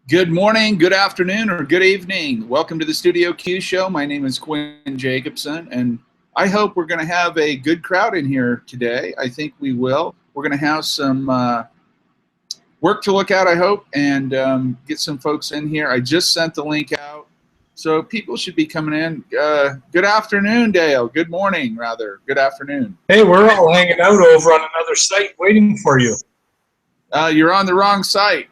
Good morning, good afternoon, or good evening. Welcome to the Studio Q Show. My name is Quinn Jacobson, and I hope we're going to have a good crowd in here today. I think we will. We're going to have some work to look at, I hope, and get some folks in here. I just sent the link out, so people should be coming in. Good afternoon, Dale. Good morning, rather. Good afternoon. Hey, we're all hanging out over on another site waiting for you. You're on the wrong site.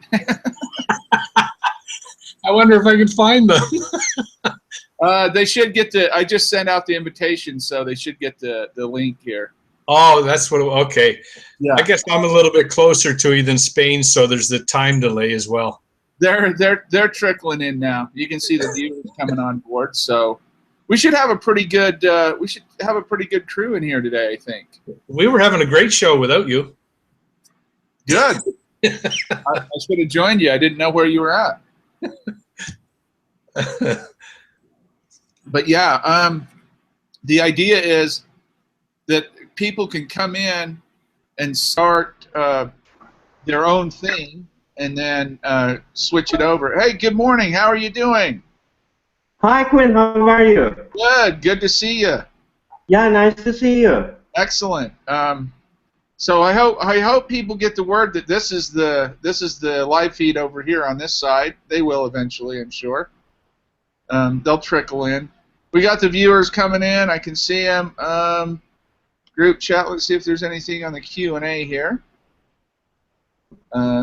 I wonder if I can find them. They should get the. I just sent out the invitation, so they should get the link here. Oh, that's what. Okay. Yeah. I guess I'm a little bit closer to you than Spain, so there's the time delay as well. They're trickling in now. You can see the viewers coming on board. So we should have a pretty good. We should have a pretty good crew in here today, I think. We were having a great show without you. Good. I should have joined you. I didn't know where you were at. But yeah, the idea is that people can come in and start their own thing and then switch it over. Hey, good morning. How are you doing? Hi, Quinn. How are you? Good. Good to see you. Yeah, nice to see you. Excellent. So I hope people get the word that this is the live feed over here on this side. They will eventually, I'm sure. They'll trickle in. We got the viewers coming in. I can see them. Group chat. Let's see if there's anything on the Q&A here.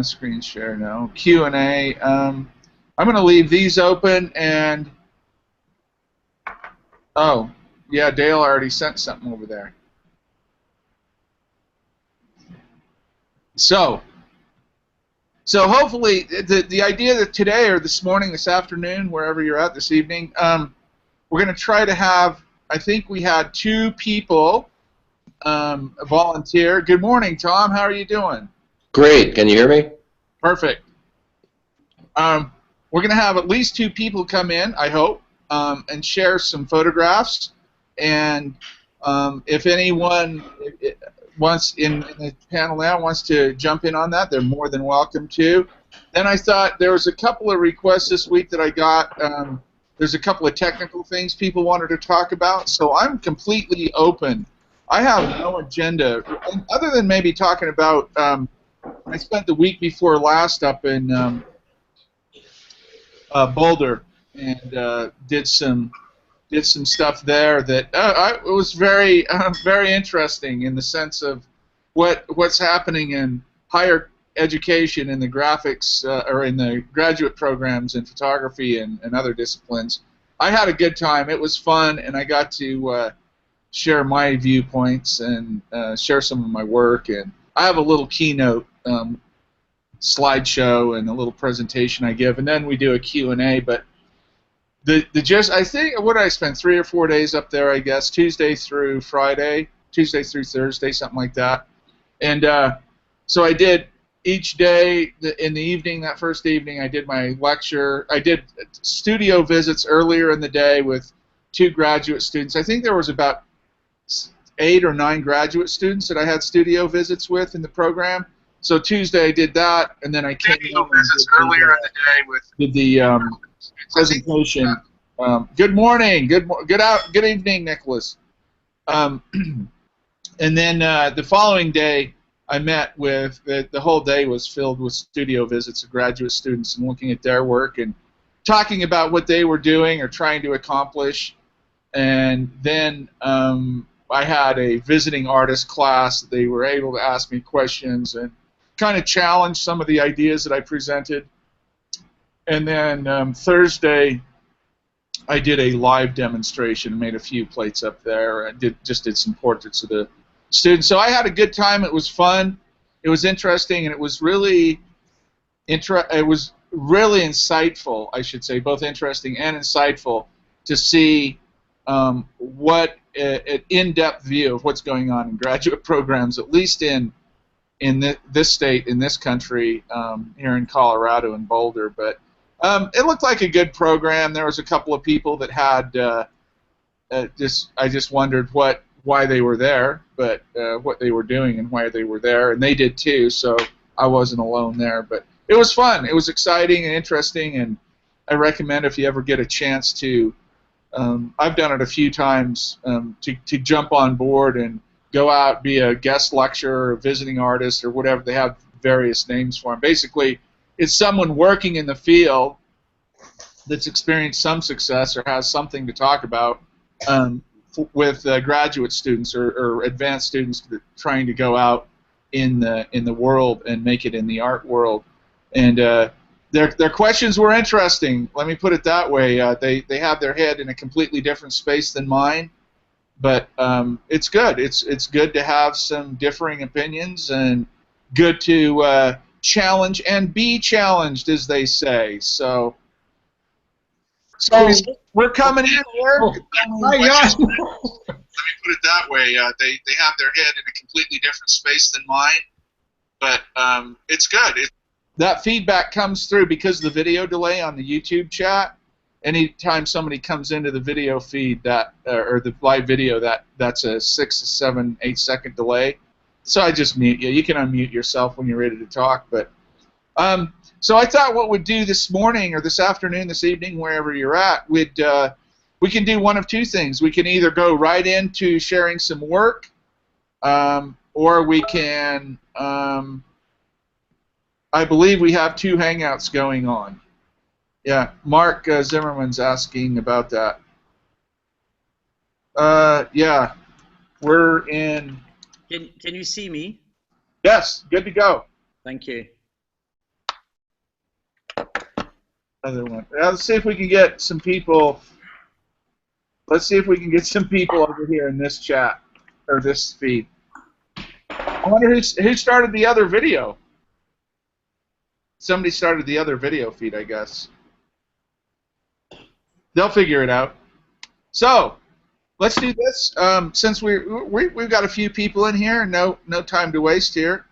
Screen share. No Q&A. I'm going to leave these open and. Oh, yeah. Dale already sent something over there. So hopefully the idea that today or this morning, this afternoon, wherever you're at this evening, we're going to try to have, I think we had 2 people volunteer. Good morning, Tom. How are you doing? Great. Can you hear me? Perfect. We're going to have at least 2 people come in, I hope, and share some photographs. And if anyone wants in the panel now wants to jump in on that, they're more than welcome to. Then I thought there was a couple of requests this week that I got. There's a couple of technical things people wanted to talk about, so I'm completely open. I have no agenda other than maybe talking about. I spent the week before last up in Boulder and did some stuff there that it was very very interesting in the sense of what's happening in higher education in the graphics or in the graduate programs in photography and other disciplines. I had a good time. It was fun, and I got to share my viewpoints and share some of my work. And I have a little keynote slideshow and a little presentation I give, and then we do a Q&A. But I think, what did I spend, 3 or 4 days up there, I guess, Tuesday through Thursday, something like that. And so I did each day in the evening, that first evening, I did my lecture. I did studio visits earlier in the day with 2 graduate students. I think there was about 8 or 9 graduate students that I had studio visits with in the program. So Tuesday I did that, and then I came earlier in the day with the presentation. Good morning, good evening, Nicholas. And then the following day, I met with the whole day was filled with studio visits of graduate students and looking at their work and talking about what they were doing or trying to accomplish. And then I had a visiting artist class. They were able to ask me questions and kind of challenge some of the ideas that I presented. And then Thursday, I did a live demonstration, made a few plates up there, and just did some portraits of the students. So I had a good time. It was fun. It was interesting, and it was really insightful, I should say, both interesting and insightful to see what an in-depth view of what's going on in graduate programs, at least in this state, in this country, here in Colorado and Boulder. But it looked like a good program. There was a couple of people that had I just wondered why they were there, but what they were doing and why they were there, and they did too. So I wasn't alone there. But it was fun. It was exciting and interesting, and I recommend if you ever get a chance to. I've done it a few times to jump on board and go out, be a guest lecturer, or visiting artist, or whatever. They have various names for them. Basically, it's someone working in the field that's experienced some success or has something to talk about with graduate students or advanced students that are trying to go out in the world and make it in the art world. And their questions were interesting. Let me put it that way. They have their head in a completely different space than mine, but it's good. It's good to have some differing opinions and good to challenge and be challenged, as they say. So we're coming in here. My God. Let me put it that way. They have their head in a completely different space than mine, but it's good. That feedback comes through because of the video delay on the YouTube chat. Anytime somebody comes into the video feed or the live video, that's a 6, 7, 8 second delay. So I just mute you. You can unmute yourself when you're ready to talk. But so I thought what we'd do this morning or this afternoon, this evening, wherever you're at, we can do one of two things. We can either go right into sharing some work, or we can. I believe we have 2 hangouts going on. Yeah, Mark Zimmerman's asking about that. Yeah, we're in. Can you see me? Yes, good to go. Thank you. Other one. Let's see if we can get some people. Let's see if we can get some people over here in this chat or this feed. I wonder who started the other video. Somebody started the other video feed, I guess. They'll figure it out. So let's do this. Since we've got a few people in here, no time to waste here.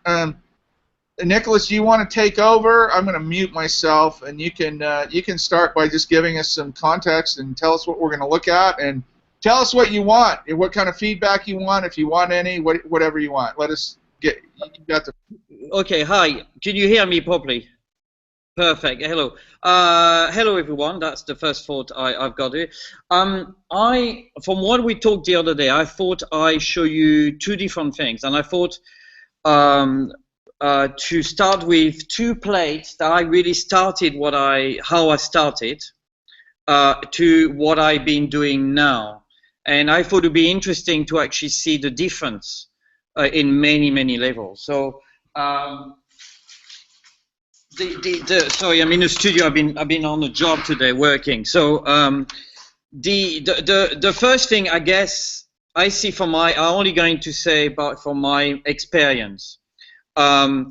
Nicholas, do you want to take over? I'm going to mute myself, and you can start by just giving us some context and tell us what we're going to look at, and tell us what you want, and what kind of feedback you want, if you want any, whatever you want. Let us get. You got the. Okay. Hi. Can you hear me properly? Perfect. Hello. Hello, everyone. That's the first thought I've got here. From what we talked the other day, I thought I show you 2 different things, and I thought to start with 2 plates that I really started how I started to what I've been doing now, and I thought it would be interesting to actually see the difference in many levels. So. Sorry, I'm in the studio. I've been on the job today working. So the first thing I guess I see I'm only going to say about from my experience. I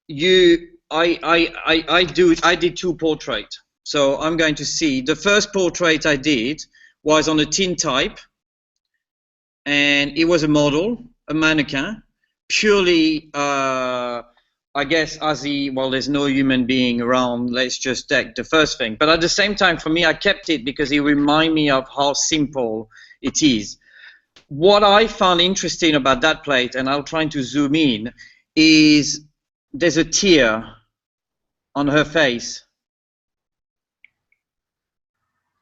did 2 portraits. So I'm going to see the first portrait I did was on a tintype, and it was a model, a mannequin, purely. I guess there's no human being around, let's just take the first thing. But at the same time, for me, I kept it because it reminded me of how simple it is. What I found interesting about that plate, and I'm trying to zoom in, is there's a tear on her face.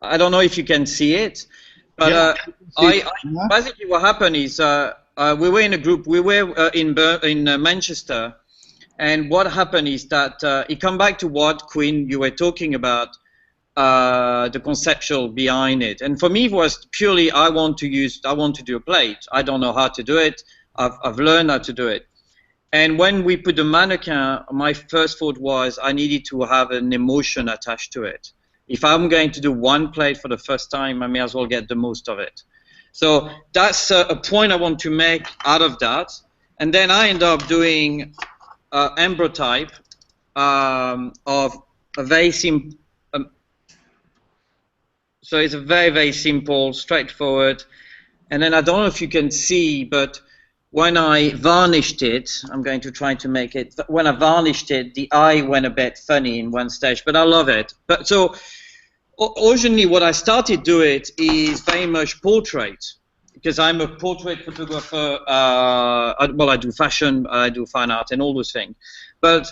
I don't know if you can see it, but basically what happened is we were in a group, we were in Manchester. And what happened is that it come back to what, Quinn, you were talking about, the conceptual behind it. And for me, it was purely I want to do a plate. I don't know how to do it. I've learned how to do it. And when we put the mannequin, my first thought was I needed to have an emotion attached to it. If I'm going to do one plate for the first time, I may as well get the most of it. So that's a point I want to make out of that. And then I end up doing ambrotype of a very simple. So it's a very simple, straightforward. And then I don't know if you can see, but when I varnished it, I'm going to try to make it. When I varnished it, the eye went a bit funny in one stage, but I love it. But so originally, what I started doing is very much portrait. Because I'm a portrait photographer, well, I do fashion, I do fine art, and all those things. But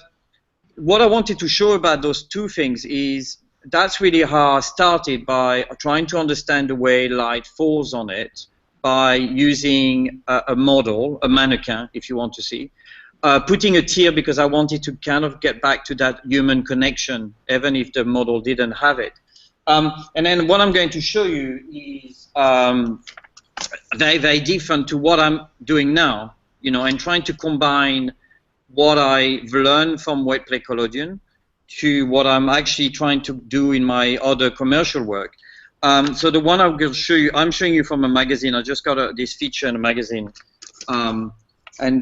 what I wanted to show about those two things is that's really how I started, by trying to understand the way light falls on it by using a model, a mannequin, if you want to see, putting a tear because I wanted to kind of get back to that human connection, even if the model didn't have it. And then what I'm going to show you is very, very different to what I'm doing now, you know, and trying to combine what I've learned from wet play collodion to what I'm actually trying to do in my other commercial work. So the one I'm going to show you, I'm showing you from a magazine. I just got this feature in a magazine. And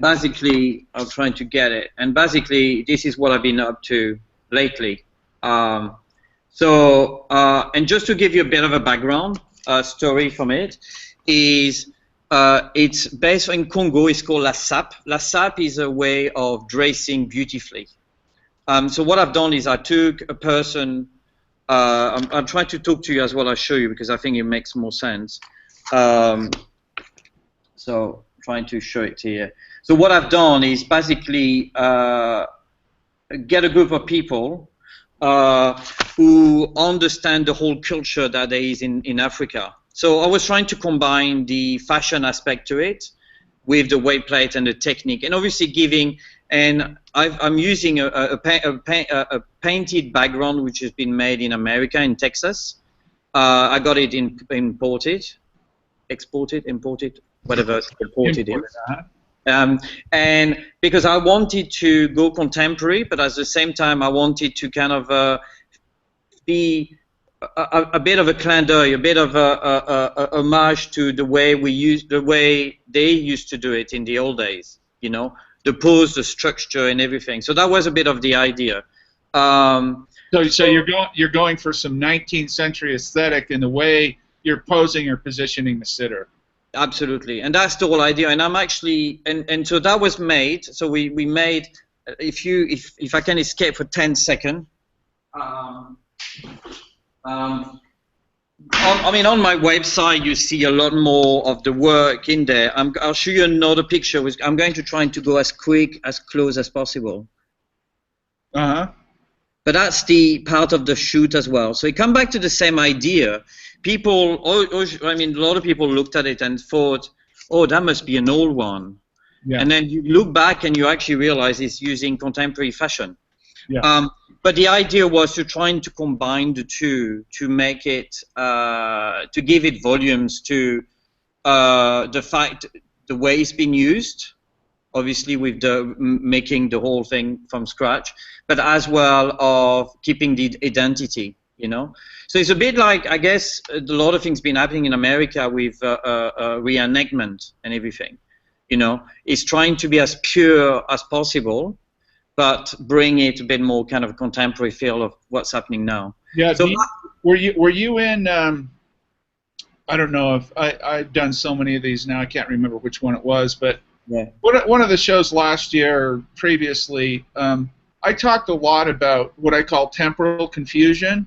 basically, I'm trying to get it. And basically, this is what I've been up to lately. And just to give you a bit of a background story from it, is it's based in Congo. It's called la sape. La sape is a way of dressing beautifully. So what I've done is I took a person. I'm trying to talk to you as well. I'll show you because I think it makes more sense. So trying to show it here. So what I've done is basically get a group of people who understand the whole culture that there is in Africa. So I was trying to combine the fashion aspect to it with the weight plate and the technique, and obviously giving. And I'm using a painted background which has been made in America, in Texas. I got it imported, whatever, imported in. And because I wanted to go contemporary, but at the same time I wanted to kind of be a bit of a clin d'oeil, a bit of a homage to the way they used to do it in the old days, you know, the pose, the structure, and everything. So that was a bit of the idea. So you're going for some 19th century aesthetic in the way you're posing or positioning the sitter. Absolutely, and that's the whole idea. And I'm actually, and so that was made. So we made. If I can escape for 10 seconds. I mean, on my website, you see a lot more of the work in there. I'll show you another picture. I'm going to try to go as close as possible. Uh-huh. But that's the part of the shoot as well. So you come back to the same idea. People, I mean, a lot of people looked at it and thought, oh, that must be an old one. Yeah. And then you look back and you actually realize it's using contemporary fashion. Yeah. But the idea was to try to combine the two to make it, to give it volumes to the way it's been used, obviously with making the whole thing from scratch, but as well of keeping the identity, you know. So it's a bit like, I guess, a lot of things been happening in America with reenactment and everything, you know. It's trying to be as pure as possible, but bring it a bit more kind of contemporary feel of what's happening now. Yeah. So were you in? I don't know if I've done so many of these now. I can't remember which one it was, but yeah. One of the shows last year or previously, I talked a lot about what I call temporal confusion,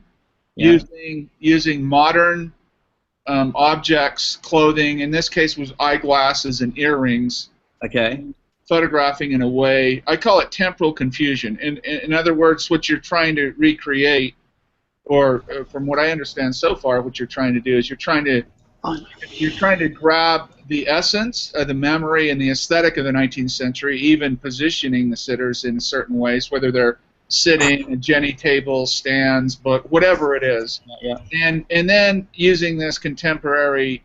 yeah. using modern objects, clothing. In this case, was eyeglasses and earrings. Okay. Photographing in a way, I call it temporal confusion. In other words, what you're trying to recreate, or from what I understand so far, what you're trying to do is you're trying to grab the essence of the memory and the aesthetic of the 19th century, even positioning the sitters in certain ways, whether they're sitting at Jenny tables, stands, but whatever it is. Yeah. And then using this contemporary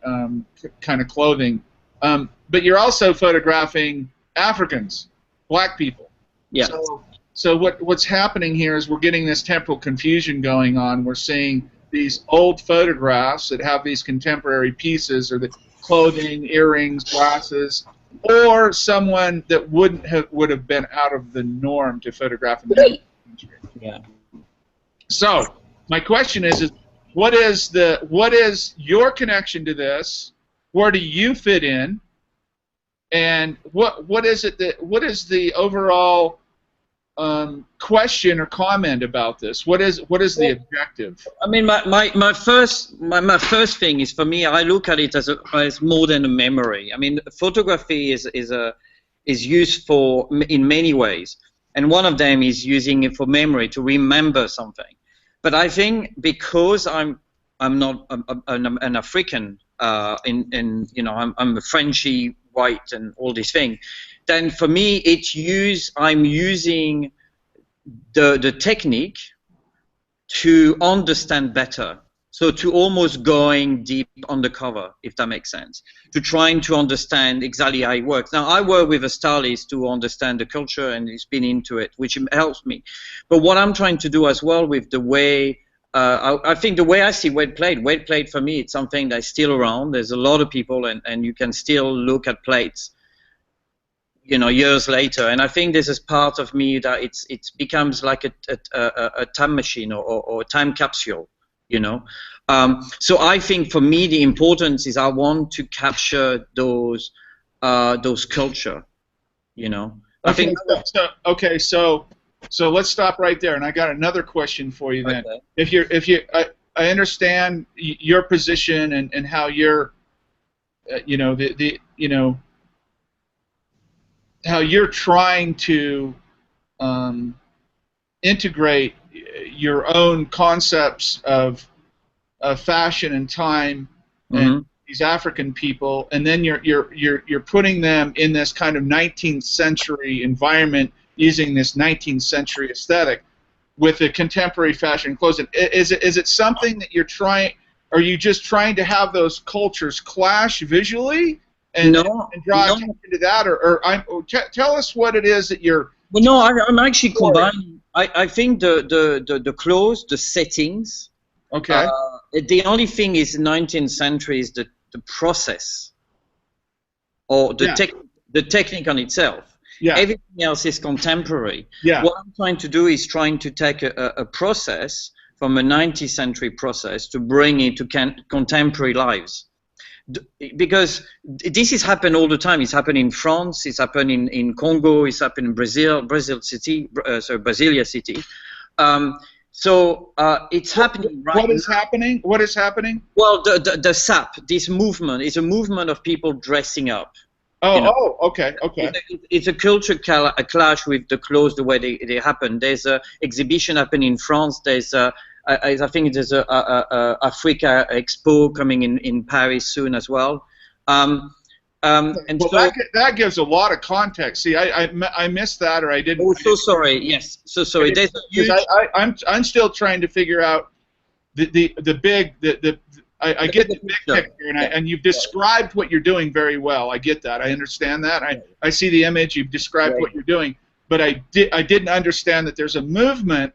kind of clothing. But you're also photographing Africans, black people. Yeah. So what's happening here is we're getting this temporal confusion going on. We're seeing these old photographs that have these contemporary pieces, or the clothing, earrings, glasses, or someone that would have been out of the norm to photograph in the 19th century. Yeah. So my question is what is your connection to this? Where do you fit in? And what is the overall question or comment about this? What is the objective? I mean, my first thing is, for me, I look at it as more than a memory. I mean, photography is used in many ways. and one of them is using it for memory to remember something. But I think because I'm not an African, I'm a Frenchy white and all these things, then for me I'm using the technique to understand better. So to almost going deep undercover, if that makes sense, to trying to understand exactly how it works. Now, I work with a stylist to understand the culture, and he's been into it, which helps me. But what I'm trying to do as well with the way, I think the way I see weight plate for me, it's something that's still around. There's a lot of people, and you can still look at plates, years later. And I think this is part of me that it becomes like a time machine or a time capsule. So I think for me the importance is I want to capture those culture. I think. So let's stop right there, and I got another question for you then. Okay. I understand your position and how you're, how you're trying to integrate your own concepts of fashion and time and these African people, and then you're putting them in this kind of 19th century environment using this 19th century aesthetic with the contemporary fashion clothes. Is it something that you're trying? Are you just trying to have those cultures clash visually and draw attention to that, or tell us what it is that you're? Well, no, I'm actually combining. I think the clothes, the settings. Okay. The only thing is 19th century is the process, or the technique on itself. Yeah. Everything else is contemporary. Yeah. What I'm trying to do is trying to take a process from a 19th century process to bring it to contemporary lives. Because this is happening all the time. It's happening in France, it's happening in Congo, it's happening in Brasilia City. So it's happening right now. What is happening? What is happening? Well, the SAP, this movement, is a movement of people dressing up. Okay. It's a culture clash with the clothes, the way they happen. There's an exhibition happening in France. There's I think there's a Africa Expo coming in Paris soon as well. And so that gives a lot of context. See, I missed that, or I didn't. Oh, so sorry. Yes, so sorry. There's a huge. I'm still trying to figure out the big I get the big picture, and you've described what you're doing very well. I get that. I understand that. I see the image. You've described what you're doing, but I didn't understand that there's a movement.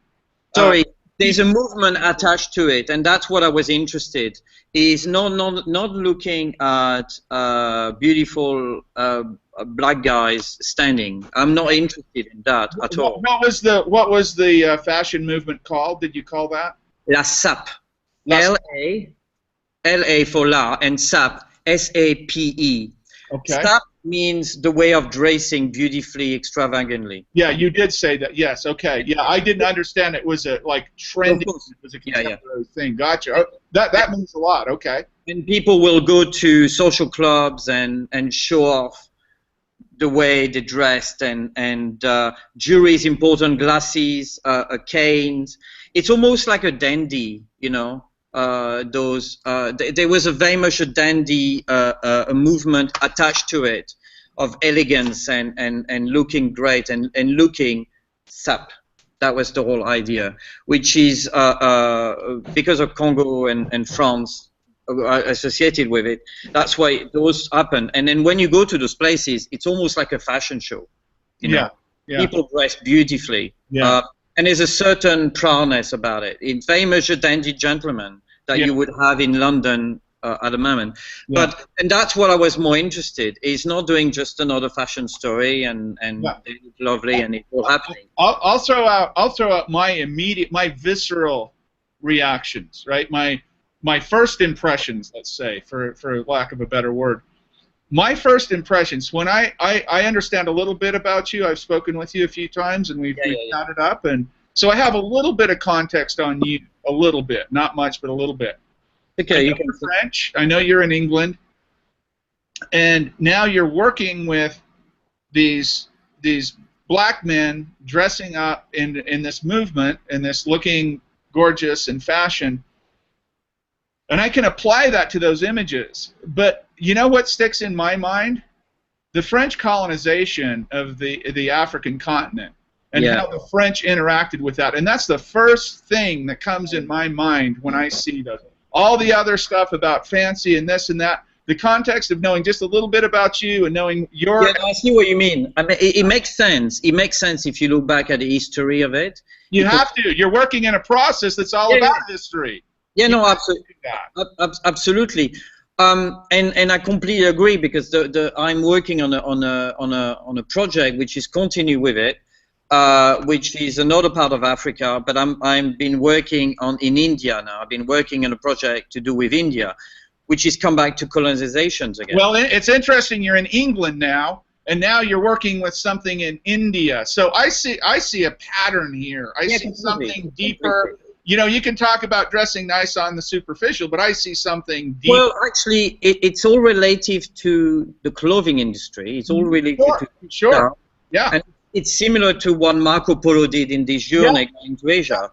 Sorry, there's a movement attached to it, and that's what I was interested. Is not looking at beautiful black guys standing. I'm not interested in that at all. What was the fashion movement called? Did you call that? La SAP. L-A for La, and SAP, S-A-P-E. Okay. SAP means the way of dressing beautifully, extravagantly. Yeah, you did say that. Yes, okay. Yeah, I didn't understand it was a trendy, it was a contemporary thing. Gotcha. That means a lot. Okay. And people will go to social clubs and show off the way they dressed, and jewelry is important, glasses, canes. It's almost like a dandy, there was a very much a dandy a movement attached to it of elegance and looking great and looking SAP. That was the whole idea, which is because of Congo and France associated with it. That's why those happen. And then when you go to those places, it's almost like a fashion show. Yeah. People dress beautifully. Yeah. And there's a certain proudness about it. It's very much a dandy gentleman that you would have in London at the moment. Yeah. And that's what I was more interested. Is not doing just another fashion story and they look lovely and it's all happening. I'll throw out my visceral reactions, right? My first impressions, let's say, for lack of a better word. My first impressions, when I understand a little bit about you, I've spoken with you a few times, and we've chatted up, and so I have a little bit of context on you, a little bit, not much, but a little bit. Okay, you're French. I know you're in England, and now you're working with these black men dressing up in this movement, in this looking gorgeous and fashion, and I can apply that to those images. But you know what sticks in my mind? The French colonization of the African continent, and how the French interacted with that. And that's the first thing that comes in my mind when I see those. All the other stuff about fancy and this and that, the context of knowing just a little bit about you and knowing your... Yeah, no, I see what you mean. I mean, it makes sense. It makes sense if you look back at the history of it. You have to. You're working in a process that's all about history. Yeah, no, absolutely. And I completely agree, because I'm working on a project which is continue with it, which is another part of Africa. But I've been working in India now. I've been working on a project to do with India, which is come back to colonizations again. Well, it's interesting. You're in England now, and now you're working with something in India. So I see a pattern here. I see something deeper. You know, you can talk about dressing nice on the superficial, but I see something deep. Well, actually, it's all relative to the clothing industry. It's all related to... Sure, yeah. And it's similar to what Marco Polo did in this journey into Asia.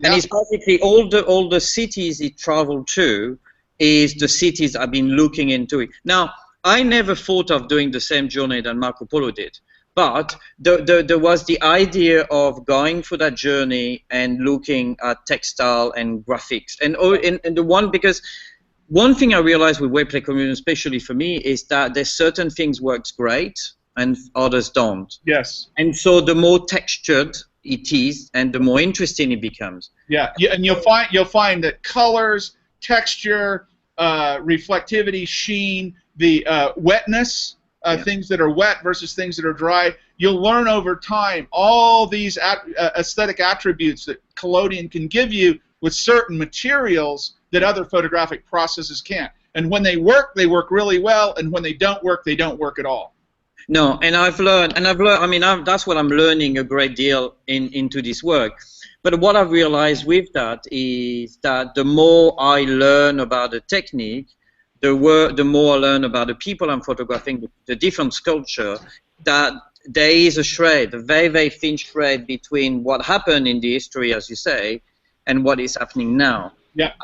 And it's basically all the cities he traveled to is the cities I've been looking into it. Now, I never thought of doing the same journey that Marco Polo did. But there was the idea of going for that journey and looking at textile and graphics. And because one thing I realized with web play communion, especially for me, is that there's certain things works great and others don't. Yes. And so the more textured it is, and the more interesting it becomes. Yeah, and you'll find that colors, texture, reflectivity, sheen, the wetness. Things that are wet versus things that are dry. You'll learn over time all these aesthetic attributes that collodion can give you with certain materials that other photographic processes can't. And when they work really well, and when they don't work at all. No, and I've learned, I mean, that's what I'm learning a great deal into this work. But what I've realized with that is that the more I learn about the technique, the more I learn about the people I'm photographing, the different sculpture, that there is a shred, a very, very thin shred between what happened in the history, as you say, and what is happening now. Yeah.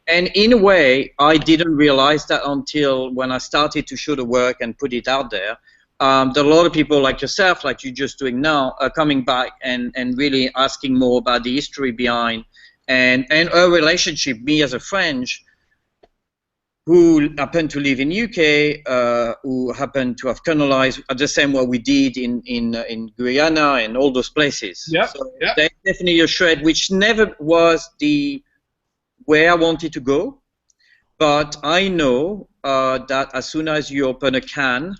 And in a way, I didn't realize that until when I started to show the work and put it out there. There are a lot of people like yourself, like you're just doing now, are coming back and really asking more about the history behind and our relationship, me as a French, who happen to live in UK, who happen to have colonized the same way we did in Guyana and all those places. Yeah, so there's definitely a shred which never was where I wanted to go, but I know that as soon as you open a can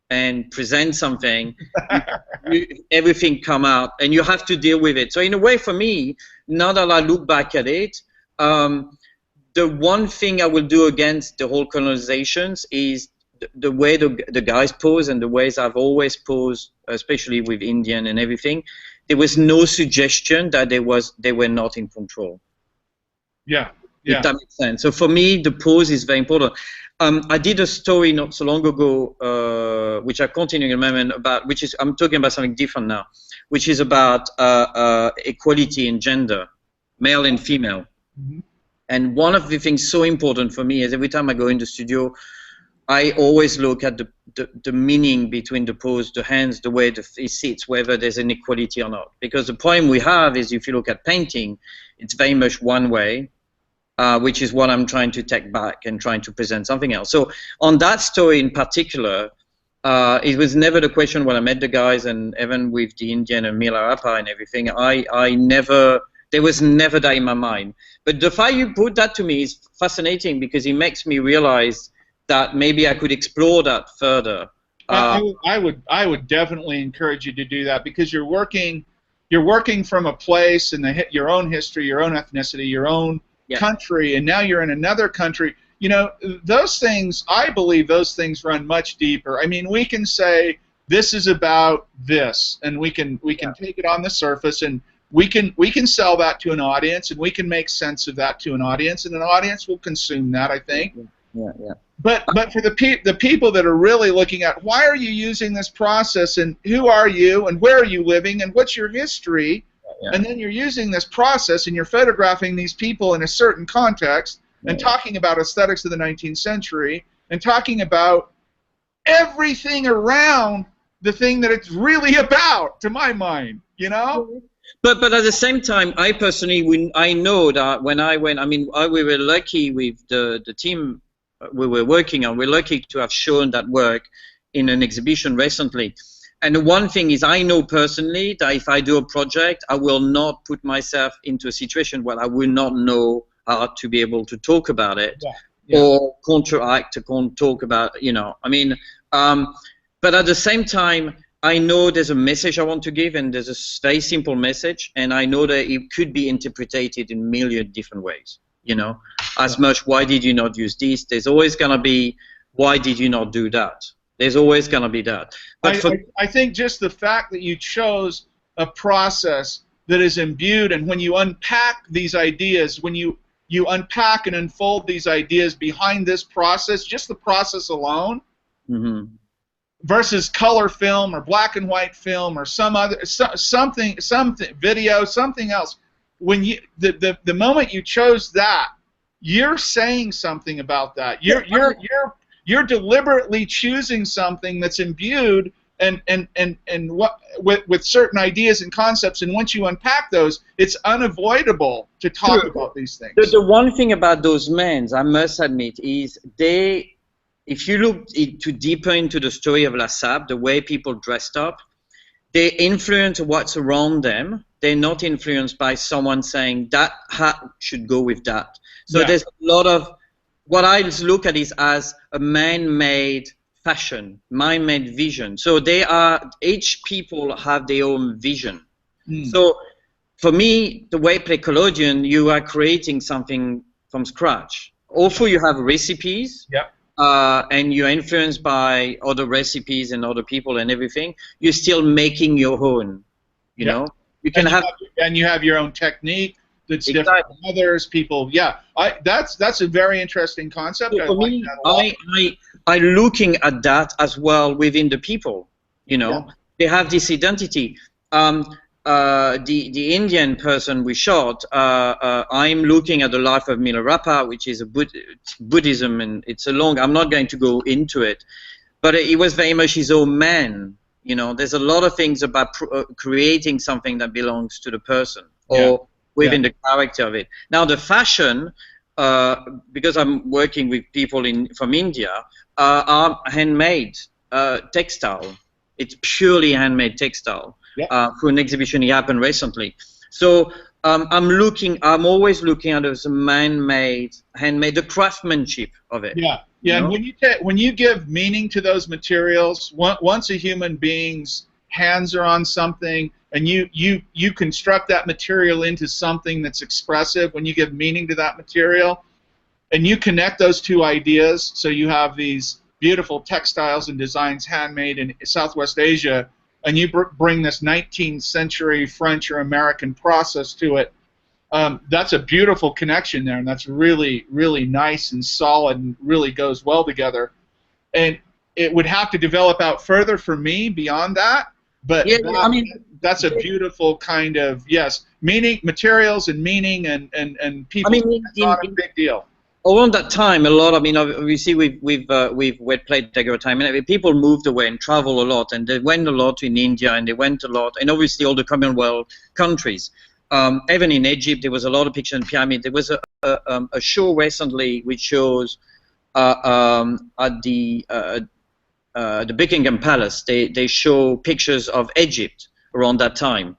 and present something, everything come out, and you have to deal with it. So in a way, for me, now that I look back at it, the one thing I will do against the whole colonizations is the way the guys pose and the ways I've always posed, especially with Indian and everything. There was no suggestion that they were not in control. Yeah. If that makes sense. So for me, the pose is very important. I did a story not so long ago, which I continue to remember about, I'm talking about something different now, which is about equality in gender, male and female. Mm-hmm. And one of the things so important for me is every time I go in the studio, I always look at the meaning between the pose, the hands, the way it sits, whether there's an equality or not. Because the problem we have is if you look at painting, it's very much one way, which is what I'm trying to take back and trying to present something else. So on that story in particular, it was never the question when I met the guys, and even with the Indian and Mila Rapa and everything, there was never that in my mind. But the fact you put that to me is fascinating, because it makes me realize that maybe I could explore that further. I would definitely encourage you to do that, because you're working from a place in your own history, your own ethnicity, your own country, and now you're in another country. You know, those things, I believe those things run much deeper. I mean, we can say this is about this, and we can take it on the surface, and we can sell that to an audience, and we can make sense of that to an audience, and an audience will consume that, I think. Yeah. But for the people that are really looking at why are you using this process and who are you and where are you living and what's your history, and then you're using this process and you're photographing these people in a certain context and talking about aesthetics of the 19th century and talking about everything around the thing that it's really about, to my mind, you know? But at the same time, I personally, I know that when I went, I mean, we were lucky with the team we were working on. We're lucky to have shown that work in an exhibition recently. And the one thing is, I know personally that if I do a project, I will not put myself into a situation where I will not know how to be able to talk about it or counteract to talk about, you know. I mean, but at the same time, I know there's a message I want to give, and there's a very simple message, and I know that it could be interpreted in a million different ways. You know, as much, why did you not use this? There's always going to be, why did you not do that? There's always going to be that. But I think just the fact that you chose a process that is imbued, and when you unpack these ideas, when you unpack and unfold these ideas behind this process, just the process alone, versus color film or black and white film or some other something video, something else. When you the moment you chose that, you're saying something about that. You're deliberately choosing something that's imbued and what with certain ideas and concepts, and once you unpack those, it's unavoidable to talk about these things. The one thing about those men, I must admit, is they, if you look deeper into the story of La Sabre, the way people dressed up, they influence what's around them. They're not influenced by someone saying that hat should go with that. So there's a lot of, what I look at is as a man-made fashion, man-made vision. So they are, each people have their own vision. So for me, the way Precologian, you are creating something from scratch. Also, you have recipes. And you're influenced by other recipes and other people and everything. You're still making your own, you know. You can and you have your own technique that's different from others. People, that's a very interesting concept. So for me, I looking at that as well within the people. You know, they have this identity. The Indian person we shot, I'm looking at the life of Milarepa, which is a Buddhism, and it's a long, I'm not going to go into it, but it was very much his own man. You know, there's a lot of things about creating something that belongs to the person or within the character of it. Now the fashion, because I'm working with people from India, are handmade textile. It's purely handmade textile. For an exhibition that happened recently. So I'm always looking at it as a man-made, handmade, the craftsmanship of it. And when you give meaning to those materials, once a human being's hands are on something, and you construct that material into something that's expressive, when you give meaning to that material, and you connect those two ideas, so you have these beautiful textiles and designs handmade in Southwest Asia, and you bring this 19th century French or American process to it, that's a beautiful connection there, and that's really, really nice and solid and really goes well together. And it would have to develop out further for me beyond that, but I mean, that's a beautiful kind of, meaning, materials and meaning and people. I mean, it's not a big deal. Around that time, a lot. I mean, obviously, we've wet plate daguerreotype, and people moved away and traveled a lot, and they went a lot in India, and they went a lot, and obviously all the Commonwealth countries. Even in Egypt, there was a lot of pictures in pyramid. There was a show recently which shows at the Buckingham Palace. They show pictures of Egypt around that time.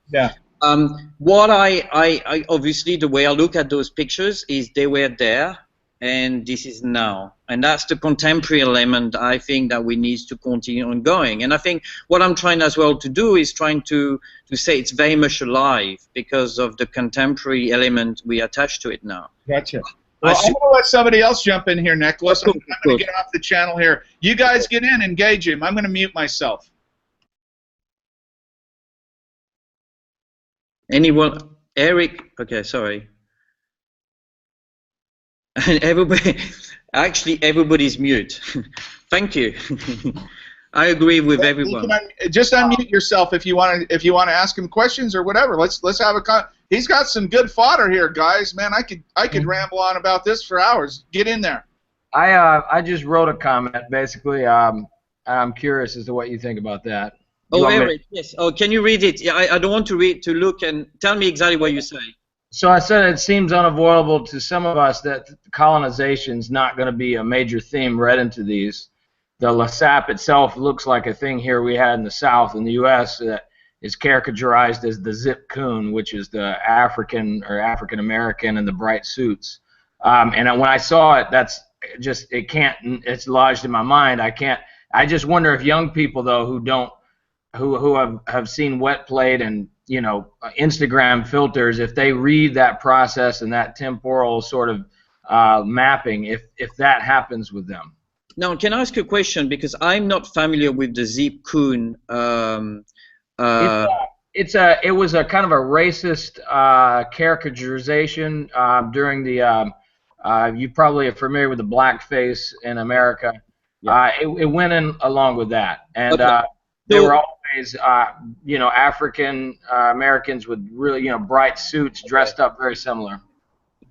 What I obviously, the way I look at those pictures is they were there, and this is now, and that's the contemporary element. I think that we need to continue on going, and I think what I'm trying as well to do is trying to say it's very much alive because of the contemporary element we attach to it now. Gotcha. Well, I'm going to let somebody else jump in here, Nicholas. I'm going to get off the channel here. You guys get in, engage him. I'm going to mute myself. Anyone? Eric? Okay, sorry. And everybody, actually, everybody's mute. Thank you. I agree with everyone. Just unmute yourself if you want to ask him questions or whatever. Let's have a he's got some good fodder here, guys. Man, I could ramble on about this for hours. Get in there. I just wrote a comment. Basically, I'm curious as to what you think about that. Oh, Eric, yes. Oh, can you read it? Yeah, I don't want to look and tell me exactly what you say. So I said it seems unavoidable to some of us that colonization is not going to be a major theme read into these. The LASAP itself looks like a thing here we had in the South in the U.S. that is caricaturized as the zip coon, which is the African or African American in the bright suits. And when I saw it, that's just it's lodged in my mind. I just wonder if young people though who have seen wet plate and Instagram filters, if they read that process and that temporal sort of mapping, if that happens with them. Now, can I ask you a question? Because I'm not familiar with the zip coon. It was a kind of a racist caricaturization during the. You probably are familiar with the blackface in America. Yeah. It went in along with that, and okay. They were always, African Americans with really, bright suits, dressed up very similar.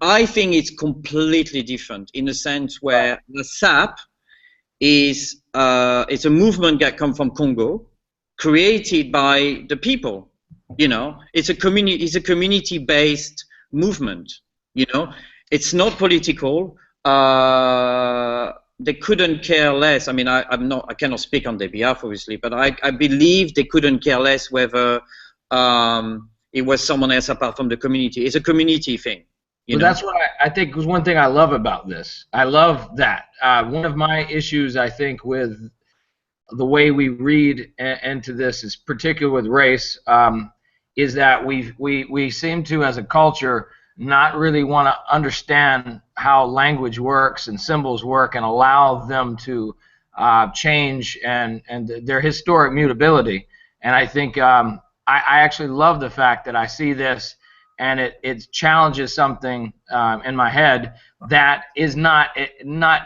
I think it's completely different in the sense where the SAP is it's a movement that comes from Congo, created by the people. It's a community-based movement. It's not political. They couldn't care less. I mean, I cannot speak on their behalf, obviously, but I believe they couldn't care less whether it was someone else apart from the community. It's a community thing. Well, that's what I think was one thing I love about this. I love that. One of my issues, I think, with the way we read into this, is particularly with race, is that we seem to, as a culture, not really want to understand how language works and symbols work and allow them to change and their historic mutability. And I think I actually love the fact that I see this and it challenges something in my head that is not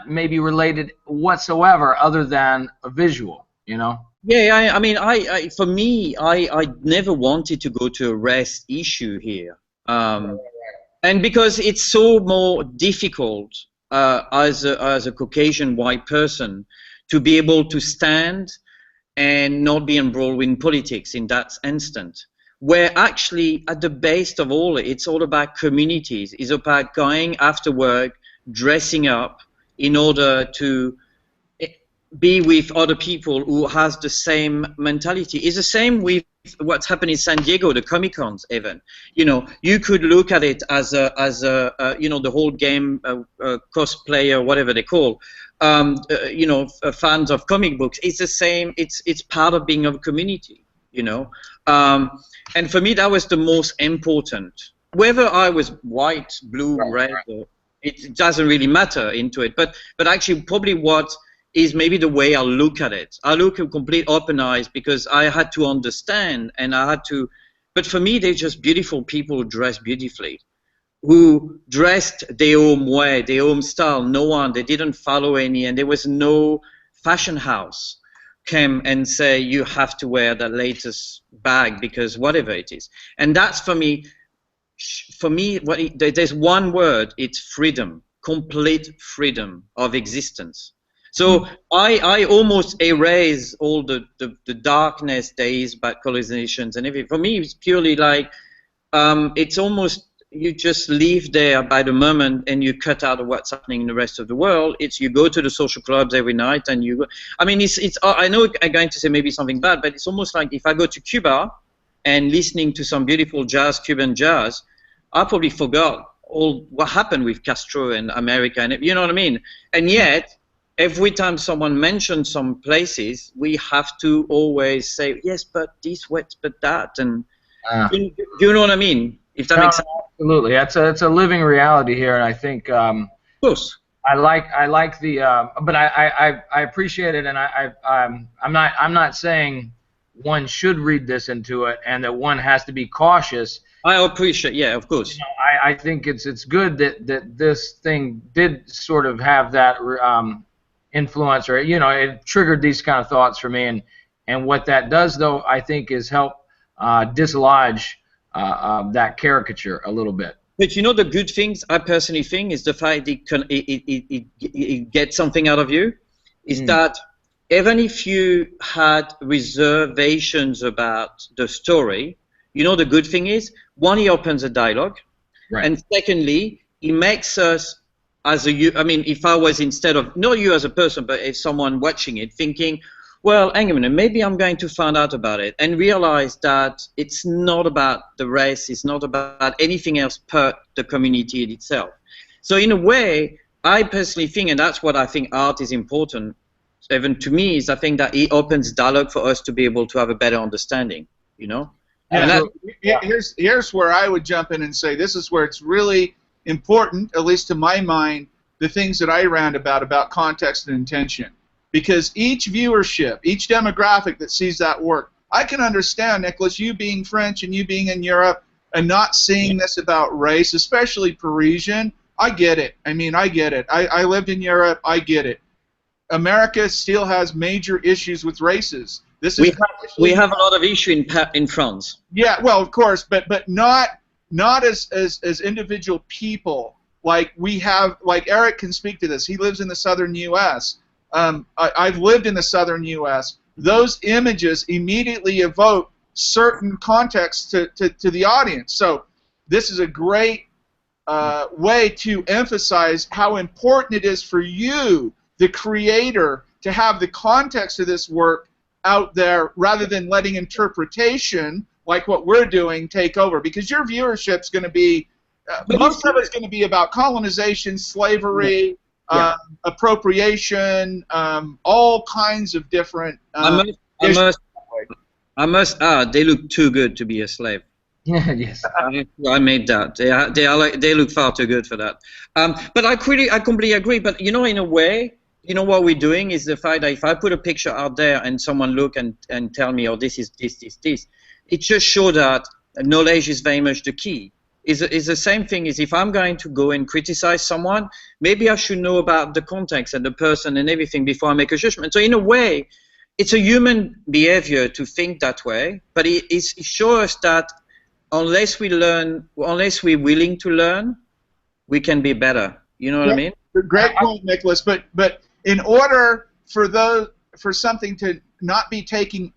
maybe related whatsoever other than a visual, Yeah, I mean, for me, I never wanted to go to a race issue here. And because it's so more difficult as a Caucasian white person to be able to stand and not be embroiled in politics in that instant, where actually at the base of all, it's all about communities. It's about going after work, dressing up in order to be with other people who has the same mentality. It's the same with what's happened in San Diego, the Comic-Cons even. You could look at it as the whole game cosplayer, whatever they call, fans of comic books. It's the same. It's part of being a community, and for me, that was the most important. Whether I was white, blue, red, it doesn't really matter into it. But actually, probably what is maybe the way I look at it. I look with complete open eyes because I had to understand and I had to. But for me, they're just beautiful people who dress beautifully, who dressed their own way, their own style. They didn't follow any, and there was no fashion house came and say you have to wear the latest bag because whatever it is. And that's for me. There's one word. It's freedom, complete freedom of existence. So I almost erase all the darkness days about colonizations and everything. For me, it's purely like it's almost you just live there by the moment and you cut out of what's happening in the rest of the world. It's you go to the social clubs every night and you. I mean, it's. I know I'm going to say maybe something bad, but it's almost like if I go to Cuba and listening to some beautiful jazz, Cuban jazz, I probably forgot all what happened with Castro and America, and you know what I mean. And yet, every time someone mentions some places, we have to always say, yes, but this, but that, and you know what I mean? If that makes sense. Absolutely, it's a living reality here, and I think. Of course. I like the, but I appreciate it, and I'm not saying one should read this into it, and that one has to be cautious I appreciate, yeah, of course. You know, I think it's good that this thing did sort of have that influence, or you know, it triggered these kind of thoughts for me, and what that does though, I think, is help dislodge that caricature a little bit. But you know, the good things I personally think is the fact it gets something out of you, is that even if you had reservations about the story, you know, the good thing is, one, he opens a dialogue, Right. and secondly, he makes us as I mean, if I was, instead of, not you as a person, but if someone watching it, thinking, well, hang on a minute, maybe I'm going to find out about it, and realize that it's not about the race, it's not about anything else but the community in itself. So in a way, I personally think, and that's what I think art is important, even to me, is I think that it opens dialogue for us to be able to have a better understanding, you know? Yeah, here's where I would jump in and say this is where it's really important, at least to my mind, the things that I rant about context and intention. Because each viewership, each demographic that sees that work, I can understand, Nicholas, you being French and you being in Europe and not seeing this about race, especially Parisian. I get it. I mean, I get it. I lived in Europe. I get it. America still has major issues with races. This is we have a lot of issue in France. Yeah, well, of course, but not as individual people. Like we have, like Eric can speak to this. He lives in the southern U.S. I've lived in the southern U.S. Those images immediately evoke certain context to the audience. So this is a great way to emphasize how important it is for you, the creator, to have the context of this work out there rather than letting interpretation, like what we're doing, take over. Because your viewership's going to be, most of it's going to be about colonization, slavery, appropriation, all kinds of different I must add, they look too good to be a slave. Yes. I made that. They look far too good for that. But I completely agree. But you know, in a way, you know what we're doing is the fact that if I put a picture out there and someone look and tell me, oh, this is this, it just shows that knowledge is very much the key. Is the same thing as if I'm going to go and criticize someone, maybe I should know about the context and the person and everything before I make a judgment. So in a way, it's a human behavior to think that way, but it shows us that unless we learn, unless we're willing to learn, we can be better. You know what I mean? Great point, Nicholas. But in order for something to not be taken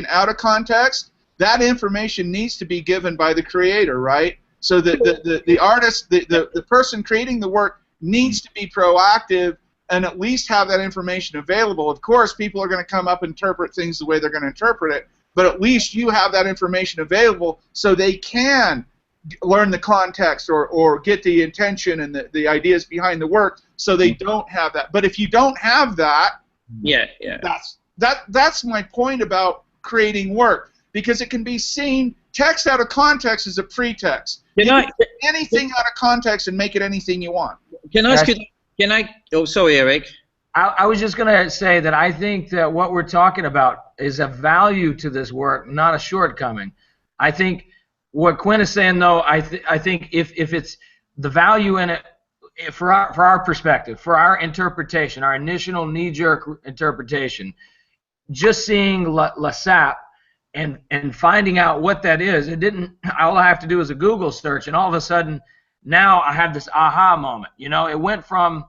out of context, that information needs to be given by the creator, right? So the artist, the person creating the work needs to be proactive and at least have that information available. Of course, people are going to come up and interpret things the way they're going to interpret it, but at least you have that information available so they can learn the context or get the intention and the ideas behind the work, so they don't have that. But if you don't have that, that's my point about creating work, because it can be seen, text out of context is a pretext. You can take anything out of context and make it anything you want. Can I ask you, oh, sorry, Eric. I was just going to say that I think that what we're talking about is a value to this work, not a shortcoming. I think what Quinn is saying, though, I think if it's the value in it, for our perspective, for our interpretation, our initial knee-jerk interpretation, just seeing La Sape and finding out what that is, all I have to do is a Google search, and all of a sudden, now I have this aha moment. You know, it went from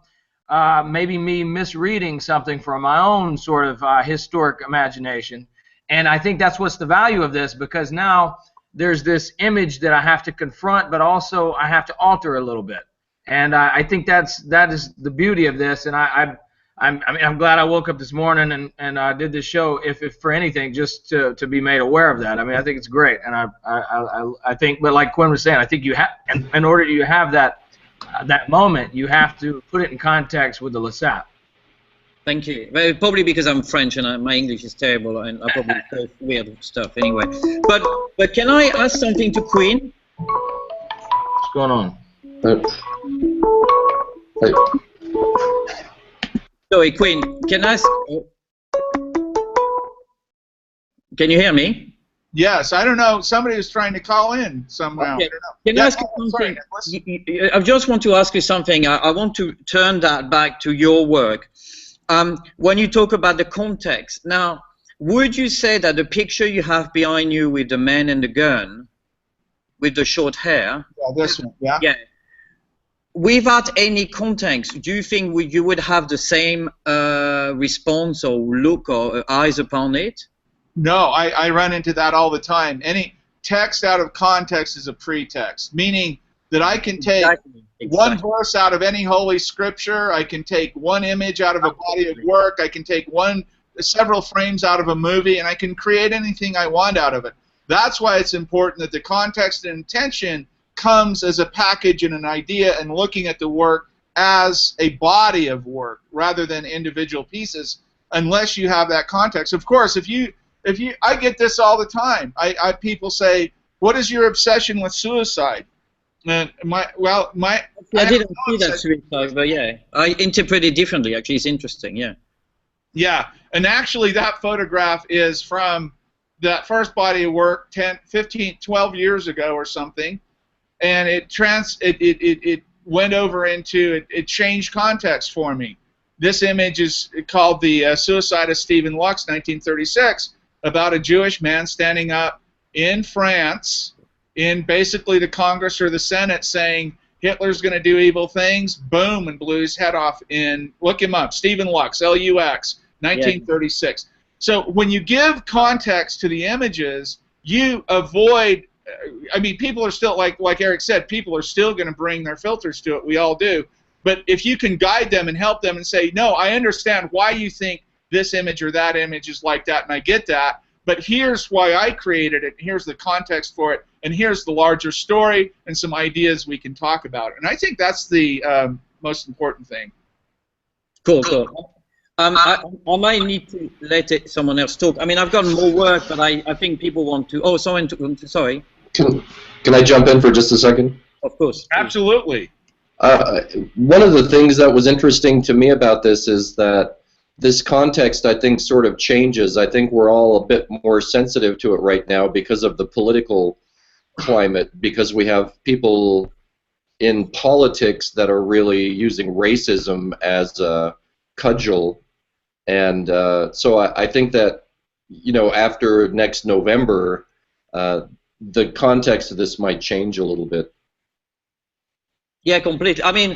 maybe me misreading something from my own sort of historic imagination, and I think that's what's the value of this, because now there's this image that I have to confront, but also I have to alter a little bit, and I think that is the beauty of this. And I'm glad I woke up this morning and did this show, if for anything, just to be made aware of that. I mean, I think it's great, and I think, but like Quinn was saying, I think you have, in order to have that moment, you have to put it in context with the La Sape. Thank you. Well, probably because I'm French and my English is terrible, and I probably say weird stuff anyway. But can I ask something to Quinn? What's going on? Hey. Sorry, Quinn. Can I ask? Can you hear me? Yes, I don't know. Somebody was trying to call in somehow. Okay. I don't know. Can I ask you sorry, something? Nicholas. I just want to ask you something. I want to turn that back to your work. When you talk about the context, now, would you say that the picture you have behind you with the man and the gun, with the short hair, Yeah, this one. Yeah. yeah, without any context, do you think you would have the same response or look or eyes upon it? No, I run into that all the time. Any text out of context is a pretext, meaning that I can take one verse out of any holy scripture, I can take one image out of a body of work, I can take several frames out of a movie, and I can create anything I want out of it. That's why it's important that the context and intention comes as a package and an idea, and looking at the work as a body of work rather than individual pieces, unless you have that context. Of course, I get this all the time. People say, "What is your obsession with suicide?" And I didn't see that suicide, but yeah, I interpret it differently. Actually, it's interesting. Yeah. Yeah, and actually, that photograph is from that first body of work 10, 15, 12 years ago or something, and it went over into it changed context for me. This image is called the Suicide of Stephen Lux, 1936. About a Jewish man standing up in France in basically the Congress or the Senate saying Hitler's going to do evil things, boom, and blew his head off look him up, Stephen Lux, L-U-X, 1936. Yeah. So when you give context to the images, you avoid, I mean, people are still, like Eric said, people are still going to bring their filters to it, we all do, but if you can guide them and help them and say, no, I understand why you think this image or that image is like that, and I get that, but here's why I created it, here's the context for it, and here's the larger story and some ideas we can talk about. And I think that's the most important thing. Cool, cool. I might need to let someone else talk. I mean, I've got more work, but I think people want to... Oh, someone to sorry. Can I jump in for just a second? Of course. Absolutely. One of the things that was interesting to me about this is that this context, I think, sort of changes. I think we're all a bit more sensitive to it right now because of the political climate, because we have people in politics that are really using racism as a cudgel. And so I think that, you know, after next November, the context of this might change a little bit. Yeah, completely. I mean,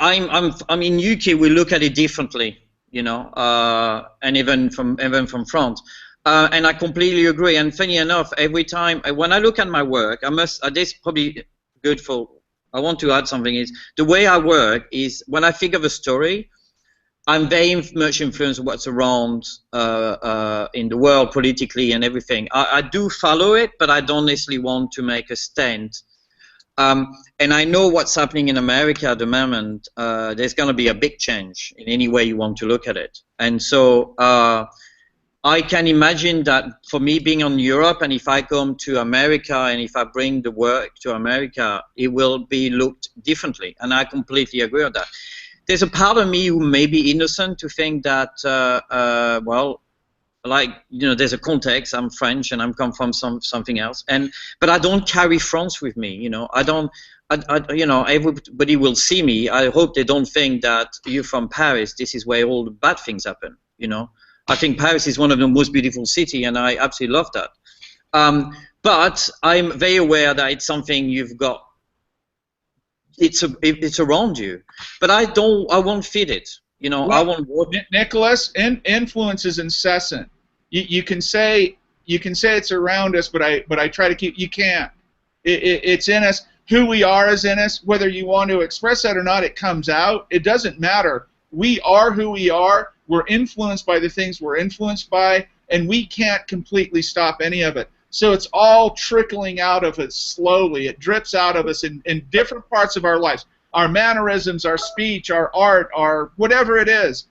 I'm in UK. We look at it differently, you know, and even from France. And I completely agree. And funny enough, every time when I look at my work, this is probably good for. I want to add something. Is the way I work is when I think of a story, I'm very much influenced by what's around in the world politically and everything. I do follow it, but I don't necessarily want to make a stand. And I know what's happening in America at the moment. There's going to be a big change in any way you want to look at it. And so I can imagine that for me being in Europe, and if I come to America and if I bring the work to America, it will be looked differently. And I completely agree with that. There's a part of me who may be innocent to think that, well, like, you know, there's a context. I'm French and I'm come from something else, but I don't carry France with me. You know, you know, everybody will see me. I hope they don't think that you're from Paris. This is where all the bad things happen. You know, I think Paris is one of the most beautiful cities, and I absolutely love that. But I'm very aware that it's something you've got. It's around you, but I won't feed it. You know, well, I want Nicholas. Influence is incessant. You can say it's around us, but I try to keep. You can't. It's in us. Who we are is in us. Whether you want to express that or not, it comes out. It doesn't matter. We are who we are. We're influenced by the things we're influenced by, and we can't completely stop any of it. So it's all trickling out of us slowly. It drips out of us in different parts of our lives. Our mannerisms, our speech, our art, our whatever it is,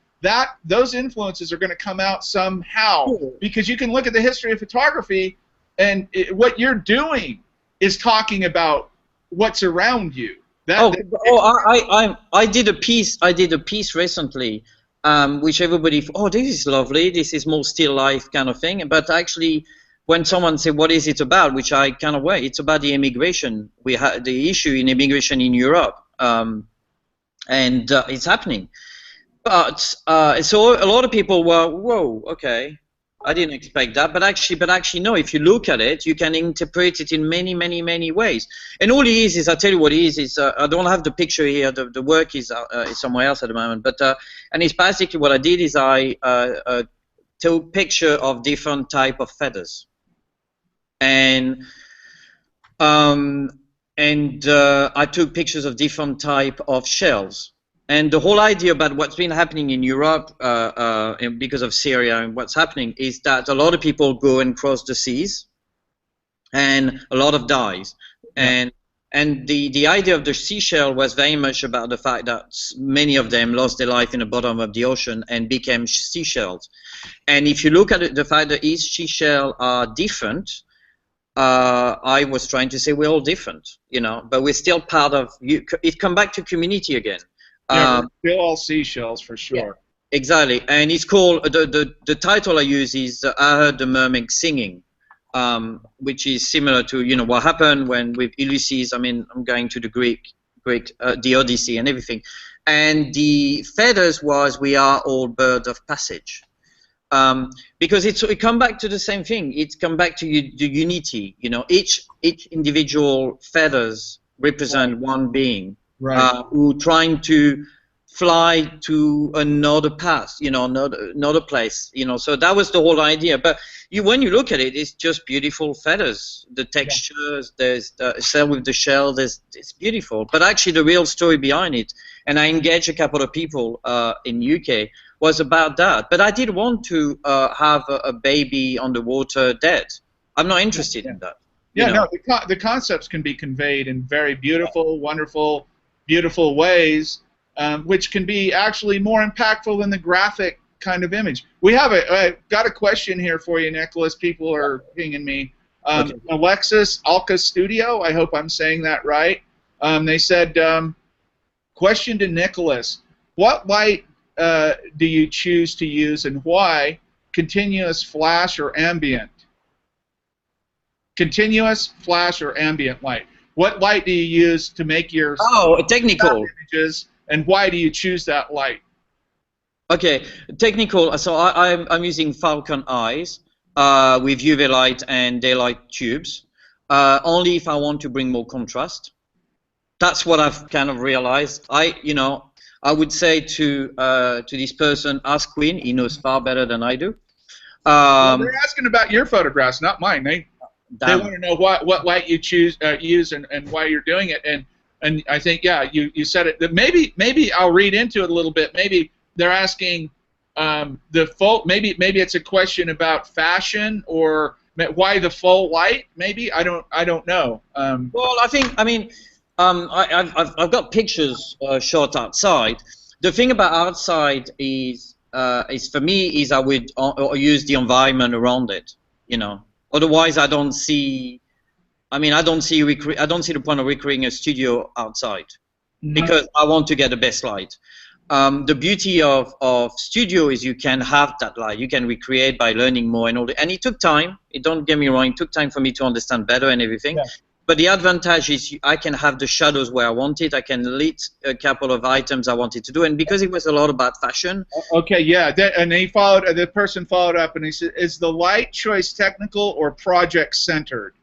those influences are going to come out somehow. Because you can look at the history of photography, and what you're doing is talking about what's around you. I did a piece recently, which everybody, oh, this is lovely. This is more still life kind of thing. But actually, when someone say what is it about, which I kind of it's about the immigration. We had the issue in immigration in Europe, and it's happening. But so a lot of people were, whoa, okay, I didn't expect that. But actually, no. If you look at it, you can interpret it in many, many, many ways. And all it is I tell you what it is I don't have the picture here. The work is somewhere else at the moment. But and it's basically what I did is I took picture of different type of feathers, and I took pictures of different type of shells. And the whole idea about what's been happening in Europe because of Syria and what's happening is that a lot of people go and cross the seas, and a lot of dies. And the idea of the seashell was very much about the fact that many of them lost their life in the bottom of the ocean and became seashells. And if you look at it, the fact that each seashell are different, I was trying to say we're all different, you know, but we're still part of. It come back to community again. Yeah, we're still all seashells for sure. Yeah, exactly, and it's called the title I use is I Heard the Mermaid Singing, which is similar to what happened when with Ulysses. I mean, I'm going to the Greek, the Odyssey and everything, and the feathers was we are all birds of passage, because it come back to the same thing. It's come back to the unity. Each individual feathers represent one being. Right. Who trying to fly to another path, another place, So that was the whole idea. But when you look at it, it's just beautiful feathers. The textures, there's the cell with the shell. It's beautiful. But actually, the real story behind it, and I engaged a couple of people in UK, was about that. But I didn't want to have a baby on the water dead. I'm not interested in that. Yeah, no, the concepts can be conveyed in very beautiful, wonderful, beautiful ways, which can be actually more impactful than the graphic kind of image. We have got a question here for you, Nicholas. People are pinging me. Okay. Alexis Alka Studio, I hope I'm saying that right. They said, question to Nicholas, what light do you choose to use and why? Continuous, flash, or ambient? Continuous, flash, or ambient light. What light do you use to make your technical images, and why do you choose that light? Okay, technical. So I'm using Falcon eyes with UV light and daylight tubes. Only if I want to bring more contrast. That's what I've kind of realized. I would say to this person, ask Quinn. He knows far better than I do. Well, they're asking about your photographs, not mine. They want to know what light you use and why you're doing it, and I think you said it. That maybe I'll read into it a little bit. Maybe they're asking maybe it's a question about fashion or why the full light. Maybe I don't know. Well, I've got pictures shot outside. The thing about outside is for me is I would use the environment around it. Otherwise, I don't see the point of recreating a studio outside because I want to get the best light. The beauty of studio is you can have that light. You can recreate by learning more and all that. And it took time. Don't get me wrong. It took time for me to understand better and everything. Yeah. But the advantage is I can have the shadows where I want it. I can lit a couple of items I wanted to do. And because it was a lot about fashion. Okay, yeah. And the person followed up and he said, is the light choice technical or project centered?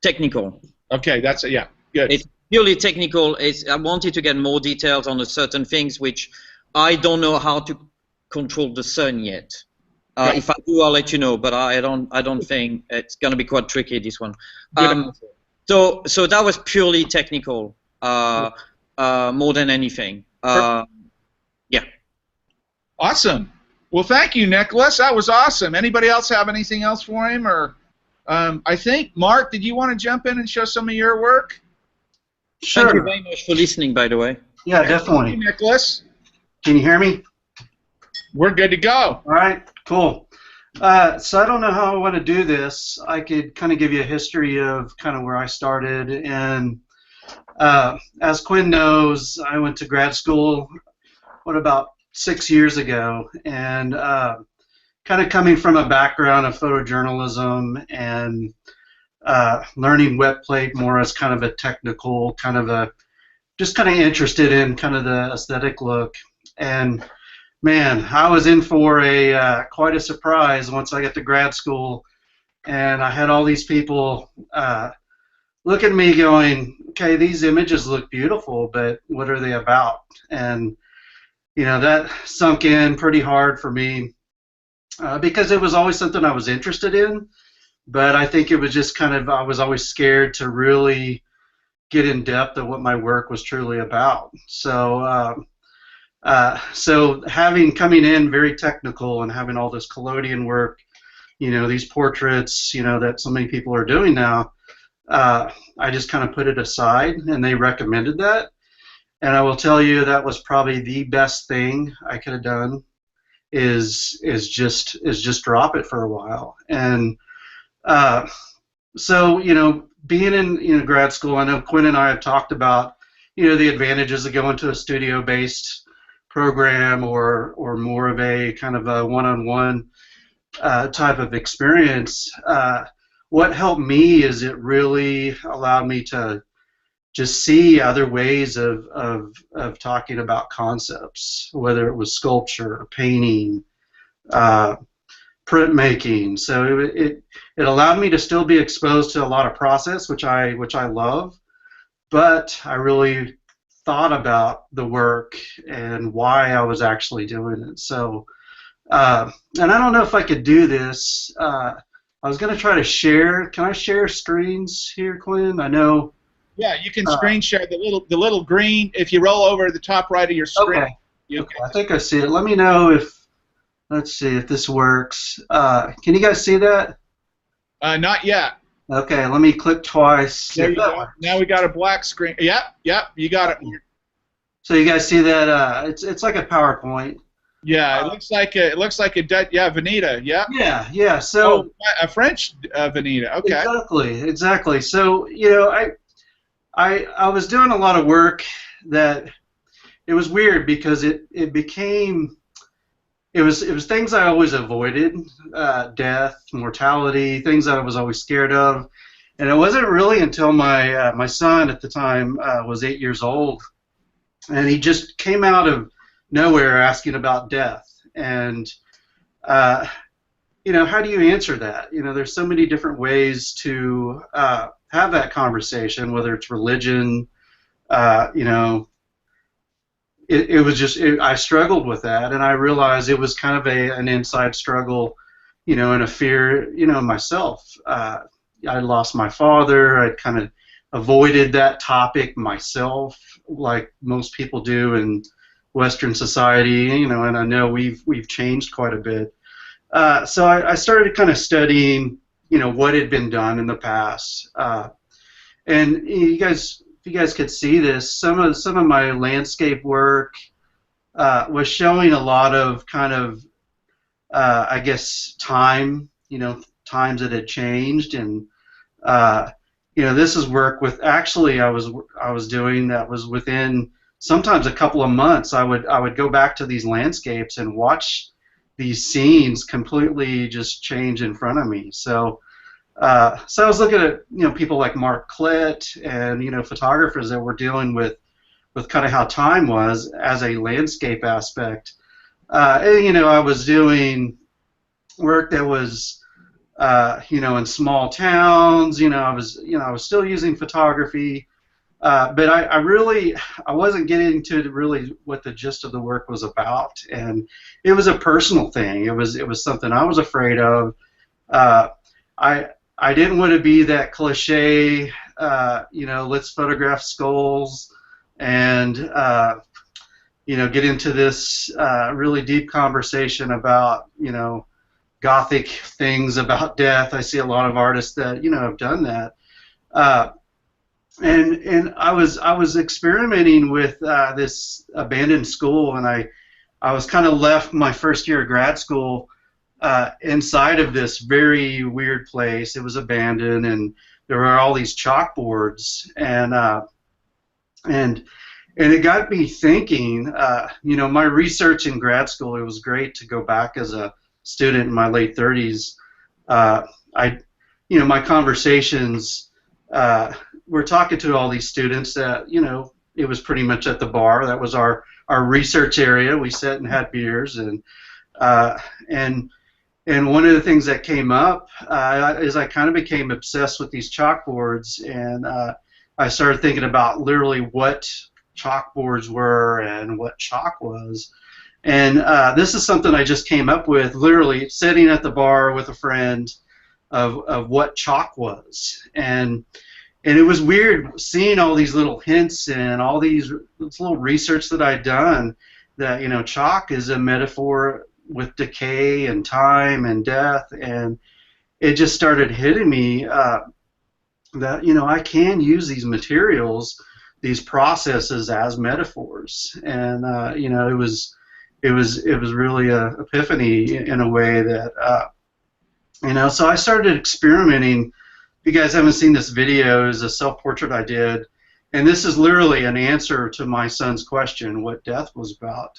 Technical. Okay, yeah, good. It's purely technical. I wanted to get more details on certain things which I don't know how to control the sun yet. If I do, I'll let you know. But I don't think it's going to be quite tricky, this one. So that was purely technical, more than anything. Yeah. Awesome. Well, thank you, Nicholas. That was awesome. Anybody else have anything else for him? Or I think, Mark, did you want to jump in and show some of your work? Sure. Thank you very much for listening, by the way. Yeah, definitely. Thank you, Nicholas. Can you hear me? We're good to go. All right, cool. So I don't know how I want to do this. I could kind of give you a history of kind of where I started. And as Quinn knows, I went to grad school, about 6 years ago, and kind of coming from a background of photojournalism and learning wet plate more as kind of a technical, kind of a, just kind of interested in kind of the aesthetic look. And man, I was in for a quite a surprise once I got to grad school, and I had all these people look at me going, okay, these images look beautiful, but what are they about? And you know, that sunk in pretty hard for me because it was always something I was interested in, but I think it was just kind of, I was always scared to really get in depth of what my work was truly about. So so having, coming in very technical and having all this collodion work, you know, these portraits, you know, that so many people are doing now, I just kind of put it aside, and they recommended that. And I will tell you, that was probably the best thing I could have done, is just drop it for a while. And so, you know, being in, you know, grad school, I know Quinn and I have talked about, you know, the advantages of going to a studio-based program or more of a kind of a one-on-one type of experience. What helped me is it really allowed me to just see other ways of talking about concepts, whether it was sculpture, painting, printmaking. So it allowed me to still be exposed to a lot of process, which I love, but I really thought about the work and why I was actually doing it. So, and I don't know if I could do this. I was going to try to share. Can I share screens here, Quinn? I know. Yeah, you can screen share the little green. If you roll over to the top right of your screen. Okay. Okay, I think I see it. Let me know if. Let's see if this works. Can you guys see that? Not yet. Okay, let me click twice. There you go. Now we got a black screen. Yep, you got it. So you guys see that? It's like a PowerPoint. Yeah, it looks like a Veneta. Yeah. Yeah. So a French Veneta. Okay. Exactly. So you know, I was doing a lot of work that it was weird because it became. It was things I always avoided, death, mortality, things that I was always scared of, and it wasn't really until my son at the time was 8 years old, and he just came out of nowhere asking about death, and you know, how do you answer that? You know, there's so many different ways to have that conversation, whether it's religion, you know. It was just, I struggled with that, and I realized it was kind of an inside struggle, you know, and a fear, you know, myself. I lost my father. I kind of avoided that topic myself, like most people do in Western society, you know, and I know we've changed quite a bit. So I started kind of studying, you know, what had been done in the past, and you guys. If you guys could see this, some of my landscape work was showing a lot of kind of, I guess, time, you know, times that had changed, and you know, this is work with, actually I was doing that was within sometimes a couple of months. I would go back to these landscapes and watch these scenes completely just change in front of me. So I was looking at, you know, people like Mark Klett and, you know, photographers that were dealing with kind of how time was as a landscape aspect. And, you know, I was doing work that was, you know, in small towns. You know, I was still using photography, but I wasn't getting to really what the gist of the work was about, and it was a personal thing. It was something I was afraid of. I didn't want to be that cliche, you know, let's photograph skulls and, you know, get into this really deep conversation about, you know, Gothic things about death. I see a lot of artists that, you know, have done that. And I was experimenting with this abandoned school, and I was kind of left my first year of grad school inside of this very weird place. It was abandoned, and there were all these chalkboards, and it got me thinking. You know, my research in grad school, it was great to go back as a student in my late 30s, my conversations, we're talking to all these students that, it was pretty much at the bar. That was our research area. We sat and had beers, and one of the things that came up is I kind of became obsessed with these chalkboards, and I started thinking about literally what chalkboards were and what chalk was. And this is something I just came up with, literally sitting at the bar with a friend, of what chalk was. And it was weird seeing all these little hints and all this little research that I'd done, that, chalk is a metaphor with decay and time and death, and it just started hitting me that, I can use these materials, these processes, as metaphors. And it was really a epiphany in a way that so I started experimenting. If you guys haven't seen this video, it's a self-portrait I did, and this is literally an answer to my son's question, what death was about.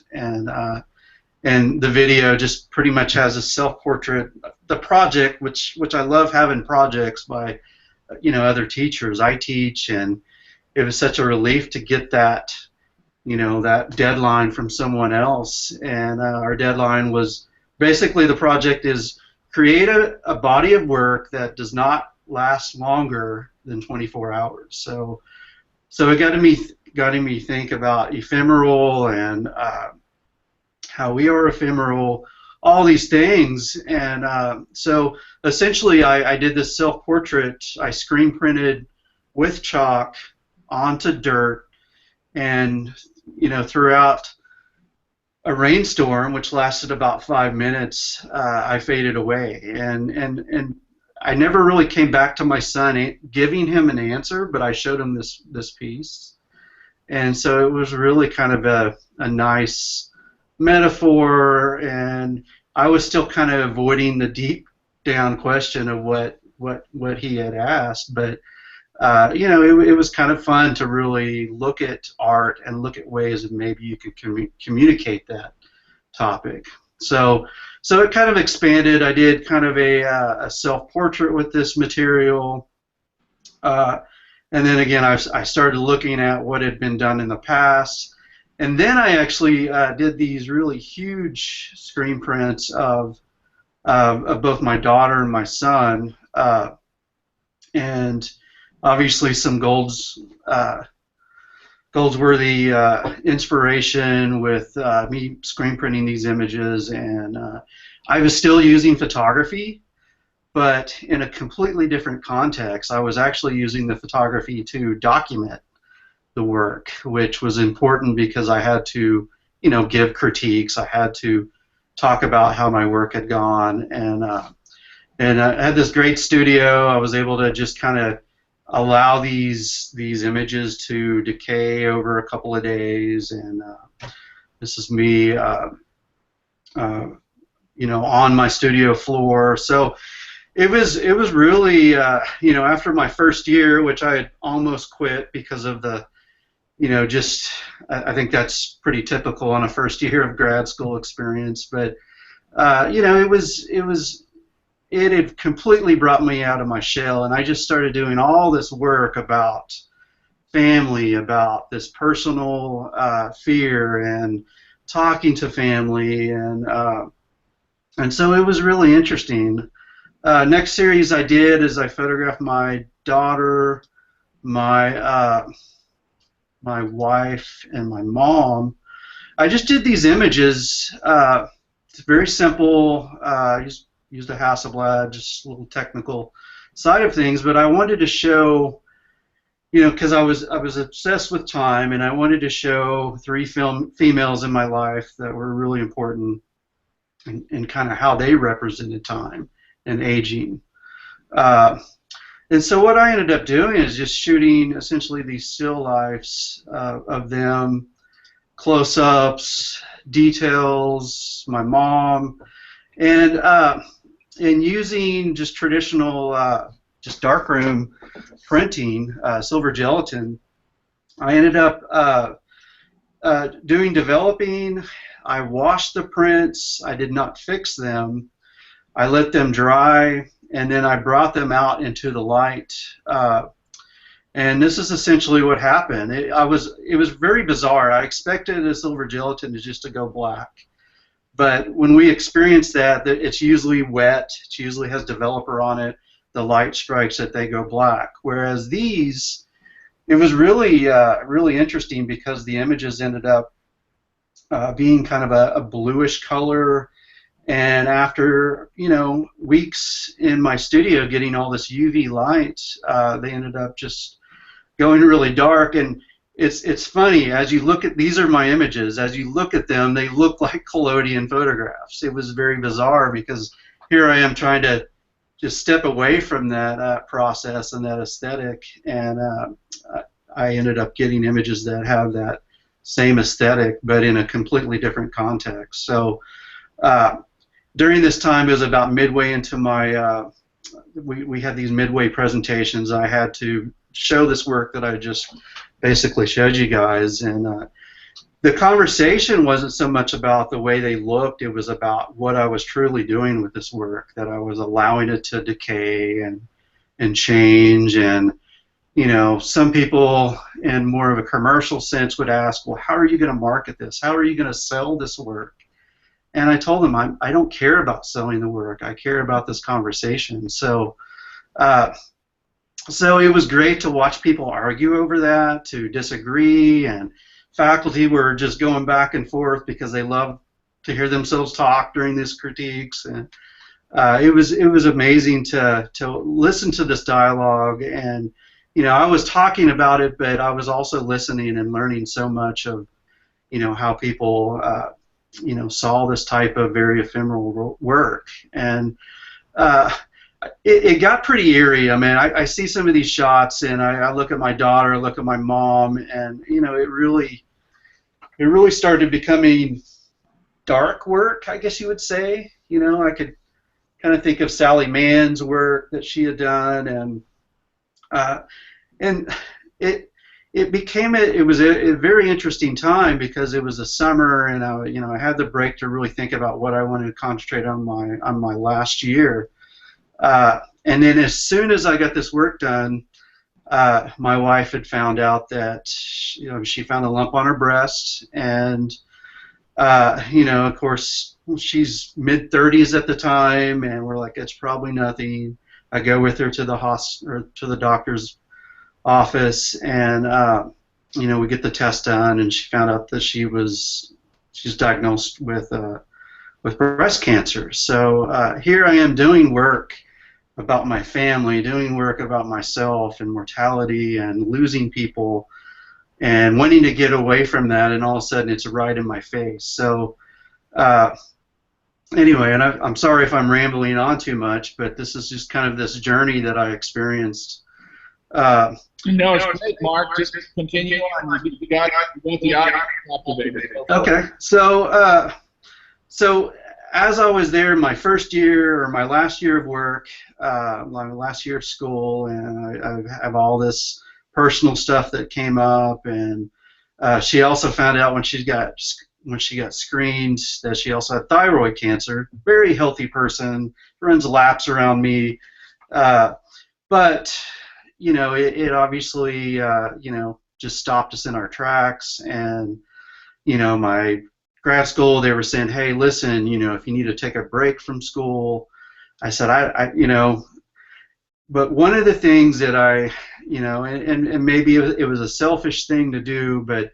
And the video just pretty much has a self-portrait. The project, which I love having projects by other teachers. I teach, and it was such a relief to get that that deadline from someone else. And our deadline was basically, the project is create a body of work that does not last longer than 24 hours. So it got me think about ephemeral, and how we are ephemeral, all these things. And so essentially I did this self-portrait. I screen printed with chalk onto dirt, and throughout a rainstorm, which lasted about 5 minutes, I faded away. And I never really came back to my son giving him an answer, but I showed him this piece. And so it was really kind of a nice metaphor, and I was still kind of avoiding the deep down question of what he had asked, but it was kind of fun to really look at art and look at ways that maybe you could communicate that topic. So it kind of expanded. I did kind of a self-portrait with this material, and then again I started looking at what had been done in the past, and then I actually did these really huge screen prints of both my daughter and my son, and obviously some Goldsworthy inspiration with me screen printing these images. And I was still using photography, but in a completely different context. I was actually using the photography to document the work, which was important because I had to, give critiques. I had to talk about how my work had gone, and I had this great studio. I was able to just kind of allow these images to decay over a couple of days, and this is me, on my studio floor. So it was really, after my first year, which I had almost quit because of the, I think that's pretty typical on a first year of grad school experience, but it had completely brought me out of my shell, and I just started doing all this work about family, about this personal fear, and talking to family, and so it was really interesting. Next series I did is I photographed my daughter, my wife, and my mom. I just did these images. It's very simple. Used a Hasselblad, just a little technical side of things, but I wanted to show, because I was obsessed with time, and I wanted to show 3 females in my life that were really important, and kind of how they represented time and aging. And so what I ended up doing is just shooting essentially these still lifes of them, close-ups, details, my mom, and using just traditional, just darkroom printing, silver gelatin. I ended up doing developing. I washed the prints. I did not fix them. I let them dry, and then I brought them out into the light. And this is essentially what happened. It was very bizarre. I expected a silver gelatin just to go black. But when we experience that, it's usually wet, it usually has developer on it, the light strikes it, they go black. Whereas these, it was really, really interesting because the images ended up being kind of a bluish color. And after, you know, weeks in my studio getting all this UV light, they ended up just going really dark. And it's funny, as you look at, these are my images, as you look at them, they look like collodion photographs. It was very bizarre because here I am trying to just step away from that process and that aesthetic, and I ended up getting images that have that same aesthetic but in a completely different context. So during this time, it was about midway into my, we had these midway presentations. I had to show this work that I just basically showed you guys, and the conversation wasn't so much about the way they looked, it was about what I was truly doing with this work, that I was allowing it to decay and change. And you know, some people in more of a commercial sense would ask, well, how are you going to market this? How are you going to sell this work? And I told them, I don't care about selling the work, I care about this conversation. So so it was great to watch people argue over that, to disagree, and faculty were just going back and forth because they love to hear themselves talk during these critiques. And it was amazing to listen to this dialogue. And you know, I was talking about it, but I was also listening and learning so much of, you know, how people you know, saw this type of very ephemeral work. And it got pretty eerie. I mean, I see some of these shots, and I look at my daughter, I look at my mom, and you know, it really started becoming dark work, I guess you would say. You know, I could kind of think of Sally Mann's work that she had done, and it became it was a very interesting time because it was a summer, and you know, I had the break to really think about what I wanted to concentrate on my last year. And then as soon as I got this work done, my wife had found out that, you know, she found a lump on her breast, and you know, of course, she's mid-30s at the time, and we're like, it's probably nothing. I go with her to the doctor's office, and you know, we get the test done, and she found out that she's diagnosed with breast cancer. So here I am doing work about my family, doing work about myself and mortality and losing people, and wanting to get away from that, and all of a sudden it's right in my face. So anyway, and I'm sorry if I'm rambling on too much, but this is just kind of this journey that I experienced. No, it's great, Mark. Just continue on. You got the audience captivated. Okay, so so as I was there in my first year, or my last year of work, my last year of school, and I have all this personal stuff that came up, and she also found out when she got screened that she also had thyroid cancer. Very healthy person, runs laps around me, but you know, it obviously you know, just stopped us in our tracks. And you know, my grad school, they were saying, hey, listen, you know, if you need to take a break from school. I said, I you know, but one of the things that I, you know, and maybe it was a selfish thing to do, but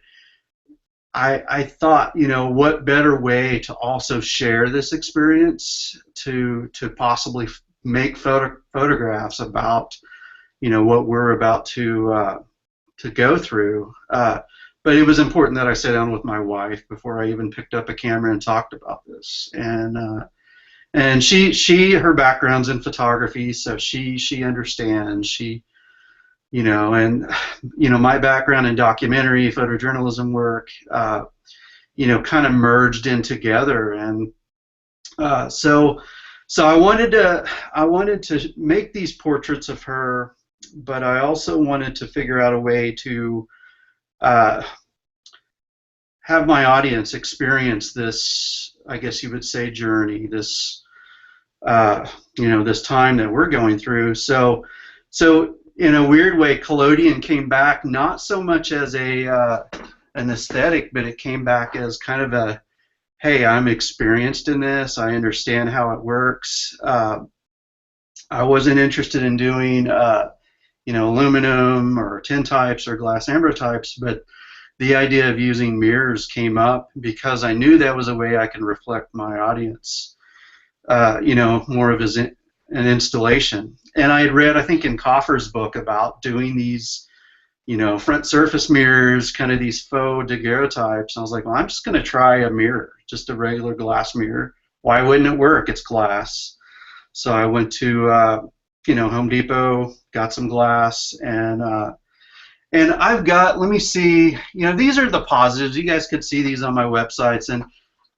I thought, you know, what better way to also share this experience, to possibly make photographs about, you know, what we're about to go through. But it was important that I sat down with my wife before I even picked up a camera and talked about this. And she her background's in photography, so she understands. She, you know, and you know, my background in documentary photojournalism work, you know, kind of merged in together. And so I wanted to make these portraits of her, but I also wanted to figure out a way to have my audience experience this, I guess you would say, journey, this this time that we're going through. So in a weird way, collodion came back not so much as an aesthetic, but it came back as kind of a, hey, I'm experienced in this. I understand how it works. I wasn't interested in doing, aluminum or tin types or glass ambrotypes, but the idea of using mirrors came up because I knew that was a way I can reflect my audience, more of as an installation. And I had read, I think, in Coffer's book about doing these, front surface mirrors, kind of these faux daguerreotypes. And I was like, well, I'm just going to try a mirror, just a regular glass mirror. Why wouldn't it work? It's glass. So I went to, Home Depot, got some glass, and I've got, let me see, these are the positives. You guys could see these on my websites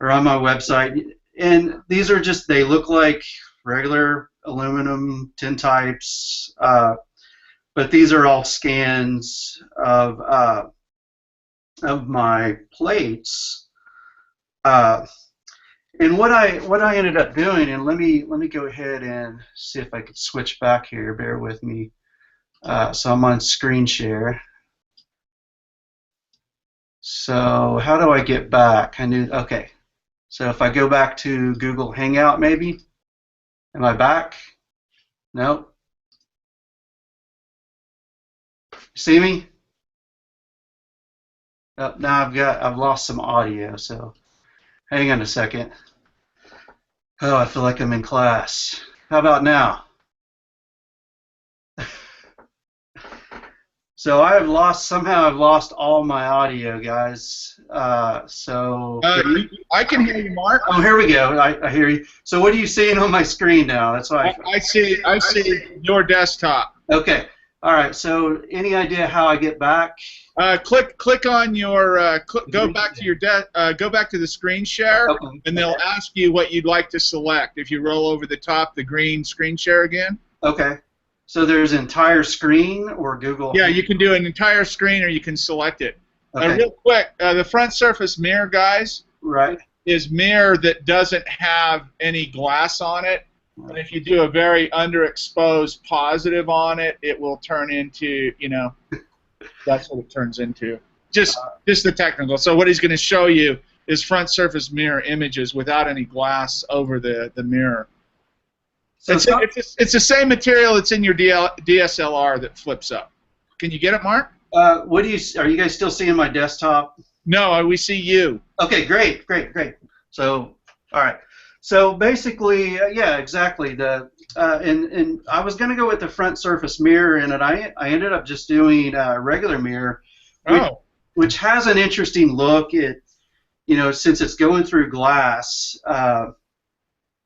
or on my website. And these are just, they look like regular aluminum tin types, but these are all scans of my plates. And what I ended up doing, and let me go ahead and see if I could switch back here. Bear with me. So I'm on screen share. So how do I get back? Okay. So if I go back to Google Hangout, maybe. Am I back? No. See me? Oh, now I've lost some audio. So hang on a second. Oh, I feel like I'm in class. How about now? So I've lost all my audio, guys. I can hear you, Mark. Oh, here we go. I hear you. So what are you seeing on my screen now? That's why I see your desktop. Okay. All right. So any idea how I get back? Click on your go back to your go back to the screen share, okay. And they'll ask you what you'd like to select. If you roll over the top, the green screen share again. Okay. So there's entire screen or Google? Yeah, you can do an entire screen or you can select it. Okay. Real quick, the front surface mirror, guys, right, is mirror that doesn't have any glass on it. And if you do a very underexposed positive on it, it will turn into, that's what it turns into. Just the technical. So what he's going to show you is front surface mirror images without any glass over the mirror. So it's the same material that's in your DSLR that flips up. Can you get it, Mark? Are you guys still seeing my desktop? No, we see you. Okay, great. So, all right. So basically, yeah, exactly. And I was going to go with the front surface mirror, and I ended up just doing a regular mirror, which has an interesting look. Since it's going through glass,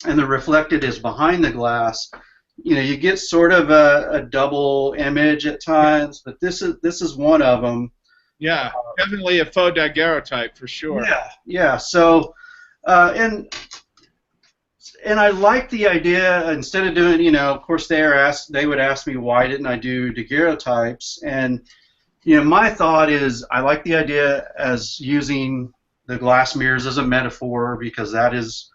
and the reflected is behind the glass, you get sort of a double image at times, but this is one of them. Yeah, definitely a faux daguerreotype for sure. Yeah. So, and I like the idea. Instead of doing, of course they would ask me why didn't I do daguerreotypes, and my thought is I like the idea as using the glass mirrors as a metaphor, because that is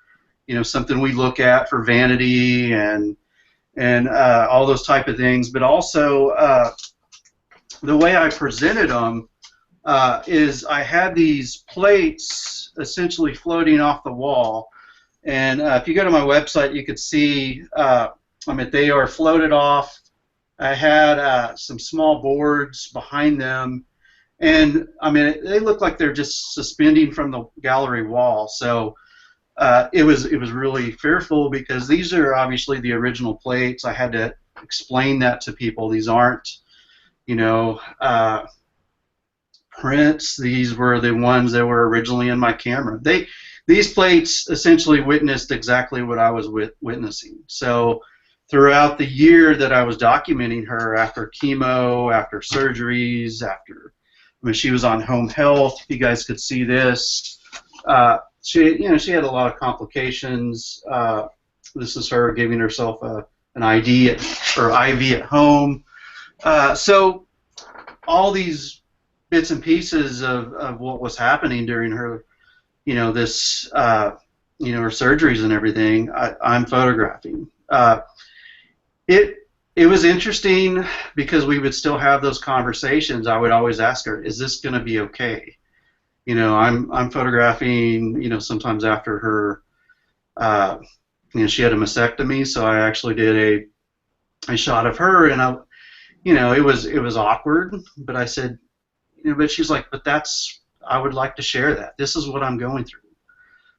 something we look at for vanity and all those type of things. But also the way I presented them is I had these plates essentially floating off the wall, and if you go to my website, you could see they are floated off. I had some small boards behind them, and they look like they're just suspending from the gallery wall. So it was really fearful, because these are obviously the original plates. I had to explain that to people. These aren't, prints. These were the ones that were originally in my camera. These plates essentially witnessed exactly what I was witnessing. So throughout the year that I was documenting her, after chemo, after surgeries, when she was on home health, you guys could see this. She had a lot of complications. This is her giving herself an IV at home. So all these bits and pieces of what was happening during her, this you know, her surgeries and everything, I'm photographing. It was interesting because we would still have those conversations. I would always ask her, "Is this going to be okay?" You know, I'm photographing. You know, sometimes after her, you know, she had a mastectomy, so I actually did a shot of her, and you know, it was awkward, but I said, you know, but she's like, "But I would like to share that. This is what I'm going through."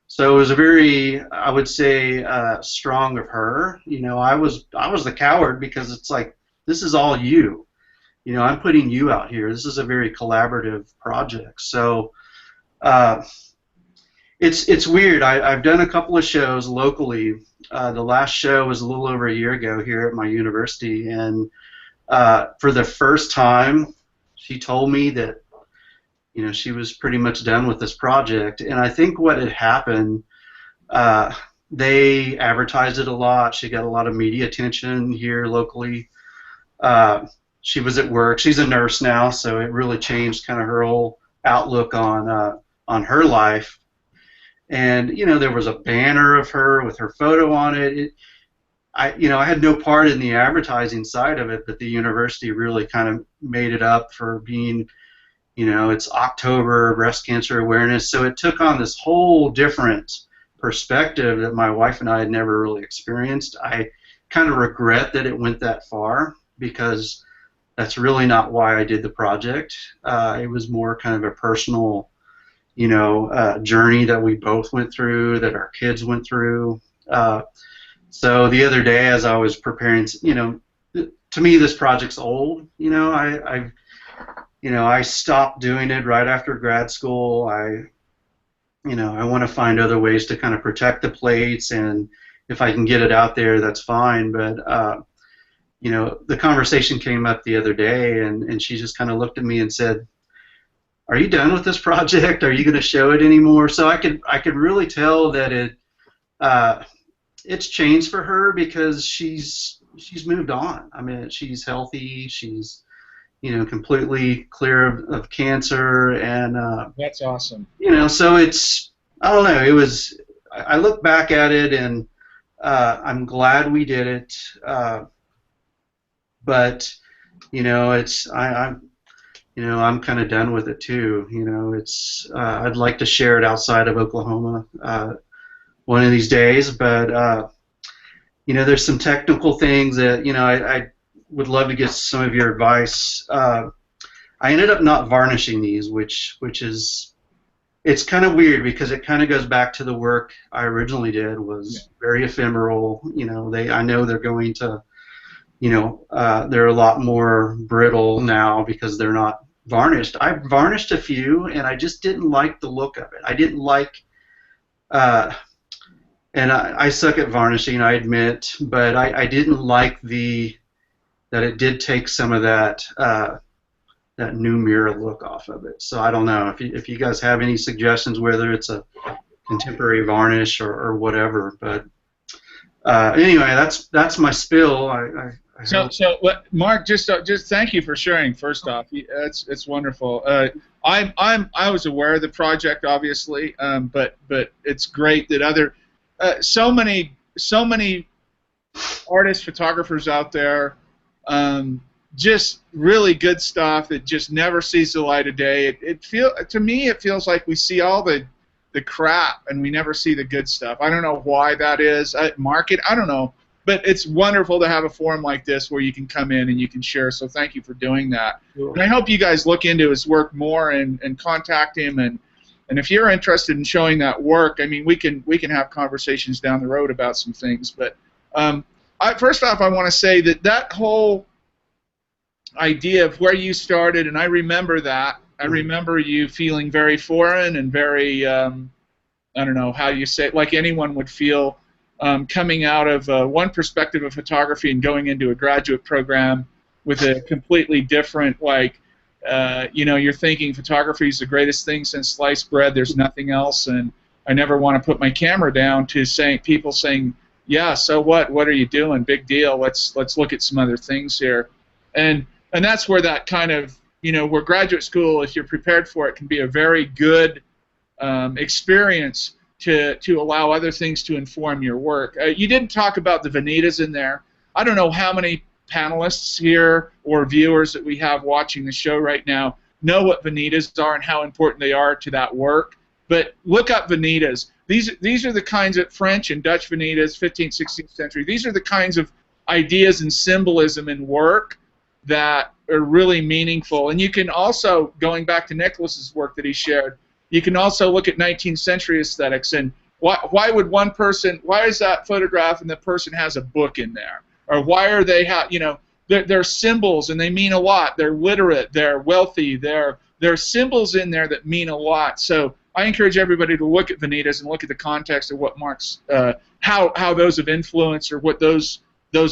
So it was a very, I would say, strong of her. You know, I was the coward because it's like, this is all you. You know, I'm putting you out here. This is a very collaborative project. So it's weird. I've done a couple of shows locally. The last show was a little over a year ago here at my university, and for the first time, she told me that, you know, she was pretty much done with this project. And I think what had happened, they advertised it a lot. She got a lot of media attention here locally. She was at work. She's a nurse now, so it really changed kind of her whole outlook on her life. And, you know, there was a banner of her with her photo on it. You know, I had no part in the advertising side of it, but the university really kind of made it up for being, you know, it's October, breast cancer awareness, so it took on this whole different perspective that my wife and I had never really experienced. I kind of regret that it went that far because that's really not why I did the project. It was more kind of a personal, you know, journey that we both went through, that our kids went through. So the other day, as I was preparing, you know, to me this project's old. You know, I stopped doing it right after grad school. You know, I want to find other ways to kind of protect the plates, and if I can get it out there, that's fine. But you know, the conversation came up the other day, and she just kind of looked at me and said, "Are you done with this project? Are you going to show it anymore?" So I could really tell that it's changed for her because she's moved on. I mean, she's healthy. She's, you know, completely clear of cancer, and That's awesome. you know, so it's, I don't know, it was, I look back at it, and I'm glad we did it, but you know, I'm kind of done with it too. You know, it's I'd like to share it outside of Oklahoma one of these days, but you know, there's some technical things that, you know, I would love to get some of your advice. I ended up not varnishing these, which is, it's kind of weird because it kind of goes back to the work I originally did, was very ephemeral. You know, I know they're going to, you know, they're a lot more brittle now because they're not varnished. I varnished a few, and I just didn't like the look of it. I didn't like, and I suck at varnishing, I admit, but I didn't like that it did take some of that that new mirror look off of it. So I don't know if you guys have any suggestions, whether it's a contemporary varnish or whatever. But anyway, that's my spill. So what, Mark? Just thank you for sharing. First off, it's wonderful. I was aware of the project, obviously, but it's great that so many artists, photographers out there, just really good stuff that just never sees the light of day. To me, it feels like we see all the crap and we never see the good stuff. I don't know why that is. Market, I don't know. But it's wonderful to have a forum like this where you can come in and you can share. So thank you for doing that. Sure. And I hope you guys look into his work more and contact him. And if you're interested in showing that work, I mean, we can have conversations down the road about some things. But first off, I want to say that whole idea of where you started, and I remember that. I remember you feeling very foreign and very, I don't know how you say it, like anyone would feel. Coming out of one perspective of photography and going into a graduate program with a completely different, like, you know, you're thinking photography is the greatest thing since sliced bread, there's nothing else, and I never want to put my camera down, to people saying, yeah, so what are you doing, big deal, let's look at some other things here. And that's where that kind of, you know, where graduate school, if you're prepared for it, can be a very good experience to allow other things to inform your work. You didn't talk about the vanitas in there. I don't know how many panelists here or viewers that we have watching the show right now know what vanitas are and how important they are to that work. But look up vanitas. These are the kinds of French and Dutch vanitas, 15th, 16th century. These are the kinds of ideas and symbolism in work that are really meaningful. And you can also, going back to Nicholas's work that he shared, you can also look at 19th century aesthetics and why would one person, why is that photograph and the person has a book in there? Or why are they, they're symbols and they mean a lot. They're literate, they're wealthy, there are symbols in there that mean a lot. So I encourage everybody to look at vanitas and look at the context of what Mark's, how those have influenced or what those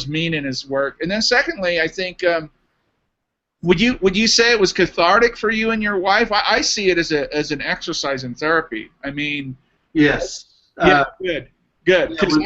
mean in his work. And then secondly, I think, would you say it was cathartic for you and your wife? I see it as an exercise in therapy. I mean, yes. Yeah, good. Because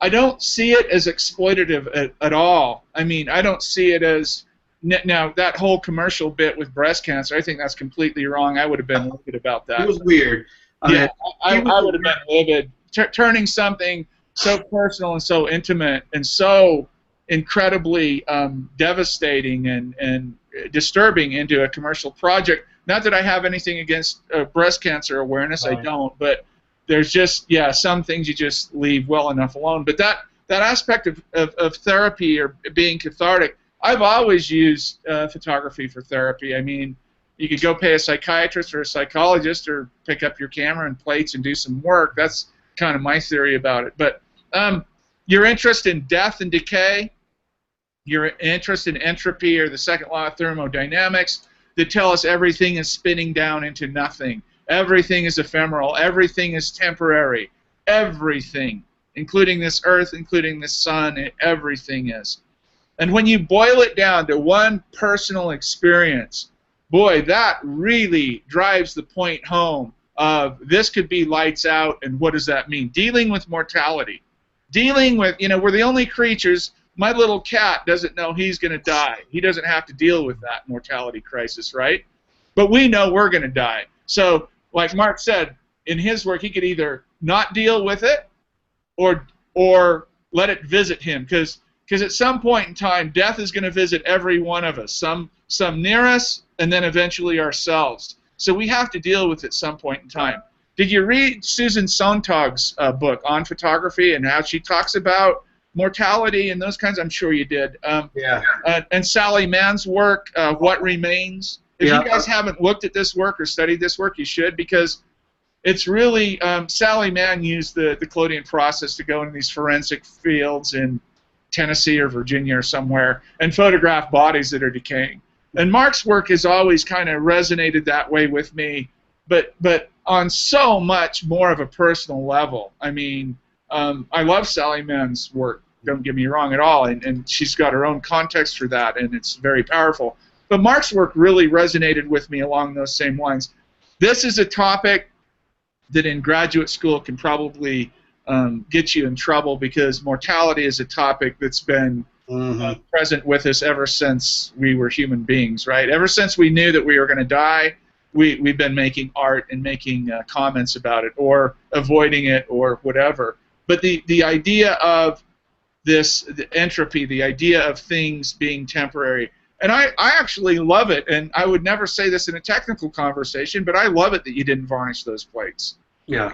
I don't see it as exploitative at all. I mean, I don't see it as now that whole commercial bit with breast cancer. I think that's completely wrong. I would have been livid about that. It was weird. Yeah, I would have been livid. Turning something so personal and so intimate and so incredibly devastating and disturbing into a commercial project. Not that I have anything against breast cancer awareness. Right. I don't. But there's just, some things you just leave well enough alone. But that aspect of therapy or being cathartic, I've always used photography for therapy. I mean, you could go pay a psychiatrist or a psychologist or pick up your camera and plates and do some work. That's kind of my theory about it. But your interest in death and decay, your interest in entropy or the second law of thermodynamics that tell us everything is spinning down into nothing. Everything is ephemeral. Everything is temporary. Everything, including this earth, including this sun, everything is. And when you boil it down to one personal experience, boy, that really drives the point home of this could be lights out, and what does that mean? Dealing with mortality. Dealing with, we're the only creatures. My little cat doesn't know he's going to die. He doesn't have to deal with that mortality crisis, right? But we know we're going to die. So, like Mark said, in his work, he could either not deal with it or let it visit him, because at some point in time, death is going to visit every one of us, some near us, and then eventually ourselves. So we have to deal with it at some point in time. Did you read Susan Sontag's book on photography and how she talks about mortality and those kinds? I'm sure you did. And Sally Mann's work, What Remains. If you guys haven't looked at this work or studied this work, you should, because it's really, Sally Mann used the Clodian process to go into these forensic fields in Tennessee or Virginia or somewhere and photograph bodies that are decaying. And Mark's work has always kind of resonated that way with me, but on so much more of a personal level. I mean, I love Sally Mann's work, don't get me wrong at all, and she's got her own context for that, and it's very powerful. But Mark's work really resonated with me along those same lines. This is a topic that in graduate school can probably get you in trouble, because mortality is a topic that's been present with us ever since we were human beings, right? Ever since we knew that we were going to die, we've been making art and making comments about it or avoiding it or whatever. But the idea of the entropy, the idea of things being temporary, and I actually love it, and I would never say this in a technical conversation, but I love it that you didn't varnish those plates. Yeah.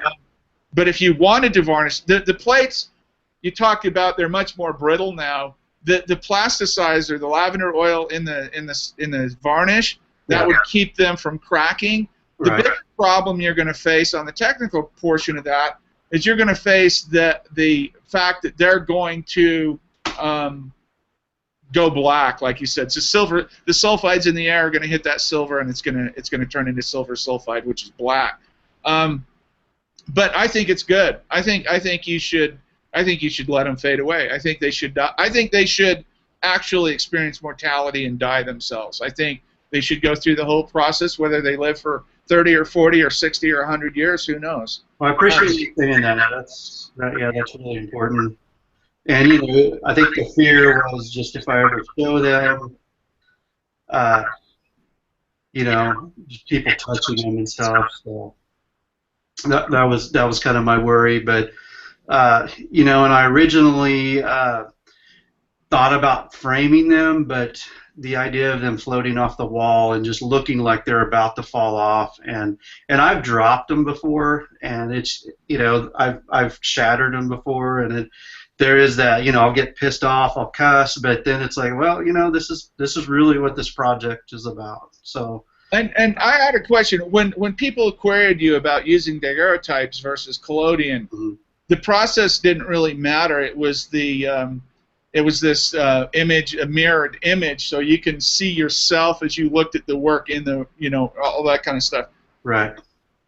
But if you wanted to varnish, the plates you talked about, they're much more brittle now. The plasticizer, the lavender oil in the varnish, that would keep them from cracking. The big problem you're going to face on the technical portion of that is you're going to face the fact that they're going to go black, like you said. So the sulfides in the air are going to hit that silver, and it's going to turn into silver sulfide, which is black. But I think it's good. I think you should let them fade away. I think they should die. I think they should actually experience mortality and die themselves. I think they should go through the whole process, whether they live for 30 or 40 or 60 or 100 years. Who knows? Well, I appreciate you saying that. That's really important. And I think the fear was just if I ever show them, just people touching them and stuff. So that was kind of my worry. But you know, and I originally thought about framing them, but the idea of them floating off the wall and just looking like they're about to fall off, and I've dropped them before, and it's, you know, I've shattered them before, and there is that, you know, I'll get pissed off, I'll cuss, but then it's like, well, you know, this is really what this project is about. So. And I had a question. When people queried you about using daguerreotypes versus collodion, the process didn't really matter. It was this image, a mirrored image, so you can see yourself as you looked at the work in the, you know, all that kind of stuff. Right.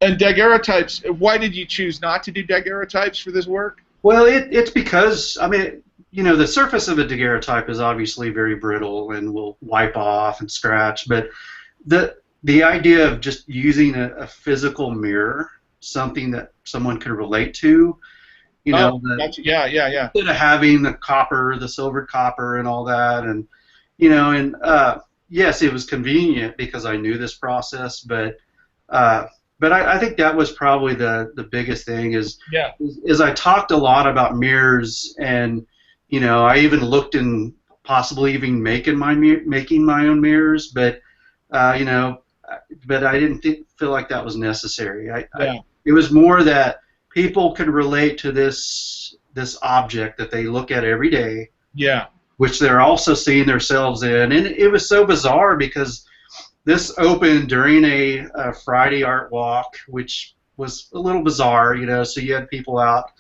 And daguerreotypes, why did you choose not to do daguerreotypes for this work? Well, it's because, I mean, you know, the surface of a daguerreotype is obviously very brittle and will wipe off and scratch, but the idea of just using a physical mirror, something that someone could relate to, you know, gotcha. Yeah. Instead of having the copper, the silvered copper and all that, and, you know, and yes, it was convenient because I knew this process, but I think that was probably the biggest thing is I talked a lot about mirrors, and, you know, I even looked in possibly even making my own mirrors, but you know, but I didn't feel like that was necessary. It was more that people could relate to this object that they look at every day, which they're also seeing themselves in, and it was so bizarre because this opened during a Friday art walk, which was a little bizarre, you know. So you had people out,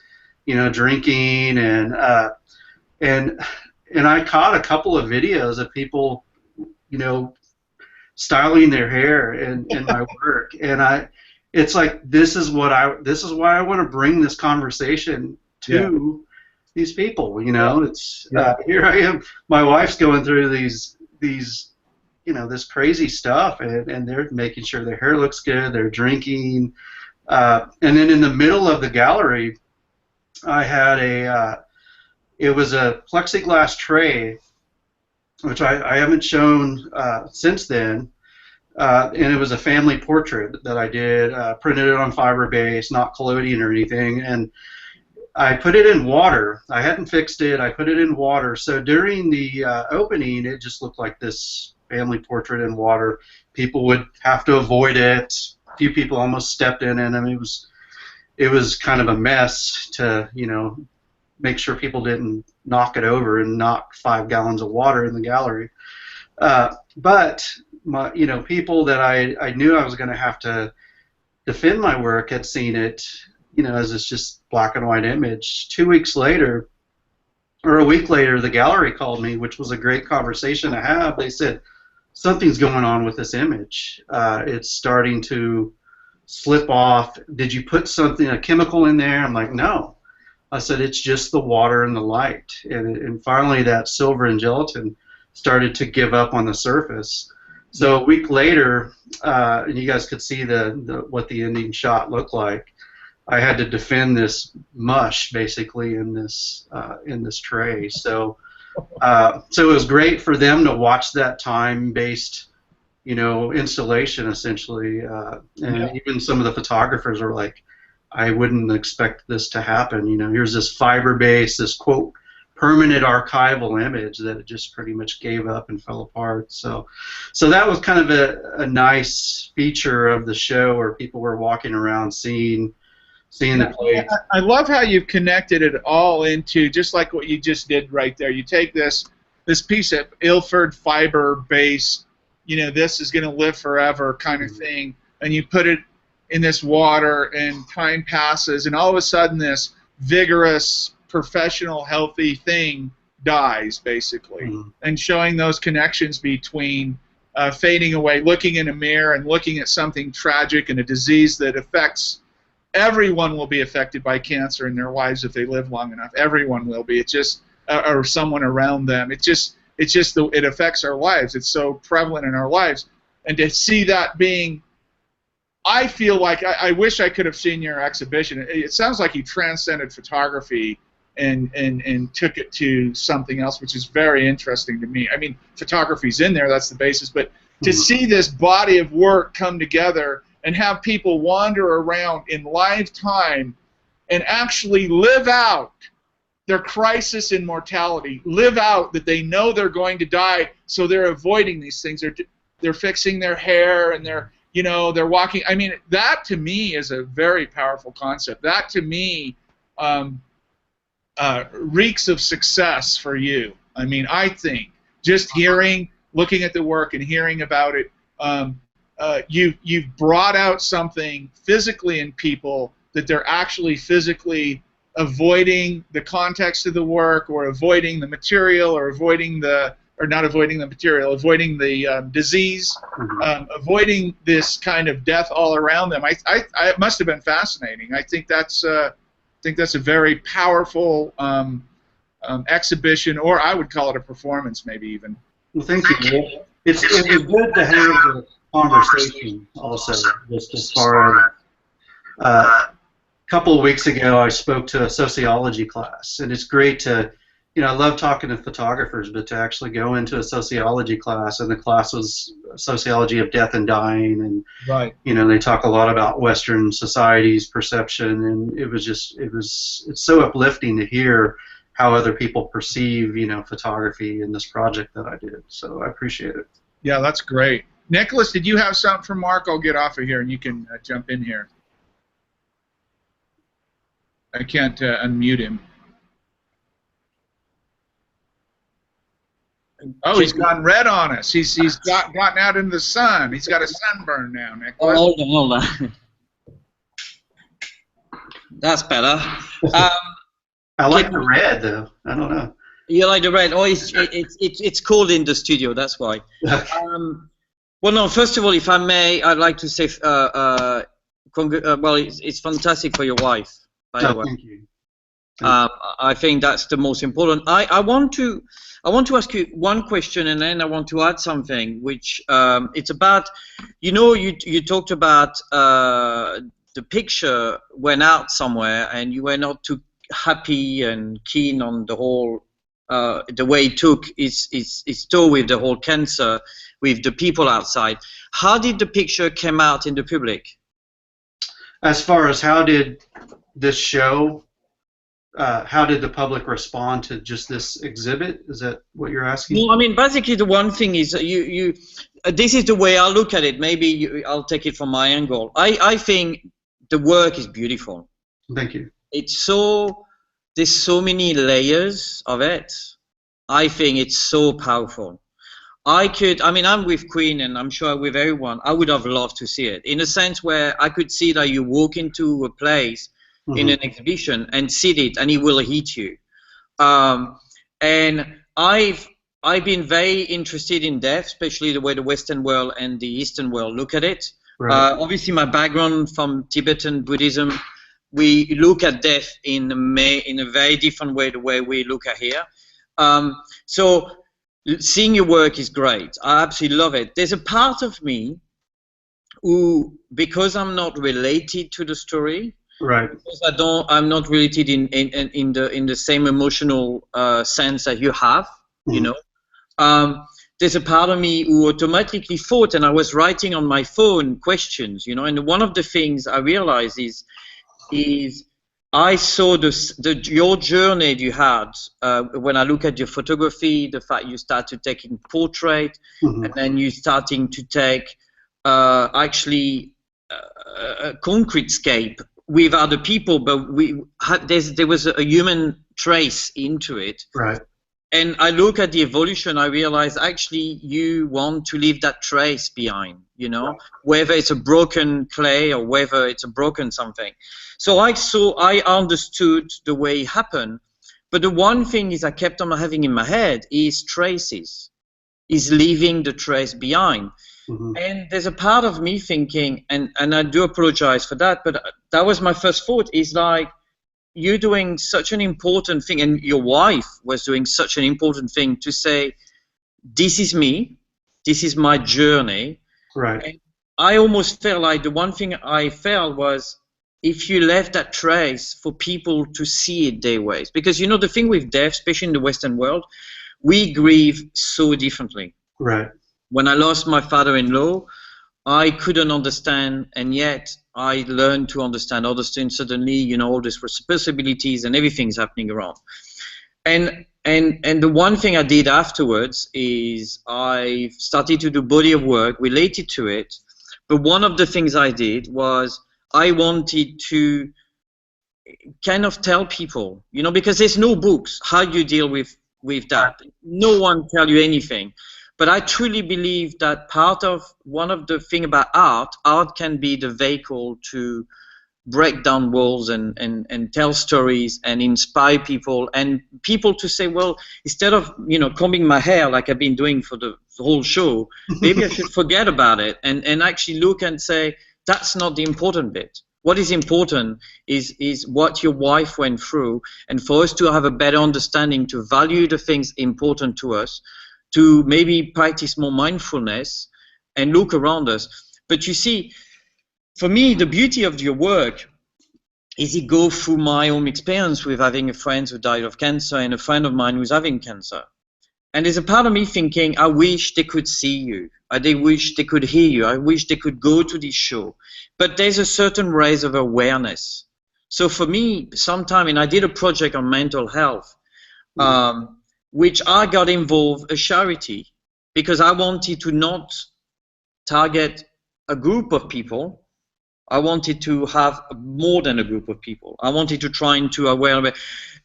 you know, drinking, and I caught a couple of videos of people, you know, styling their hair in my work, and it's like, this is why I want to bring this conversation to these people, you know. It's here I am, my wife's going through these you know, this crazy stuff, and they're making sure their hair looks good, they're drinking, and then in the middle of the gallery I had it was a plexiglass tray, which I haven't shown since then, and it was a family portrait that I did, printed it on fiber base, not collodion or anything, and I put it in water. I hadn't fixed it. I put it in water, so during the opening it just looked like this family portrait in water. People would have to avoid it. A few people almost stepped in it. I mean, it was kind of a mess to, you know, make sure people didn't knock it over and knock 5 gallons of water in the gallery. But you know, people that I knew I was going to have to defend my work had seen it, you know, as it's just black and white image. 2 weeks later, or a week later, the gallery called me, which was a great conversation to have. They said, something's going on with this image. It's starting to slip off. Did you put a chemical in there? I'm like, no. I said, it's just the water and the light. And finally that silver and gelatin started to give up on the surface. So a week later, and you guys could see what the ending shot looked like, I had to defend this mush basically in this tray. So it was great for them to watch that time-based, you know, installation essentially, and even some of the photographers were like, I wouldn't expect this to happen. You know, here's this fiber-based, this quote permanent archival image that it just pretty much gave up and fell apart. So that was kind of a nice feature of the show, where people were walking around seeing the place. I love how you've connected it all into, just like what you just did right there. You take this piece of Ilford fiber base, you know, this is going to live forever kind of thing, and you put it in this water, and time passes, and all of a sudden this vigorous, professional, healthy thing dies, basically. And showing those connections between fading away, looking in a mirror and looking at something tragic and a disease that affects everyone. Will be affected by cancer in their lives if they live long enough. Everyone will be. It's just or someone around them. It affects our lives. It's so prevalent in our lives, and to see that being, I feel like I wish I could have seen your exhibition. It sounds like you transcended photography and took it to something else, which is very interesting to me. I mean, photography's in there, that's the basis, but to see this body of work come together and have people wander around in live time and actually live out their crisis in mortality, live out that they know they're going to die, so they're avoiding these things. They're fixing their hair, and they're walking. I mean, that to me is a very powerful concept. That to me reeks of success for you. I mean, I think just looking at the work and hearing about it, you've brought out something physically in people that they're actually physically avoiding the context of the work, or avoiding the material, or not avoiding the material, avoiding the disease, avoiding this kind of death all around them. It must have been fascinating. I think that's a very powerful exhibition, or I would call it a performance, maybe even. Well, thank you. It was good to have the conversation also, just as far as a couple of weeks ago I spoke to a sociology class, and it's great to, I love talking to photographers, but to actually go into a sociology class, and the class was sociology of death and dying, and right. They talk a lot about Western society's perception, and it's so uplifting to hear how other people perceive, photography in this project that I did. So I appreciate it. Yeah, that's great. Nicholas, did you have something for Mark? I'll get off of here, and you can jump in here. I can't unmute him. Oh, he's gone red on us. He's gotten out into the sun. He's got a sunburn now, Nicholas. Hold on. That's better. I like the red, though. I don't know. You like the red? Oh, it's cold in the studio. That's why. Well, no. First of all, if I may, I'd like to say, well, it's fantastic for your wife. By the way. Thank you. I think that's the most important. I want to ask you one question, and then I want to add something, which it's about, you talked about the picture went out somewhere, and you were not too happy and keen on the whole, the way it took its toll with the whole cancer, with the people outside. How did the picture come out in the public? As far as how did this show, how did the public respond to just this exhibit? Is that what you're asking? No, I mean, basically the one thing is this is the way I look at it. Maybe I'll take it from my angle. I think the work is beautiful. Thank you. There's so many layers of it. I think it's so powerful. I'm with Queen, and I'm sure with everyone, I would have loved to see it, in a sense where I could see that you walk into a place in an exhibition and see it, and it will hit you. And I've been very interested in death, especially the way the Western world and the Eastern world look at it. Right. Obviously, my background from Tibetan Buddhism, we look at death in a very different way, the way we look at here. So seeing your work is great. I absolutely love it. There's a part of me who, because I'm not related to the story, right, because I'm not related in the same emotional sense that you have, there's a part of me who automatically thought, and I was writing on my phone questions, and one of the things I realized is I saw your journey you had when I look at your photography, the fact you started taking portrait, and then you starting to take actually a concrete scape with other people, but there was a human trace into it. Right. And I look at the evolution, I realize actually you want to leave that trace behind, whether it's a broken clay or whether it's a broken something. So I understood the way it happened, but the one thing I kept on having in my head is traces, is leaving the trace behind. And there's a part of me thinking, and I do apologize for that, but that was my first thought, is like, you're doing such an important thing, and your wife was doing such an important thing to say, this is me, this is my journey. Right. And I almost felt like the one thing I felt was, if you left that trace for people to see it their ways. Because, the thing with death, especially in the Western world, we grieve so differently. Right. When I lost my father-in-law, I couldn't understand, and yet I learned to understand other things. Suddenly, you know, all these responsibilities and everything's happening around. And the one thing I did afterwards is I started to do body of work related to it. But one of the things I did was I wanted to kind of tell people, you know, because there's no books how you deal with that. No one tell you anything. But I truly believe that one of the thing about art can be the vehicle to break down walls and tell stories and inspire people, and people to say, well, instead of, you know, combing my hair like I've been doing for the whole show, maybe I should forget about it and actually look and say, that's not the important bit. What is important is what your wife went through, and for us to have a better understanding, to value the things important to us, to maybe practice more mindfulness and look around us. But you see, for me, the beauty of your work is it go through my own experience with having a friend who died of cancer and a friend of mine who's having cancer. And there's a part of me thinking, I wish they could see you. I wish they could hear you. I wish they could go to this show. But there's a certain raise of awareness. So for me, sometime, and I did a project on mental health, which I got involved a charity, because I wanted to not target a group of people. I wanted to have more than a group of people. I wanted to try to aware of it.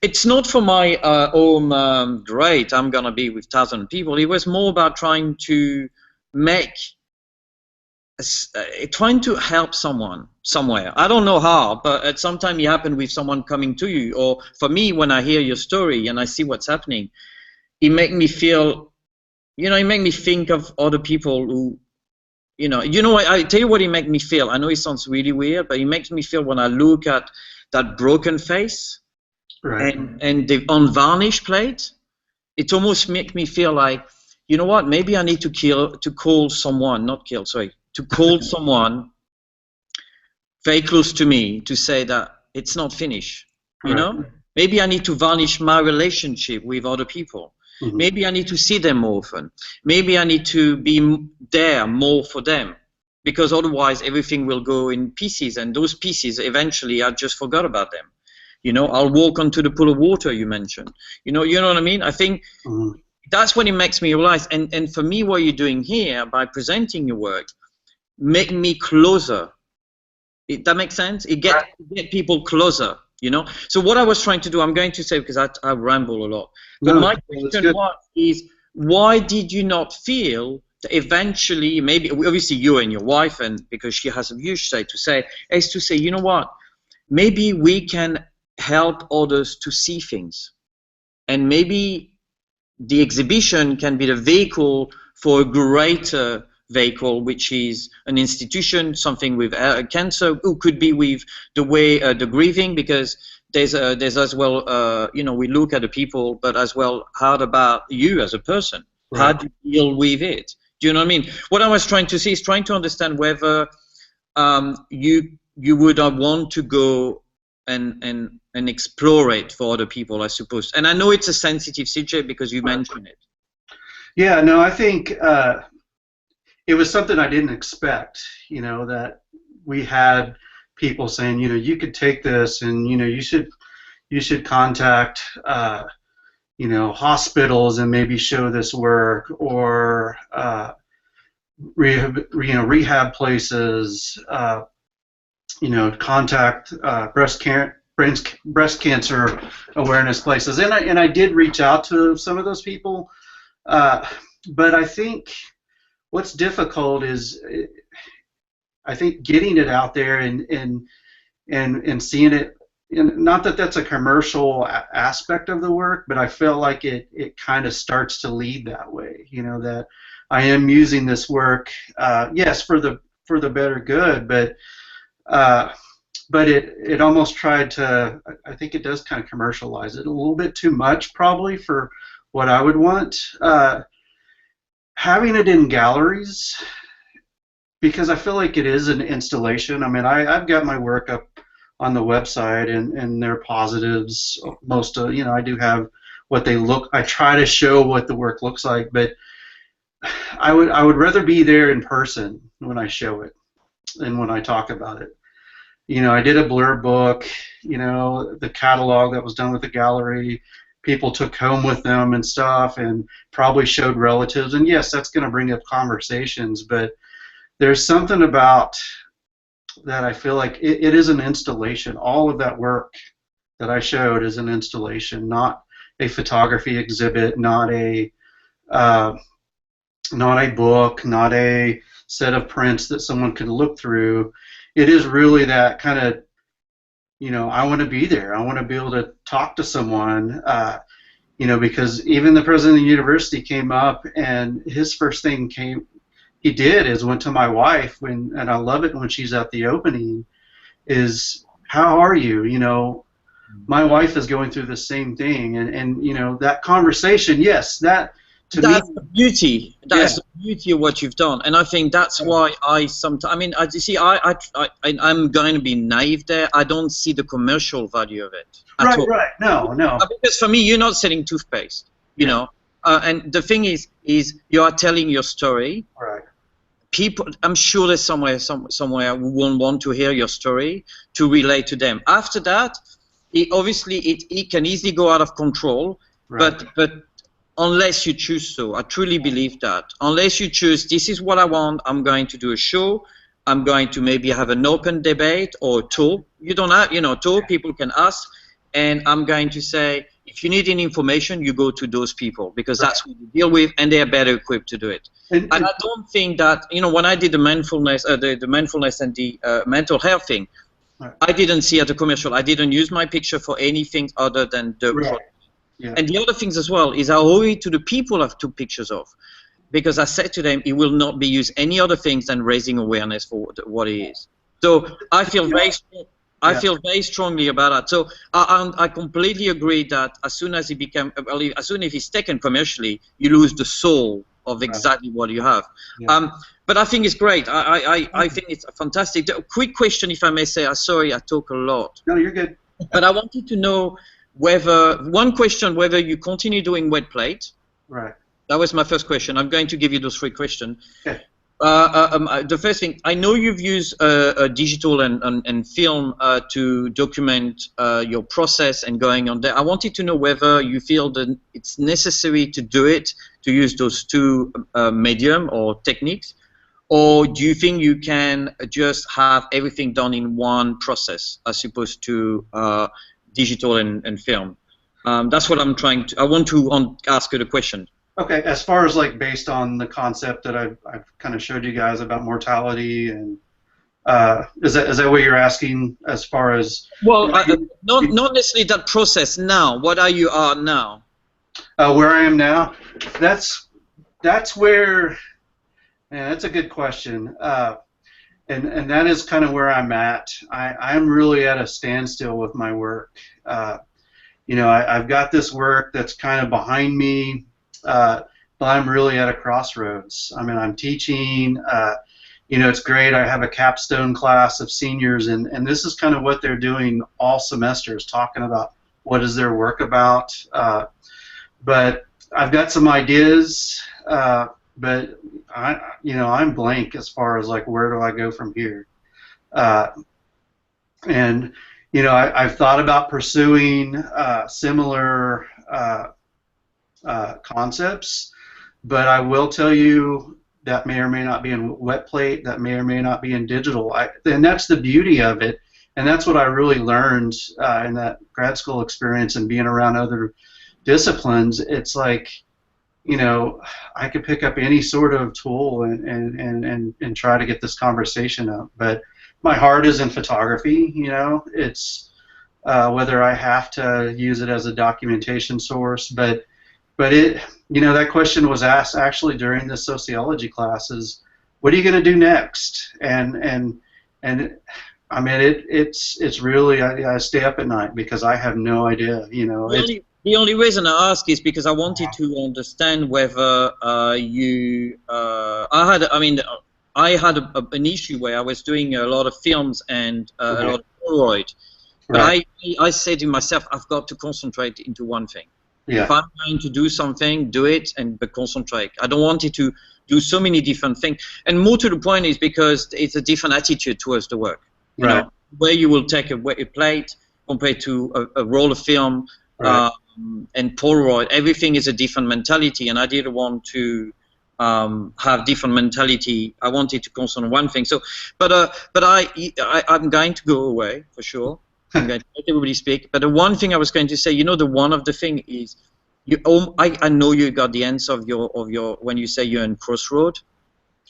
It's not for my own great, I'm going to be with 1,000 people. It was more about trying to trying to help someone somewhere. I don't know how, but at some time it happened with someone coming to you. Or for me, when I hear your story and I see what's happening, it makes me feel, you know, it makes me think of other people who, you know, I tell you what it makes me feel. I know it sounds really weird, but it makes me feel when I look at that broken face, right, and the unvarnished plate, it almost makes me feel like, you know what, maybe I need to call someone, to call someone very close to me to say that it's not finished, you know? Maybe I need to varnish my relationship with other people. Mm-hmm. Maybe I need to see them more often. Maybe I need to be there more for them, because otherwise everything will go in pieces, and those pieces eventually I just forgot about them. You know, I'll walk onto the pool of water you mentioned. You know what I mean? I think that's what it makes me realize. And for me, what you're doing here by presenting your work make me closer. That makes sense? It get people closer. You know, so what I was trying to do, I'm going to say, because I ramble a lot, but my question is, why did you not feel that eventually, maybe, obviously you and your wife, and because she has a huge say, is to say, you know what, maybe we can help others to see things, and maybe the exhibition can be the vehicle for a greater vehicle, which is an institution, something with cancer, who could be with the way the grieving, because there's as well, you know, we look at the people, but as well, how about you as a person? Right. How do you deal with it? Do you know what I mean? What I was trying to see is trying to understand whether you would want to go and explore it for other people, I suppose. And I know it's a sensitive subject because you mentioned it. Yeah, no, I think it was something I didn't expect, you know, that we had people saying, you know, you could take this and, you know, you should contact, you know, hospitals and maybe show this work, or rehab places, you know, contact breast cancer awareness places. And I did reach out to some of those people, but I think what's difficult is, I think, getting it out there and seeing it. And not that that's a commercial aspect of the work, but I feel like it kind of starts to lead that way. You know, that I am using this work, yes, for the better good, but it almost tried to. I think it does kind of commercialize it a little bit too much, probably, for what I would want. Having it in galleries, because I feel like it is an installation. I mean, I've got my work up on the website, and they're positives. Most of, you know, I do have what they look. I try to show what the work looks like, but I would rather be there in person when I show it than when I talk about it. You know, I did a blurb book, you know, the catalog that was done with the gallery, people took home with them and stuff, and probably showed relatives, and yes, that's going to bring up conversations, but there's something about that I feel like it is an installation. All of that work that I showed is an installation, not a photography exhibit, not a book, not a set of prints that someone can look through. It is really that kind of, you know, I want to be there. I want to be able to talk to someone, you know, because even the president of the university came up, and his first thing he did is went to my wife, and I love it when she's at the opening, is, how are you? You know, my wife is going through the same thing, and you know, that conversation, yes, that, to that's me, the beauty. That's yeah. the beauty of what you've done, and I think that's why I sometimes. I mean, you see, I'm going to be naive there. I don't see the commercial value of it at Right, all. right, no, Because for me, you're not selling toothpaste, you know. And the thing is you are telling your story. right, People, I'm sure there's somewhere who will want to hear your story to relate to them. After that, it can easily go out of control, right. but unless you choose so. I truly believe that. Unless you choose, this is what I want, I'm going to do a show, I'm going to maybe have an open debate or a tour. You don't have, you know, tour, people can ask, and I'm going to say, if you need any information, you go to those people, because that's who you deal with, and they're better equipped to do it. And I don't think that, you know, when I did the mindfulness, the mindfulness and the mental health thing, I didn't see at the commercial. I didn't use my picture for anything other than the product. Yeah. And the other things as well is I owe it to the people I took pictures of, because I said to them, it will not be used any other things than raising awareness for what it is. So I feel very strongly about that. So I completely agree that as soon as as soon as it's taken commercially, you lose the soul of exactly what you have. But I think it's great. I think it's fantastic. A quick question, if I may say. Sorry, I talk a lot. No, you're good. But I wanted to know whether you continue doing wet plate. Right. That was my first question. I'm going to give you those 3 questions. Okay. The first thing, I know you've used digital and film to document your process and going on there. I wanted to know whether you feel that it's necessary to do it, to use those 2 medium or techniques, or do you think you can just have everything done in one process as opposed to digital and film? That's what I'm trying to. I want to ask you the question. Okay, as far as like based on the concept that I've kind of showed you guys about mortality, and is that what you're asking as far as? Well, not necessarily that process now. What are you now? Where I am now, that's where, man, that's a good question, and that is kind of where I'm at. I'm really at a standstill with my work. You know, I've got this work that's kind of behind me. But I'm really at a crossroads. I mean, I'm teaching, you know, it's great. I have a capstone class of seniors, and this is kind of what they're doing all semesters, talking about what is their work about. But I've got some ideas, but I'm blank as far as like, where do I go from here? And, you know, I've thought about pursuing similar concepts, but I will tell you that may or may not be in wet plate, that may or may not be in digital. And that's the beauty of it, and that's what I really learned in that grad school experience and being around other disciplines. It's like, you know, I could pick up any sort of tool and try to get this conversation up, but my heart is in photography. You know, it's whether I have to use it as a documentation source, but it, you know, that question was asked actually during the sociology classes. What are you going to do next? And I mean, it's really, I stay up at night because I have no idea. You know, the only reason I ask is because I wanted to understand whether I had an issue where I was doing a lot of films and a lot of Polaroid, but I said to myself, I've got to concentrate into one thing. Yeah. If I'm going to do something, do it, but concentrate. I don't want it to do so many different things. And more to the point is because it's a different attitude towards the work. You know, where you will take a plate compared to a roll of film, and Polaroid. Everything is a different mentality, and I didn't want to have different mentality. I wanted to concentrate on one thing. So, but I'm going to go away for sure. I'm going to let everybody speak. But the one thing I was going to say, you know, the thing is, I know you got the answer of your when you say you're in crossroad.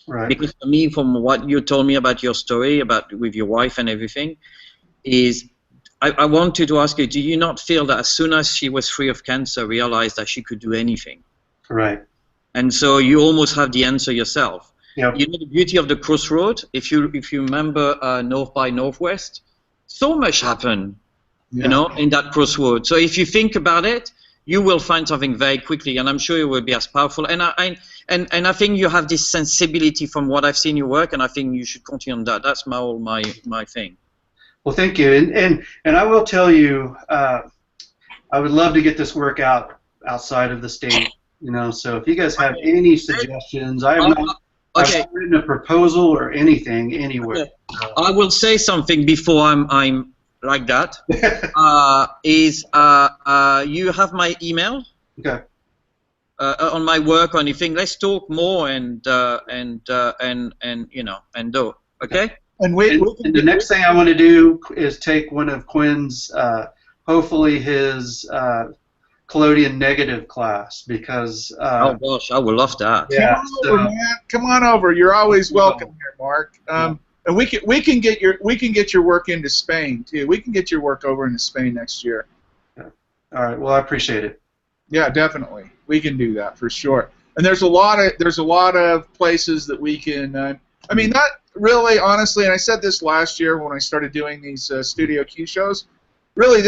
Right. Because for me, from what you told me about your story about with your wife and everything, is I wanted to ask you: do you not feel that as soon as she was free of cancer, realized that she could do anything? Right. And so you almost have the answer yourself. Yep. You know the beauty of the crossroad. If you remember North by Northwest, so much happened, you know, in that crossroad. So if you think about it, you will find something very quickly, and I'm sure it will be as powerful. And I think you have this sensibility from what I've seen your work, and I think you should continue on that. That's my thing. Well, thank you, and I will tell you, I would love to get this work out outside of the state. You know, so if you guys have any suggestions, I have not written a proposal or anything anywhere. Okay. I will say something before I'm like that. You have my email? Okay. On my work or anything. Let's talk more and you know, and do. Okay? And the next thing I want to do is take one of Quinn's, hopefully his collodion negative class, because oh gosh, I would love that. Yeah, come on over, man. Come on over. You're always welcome here, Mark. And we can get your work into Spain too. We can get your work over into Spain next year. All right. Well, I appreciate it. Yeah, definitely. We can do that for sure. And there's a lot of places that we can. I mean, not really, honestly. And I said this last year when I started doing these Studio Q shows. Really,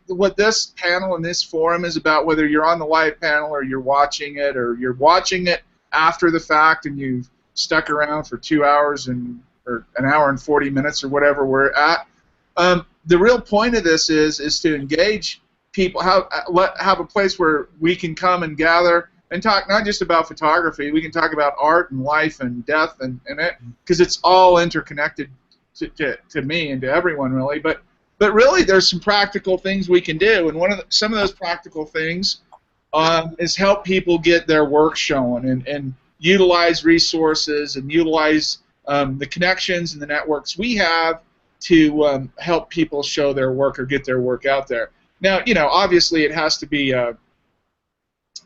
what this panel and this forum is about, whether you're on the live panel or you're watching it after the fact and you've stuck around for 2 hours or an hour and 40 minutes or whatever we're at. The real point of this is to engage people, have a place where we can come and gather and talk not just about photography. We can talk about art and life and death and it, because it's all interconnected to me and to everyone really. But really, there's some practical things we can do, and some of those practical things is help people get their work shown and utilize resources and utilize the connections and the networks we have to help people show their work or get their work out there. Now, you know, obviously, it has to be a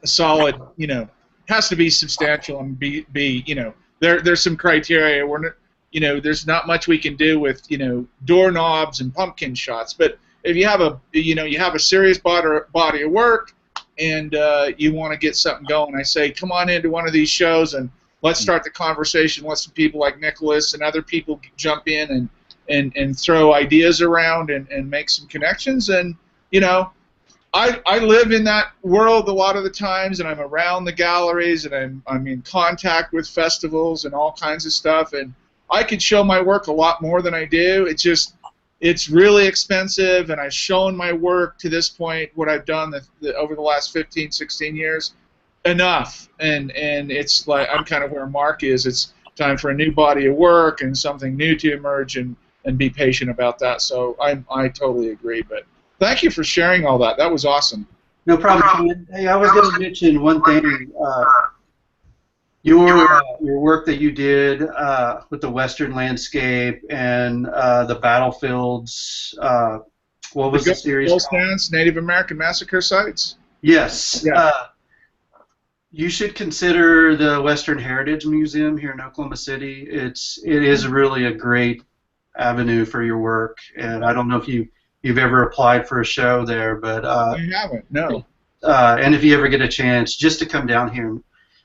solid, you know, has to be substantial and be you know, there's some criteria. You know, there's not much we can do with, you know, doorknobs and pumpkin shots. But if you have a serious body of work and you want to get something going, I say come on into one of these shows and let's start the conversation. Let some people like Nicholas and other people jump in and throw ideas around and make some connections. And you know, I live in that world a lot of the times, and I'm around the galleries, and I'm in contact with festivals and all kinds of stuff, and I could show my work a lot more than I do. It's really expensive, and I've shown my work to this point, what I've done over the last 15, 16 years, enough. And it's like I'm kind of where Mark is. It's time for a new body of work and something new to emerge, and be patient about that. So I totally agree. But thank you for sharing all that. That was awesome. No problem. Hey, I was going to mention one thing. Your work that you did with the Western landscape and the battlefields. What was the series? Gold Stands, Native American massacre sites. Yes. Yeah. You should consider the Western Heritage Museum here in Oklahoma City. It is really a great avenue for your work, and I don't know if you've ever applied for a show there, but I haven't. No. And if you ever get a chance, just to come down here.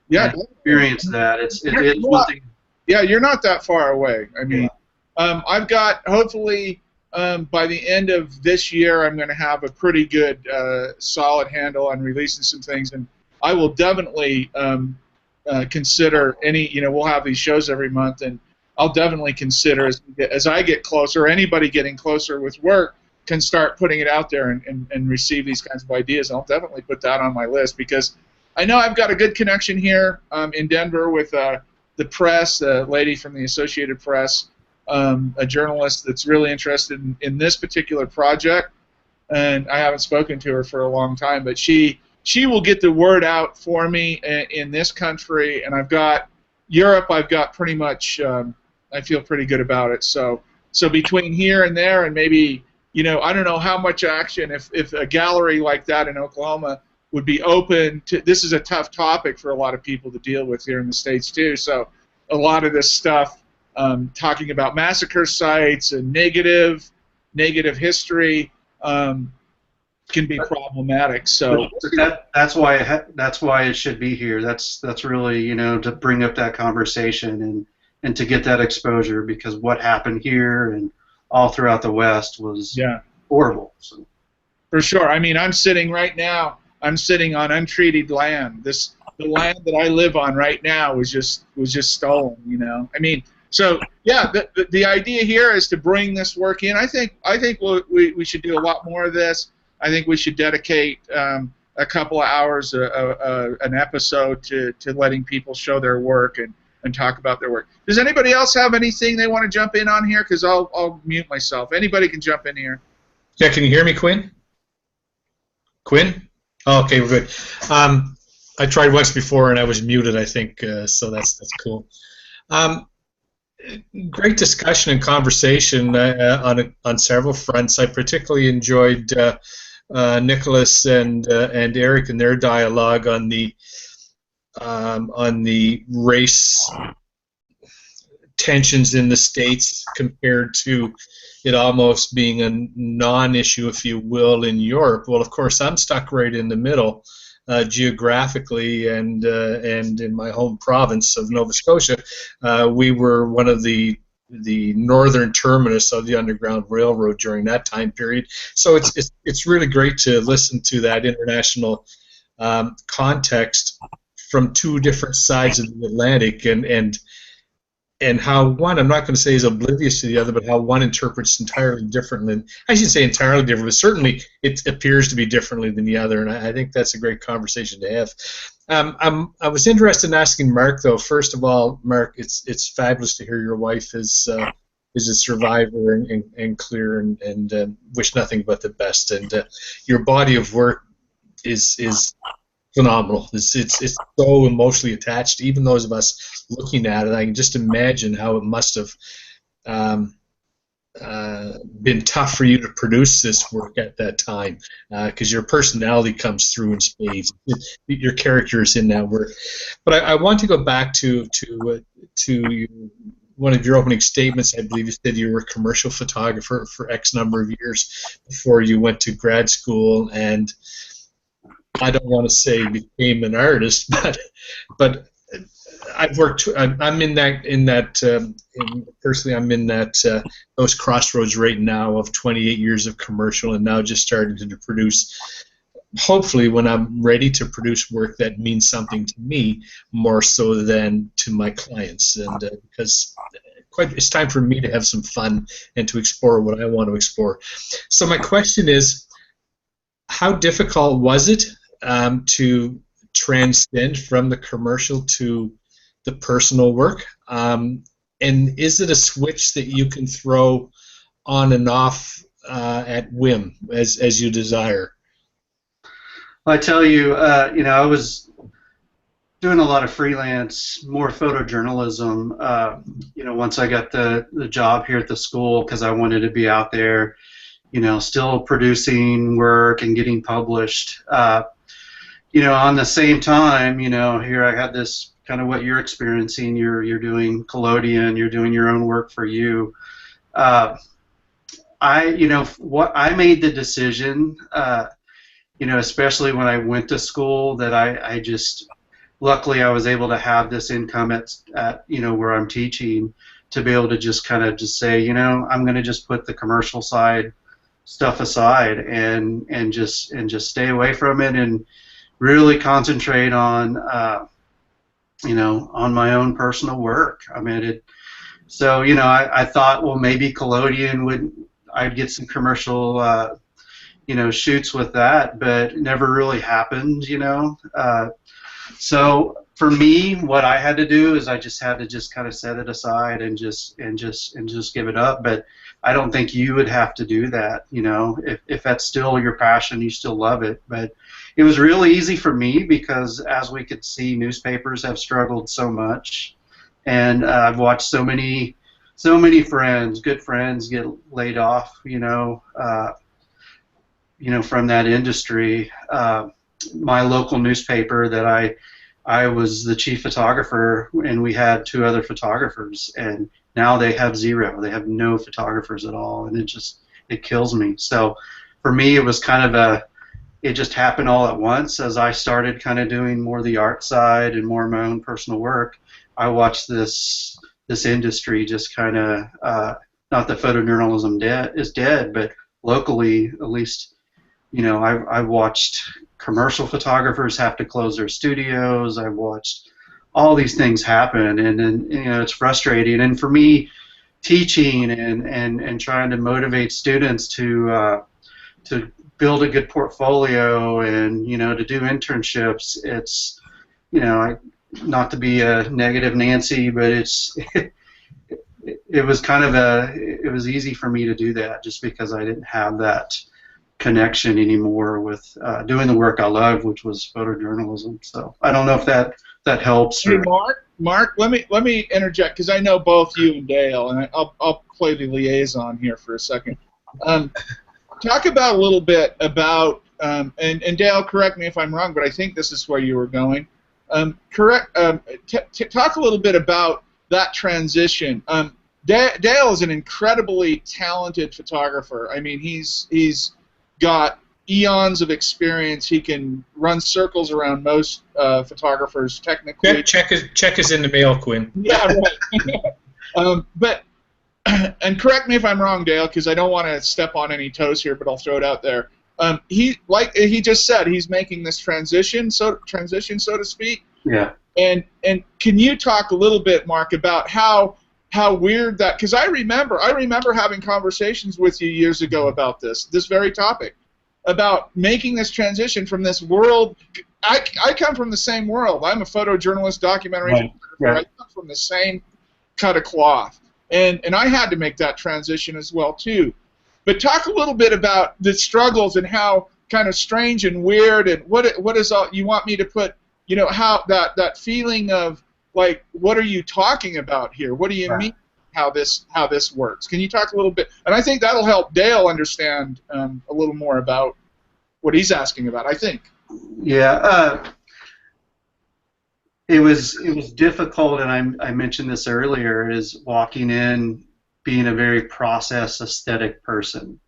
Yeah, experience that. It's one thing. Yeah, you're not that far away. I mean, I've got hopefully by the end of this year, I'm going to have a pretty good, solid handle on releasing some things, and I will definitely consider any. You know, we'll have these shows every month, and I'll definitely consider as I get closer, anybody getting closer with work can start putting it out there and receive these kinds of ideas. I'll definitely put that on my list because I know I've got a good connection here in Denver with the press, a lady from the Associated Press, a journalist that's really interested in this particular project, and I haven't spoken to her for a long time, but she will get the word out for me in this country, and I've got Europe. I've got pretty much. I feel pretty good about it. So between here and there, and maybe, you know, I don't know how much action if a gallery like that in Oklahoma would be open to. This is a tough topic for a lot of people to deal with here in the States too. So a lot of this stuff, talking about massacre sites and negative history, can be problematic. So that's why it should be here. That's really, you know, to bring up that conversation and to get that exposure, because what happened here and all throughout the West was horrible. So. For sure. I mean, I'm sitting on untreated land. The land that I live on right now was just stolen. You know. I mean, so yeah, the idea here is to bring this work in. I think we should do a lot more of this. I think we should dedicate a couple of hours an episode to letting people show their work and talk about their work. Does anybody else have anything they want to jump in on here? Because I'll mute myself. Anybody can jump in here. Yeah, can you hear me, Quinn? Quinn? Oh, okay, we're good. I tried once before and I was muted, I think, so that's cool. Great discussion and conversation on several fronts. I particularly enjoyed Nicholas and Eric and their dialogue on the race tensions in the States compared to it almost being a non-issue, if you will, in Europe. Well, of course, I'm stuck right in the middle geographically, and in my home province of Nova Scotia. We were one of the northern terminus of the Underground Railroad during that time period. So it's really great to listen to that international context from two different sides of the Atlantic, and how one, I'm not going to say is oblivious to the other, but how one interprets entirely differently. I should say entirely different, but certainly it appears to be differently than the other, and I think that's a great conversation to have. I was interested in asking Mark, though. First of all, Mark, it's fabulous to hear your wife is a survivor and clear, and wish nothing but the best. And your body of work is phenomenal. It's so emotionally attached. Even those of us looking at it, I can just imagine how it must have been tough for you to produce this work at that time, because your personality comes through in spades. Your character is in that work. But I want to go back to one of your opening statements. I believe you said you were a commercial photographer for X number of years before you went to grad school, and I don't want to say became an artist, but I've worked. I'm in that. Personally, I'm in that those crossroads right now of 28 years of commercial, and now just starting to produce. Hopefully, when I'm ready to produce work that means something to me more so than to my clients, and because it's time for me to have some fun and to explore what I want to explore. So my question is, how difficult was it to transcend from the commercial to the personal work? And is it a switch that you can throw on and off at whim as you desire? I tell you, I was doing a lot of freelance, more photojournalism, once I got the job here at the school, because I wanted to be out there, still producing work and getting published. On the same time, here I had this kind of what you're experiencing. You're doing collodion, you're doing your own work for you. I made the decision, especially when I went to school, that I just, luckily I was able to have this income at where I'm teaching, to be able to just kind of just say, I'm going to just put the commercial side stuff aside and just stay away from it and really concentrate on on my own personal work. I mean, I thought, well, maybe collodion I'd get some commercial shoots with that, but it never really happened. So for me, what I had to do is I just had to just kind of set it aside and just give it up. But I don't think you would have to do that. You know, if that's still your passion, you still love it. But it was really easy for me because, as we could see, newspapers have struggled so much, and I've watched so many friends, good friends, get laid off. From that industry. My local newpaper that I was the chief photographer, and we had 2 other photographers, and now they have 0. They have no photographers at all, and it kills me. So for me, it was kind of it just happened all at once. As I started kind of doing more of the art side and more of my own personal work, I watched this industry just kind of, not that photojournalism is dead, but locally, at least, I've watched commercial photographers have to close their studios. I've watched all these things happen, and then it's frustrating. And for me, teaching and trying to motivate students to build a good portfolio and to do internships, it's not to be a negative Nancy, but it was kind of it was easy for me to do that just because I didn't have that connection anymore with doing the work I love, which was photojournalism. So I don't know if that helps. Hey, Mark, let me interject because I know both you and Dale, and I'll play the liaison here for a second. Talk about a little bit about and Dale, correct me if I'm wrong, but I think this is where you were going. Talk a little bit about that transition. Dale is an incredibly talented photographer. I mean, he's got eons of experience. He can run circles around most photographers technically. Check is in the mail, Quinn. Yeah, right. But and correct me if I'm wrong, Dale, because I don't want to step on any toes here, but I'll throw it out there. Like he just said, he's making this transition, so to speak. Yeah. And can you talk a little bit, Mark, about how weird that? Because I remember having conversations with you years ago about this very topic, about making this transition from this world. I come from the same world. I'm a photojournalist, documentary photographer. Right. I come from the same cut of cloth, and I had to make that transition as well too. But talk a little bit about the struggles and how kind of strange and weird, and what is all you want me to put, how that feeling of like, what are you talking about here? What do you mean how this works? Can you talk a little bit? And I think that'll help Dale understand a little more about what he's asking about, I think. Yeah. It was difficult, and I mentioned this earlier, is walking in being a very process aesthetic person,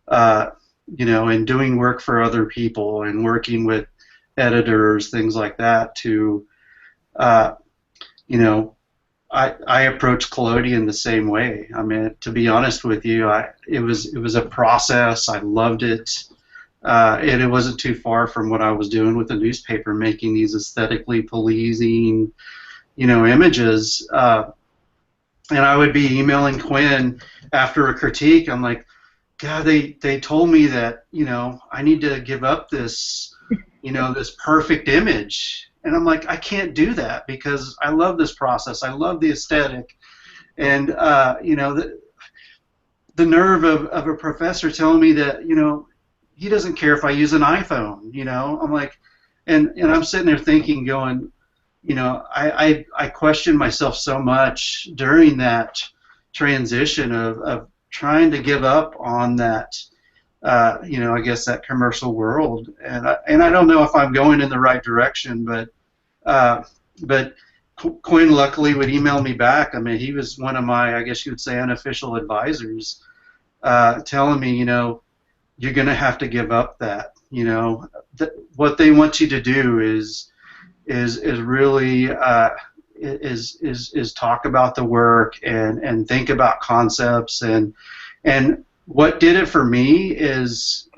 and doing work for other people and working with editors, things like that. I approach collodion the same way. I mean, to be honest with you, it was a process. I loved it. And it wasn't too far from what I was doing with the newspaper, making these aesthetically pleasing, images. And I would be emailing Quinn after a critique. I'm like, God, they told me that, I need to give up this, this perfect image. And I'm like, I can't do that because I love this process. I love the aesthetic. And, the nerve of a professor telling me that, he doesn't care if I use an iPhone, I'm like, and I'm sitting there thinking, going, I questioned myself so much during that transition of trying to give up on that, I guess that commercial world, and I don't know if I'm going in the right direction, but Quinn luckily would email me back. I mean, he was one of my, I guess you would say, unofficial advisors, telling me, you're going to have to give up that. What they want you to do is really is talk about the work and think about concepts, and what did it for me is,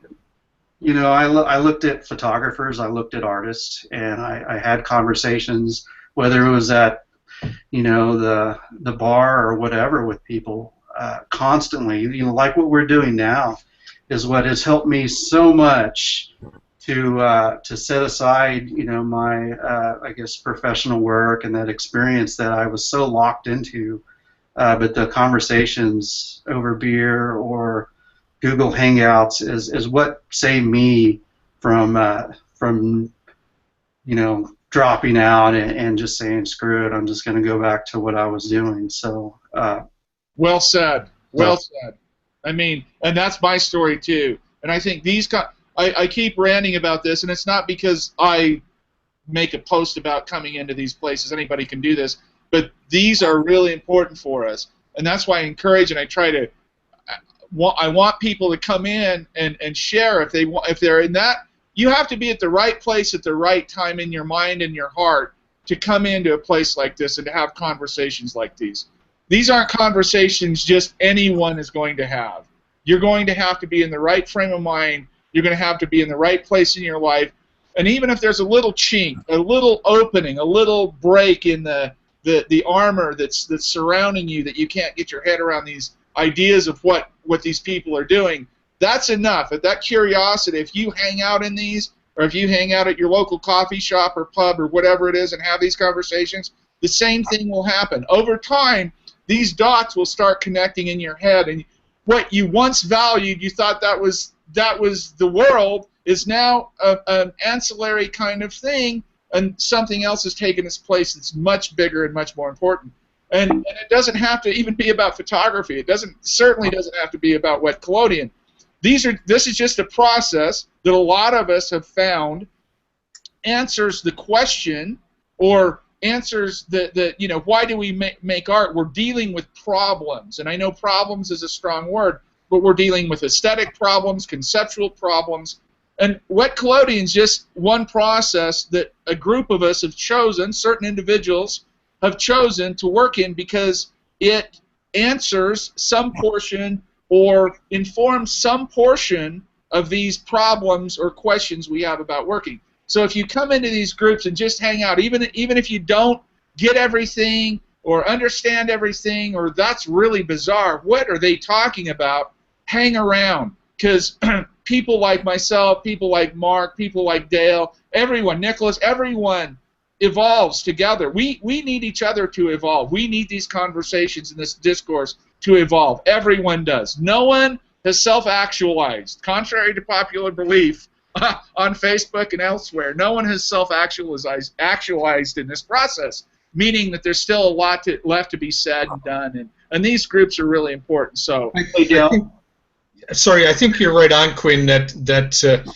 I looked at photographers, I looked at artists, and I had conversations, whether it was at the bar or whatever, with people constantly, like what we're doing now is what has helped me so much to set aside, my I guess professional work and that experience that I was so locked into, but the conversations over beer or Google Hangouts is what saved me from dropping out and just saying screw it, I'm just going to go back to what I was doing. So well said. Well said. I mean, and that's my story too. And I think I keep ranting about this, and it's not because I make a post about coming into these places. Anybody can do this, but these are really important for us, and that's why I encourage and I try to. I want people to come in and share if they're in that. You have to be at the right place at the right time in your mind and your heart to come into a place like this and to have conversations like these. These aren't conversations just anyone is going to have. You're going to have to be in the right frame of mind. You're going to have to be in the right place in your life. And even if there's a little chink, a little opening, a little break in the armor that's surrounding you, that you can't get your head around these ideas of what these people are doing, that's enough. If that curiosity, if you hang out in these, or if you hang out at your local coffee shop or pub or whatever it is and have these conversations, the same thing will happen. Over time, these dots will start connecting in your head, and what you once valued, you thought that was the world, is now an ancillary kind of thing, and something else has taken its place that's much bigger and much more important. And it doesn't have to even be about photography. It certainly doesn't have to be about wet collodion. This is just a process that a lot of us have found answers the question, or answers why do we make art? We're dealing with problems, and I know problems is a strong word, but we're dealing with aesthetic problems, conceptual problems, and wet collodion is just one process that a group of us have chosen, certain individuals have chosen to work in, because it answers some portion or informs some portion of these problems or questions we have about working. So if you come into these groups and just hang out, even if you don't get everything or understand everything, or that's really bizarre, what are they talking about? Hang around, because people like myself, people like Mark, people like Dale, everyone, Nicholas, everyone evolves together. We need each other to evolve. We need these conversations and this discourse to evolve. Everyone does. No one has self-actualized, contrary to popular belief on Facebook and elsewhere. No one has self-actualized in this process, meaning that there's still a lot left to be said and done, and these groups are really important. So, hey, Dale. Sorry, I think you're right on, Quinn, that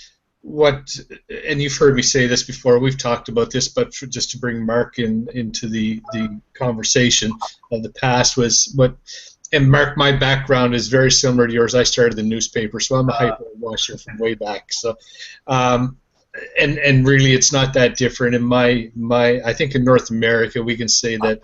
and you've heard me say this before, we've talked about this, but just to bring Mark into the conversation of the past was and Mark, my background is very similar to yours. I started the newspaper, so I'm a hyper watcher from way back. So, and really, it's not that different. In I think in North America, we can say that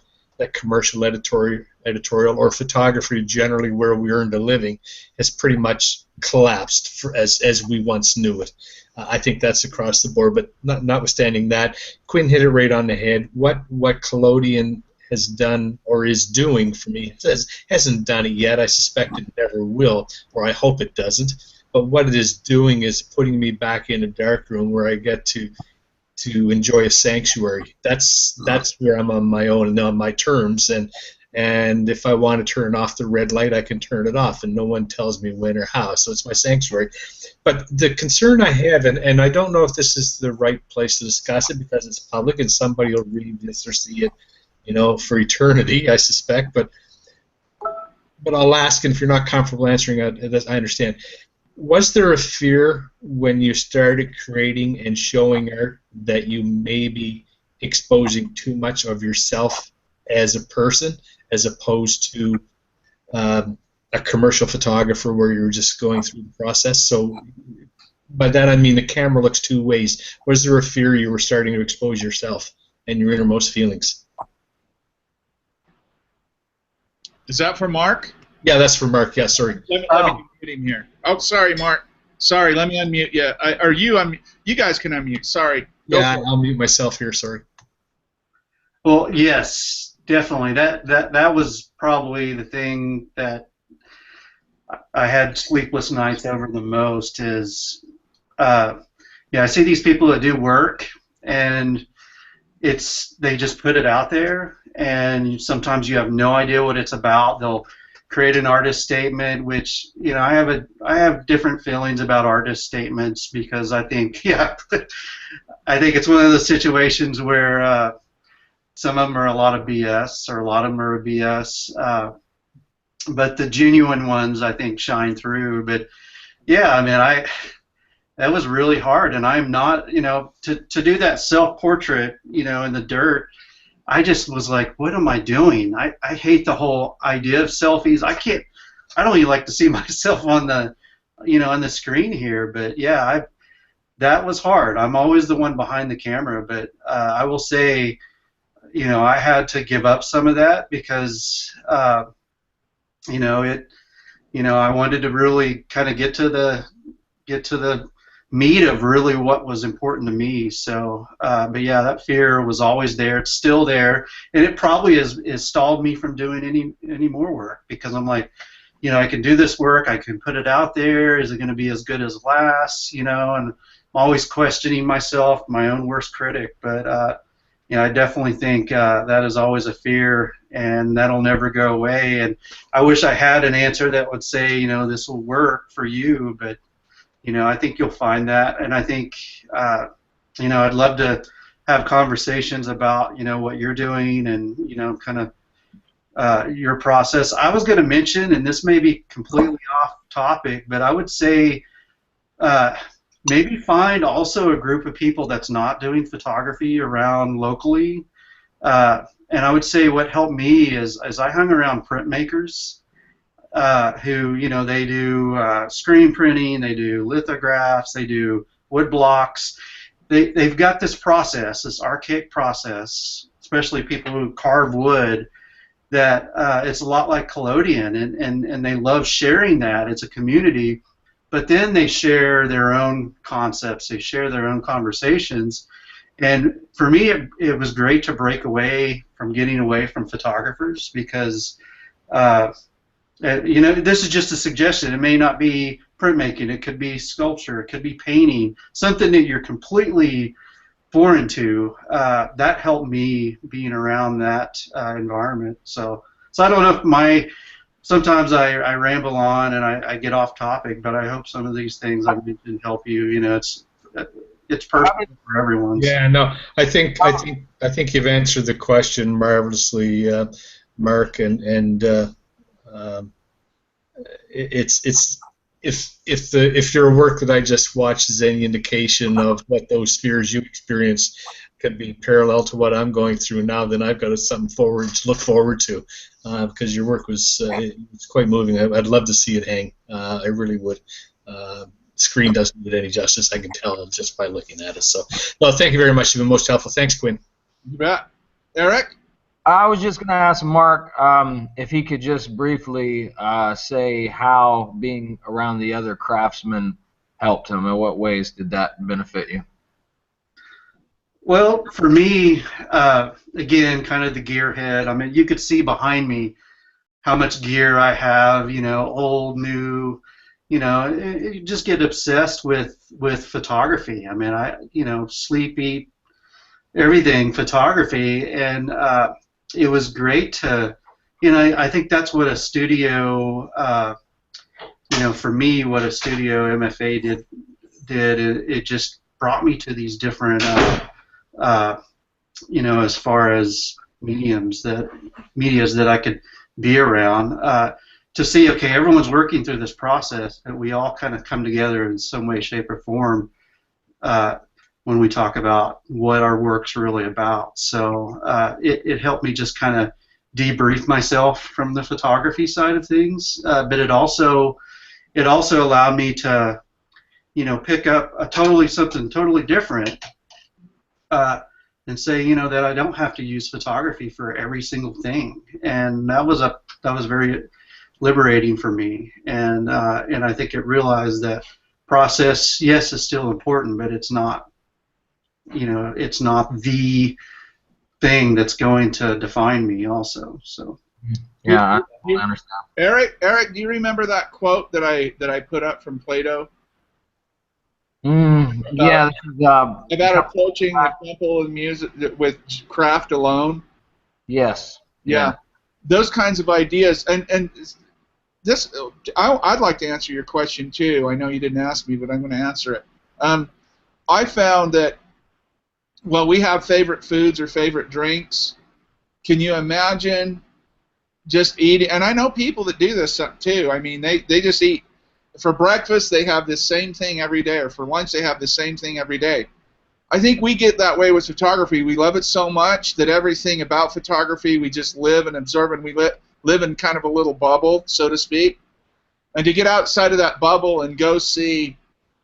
commercial editorial or photography, generally where we earned a living, has pretty much collapsed as we once knew it. I think that's across the board. But notwithstanding that, Quinn hit it right on the head. What collodion has done or is doing for me, hasn't done it yet. I suspect it never will, or I hope it doesn't. But what it is doing is putting me back in a dark room where I get to enjoy a sanctuary. That's where I'm on my own and on my terms, and if I want to turn off the red light, I can turn it off, and no one tells me when or how. So it's my sanctuary. But the concern I have, and I don't know if this is the right place to discuss it because it's public and somebody will read this or see it, for eternity, I suspect. But I'll ask, and if you're not comfortable answering it, I understand. Was there a fear when you started creating and showing art that you may be exposing too much of yourself as a person, as opposed to a commercial photographer where you're just going through the process? So by that I mean the camera looks two ways. Was there a fear you were starting to expose yourself and your innermost feelings? Is that for Mark? Yeah, that's for Mark. Yeah, sorry. Let me unmute him here. Oh, sorry, Mark. Sorry, let me unmute you. Or you guys can unmute. Sorry. Yeah, I'll mute myself here. Sorry. Well, yes, definitely. That was probably the thing that I had sleepless nights over the most. Is I see these people that do work, and they just put it out there, and sometimes you have no idea what it's about. They'll create an artist statement, which I have different feelings about artist statements, because I think I think it's one of those situations where some of them are a lot of BS, or a lot of them are BS, but the genuine ones I think shine through. But yeah, I mean, that was really hard, and I'm not, to do that self-portrait, in the dirt. I just was like, what am I doing? I hate the whole idea of selfies. I don't even like to see myself on the, on the screen here. But yeah, that was hard. I'm always the one behind the camera, but I will say, I had to give up some of that because, I wanted to really kind of get to the meat of really what was important to me. So, but yeah, that fear was always there. It's still there, and it probably has stalled me from doing any more work, because I'm like, I can do this work, I can put it out there. Is it going to be as good as last? And I'm always questioning myself, my own worst critic. But I definitely think that is always a fear, and that'll never go away. And I wish I had an answer that would say, this will work for you, but I think you'll find that, and I think, I'd love to have conversations about, what you're doing, and, kind of your process. I was going to mention, and this may be completely off topic, but I would say maybe find also a group of people that's not doing photography around locally. And I would say what helped me is, as I hung around printmakers, who, they do screen printing, they do lithographs, they do wood blocks. They've got this process, this archaic process, especially people who carve wood, that it's a lot like collodion, and they love sharing that. It's a community, but then they share their own concepts, they share their own conversations. And for me, it was great to break away from getting away from photographers, because this is just a suggestion. It may not be printmaking. It could be sculpture. It could be painting. Something that you're completely foreign to. That helped me being around that environment. So I don't know if sometimes I ramble on and I get off topic, but I hope some of these things I mentioned help you. It's personal for everyone. Yeah, no, I think you've answered the question marvelously, Mark, and it's if your work that I just watched is any indication of what those fears you experienced could be parallel to what I'm going through now, then I've got something to look forward to, because your work was it's quite moving. I'd love to see it hang. I really would. Screen doesn't do it any justice, I can tell just by looking at it. So, well, thank you very much. You've been most helpful. Thanks, Quinn. You bet. Eric? I was just going to ask Mark if he could just briefly say how being around the other craftsmen helped him. In what ways did that benefit you? Well, for me, again, kind of the gearhead. I mean, you could see behind me how much gear I have, old, new. You just get obsessed with photography. I mean, sleep, eat, everything photography, and it was great to, I think that's what a studio, for me, what a studio MFA did. It just brought me to these different, as far as medias that I could be around. To see, okay, everyone's working through this process, and we all kind of come together in some way, shape, or form when we talk about what our work's really about. So it helped me just kind of debrief myself from the photography side of things, but it also allowed me to, pick up something totally different, and say, that I don't have to use photography for every single thing, and that was very liberating for me, and I think it realized that process, yes, is still important, but it's not, it's not the thing that's going to define me also. So yeah, I understand. Eric, do you remember that quote that I put up from Plato? Yeah. This is, about approaching the temple and music with craft alone. yes. Yeah, those kinds of ideas, and this, I'd like to answer your question too. I know you didn't ask me, but I'm going to answer it. I found that, well, we have favorite foods or favorite drinks. Can you imagine just eating? And I know people that do this too. I mean, they just eat. For breakfast, they have the same thing every day, or for lunch, they have the same thing every day. I think we get that way with photography. We love it so much that everything about photography, we just live and observe, and we live in kind of a little bubble, so to speak. And to get outside of that bubble and go see,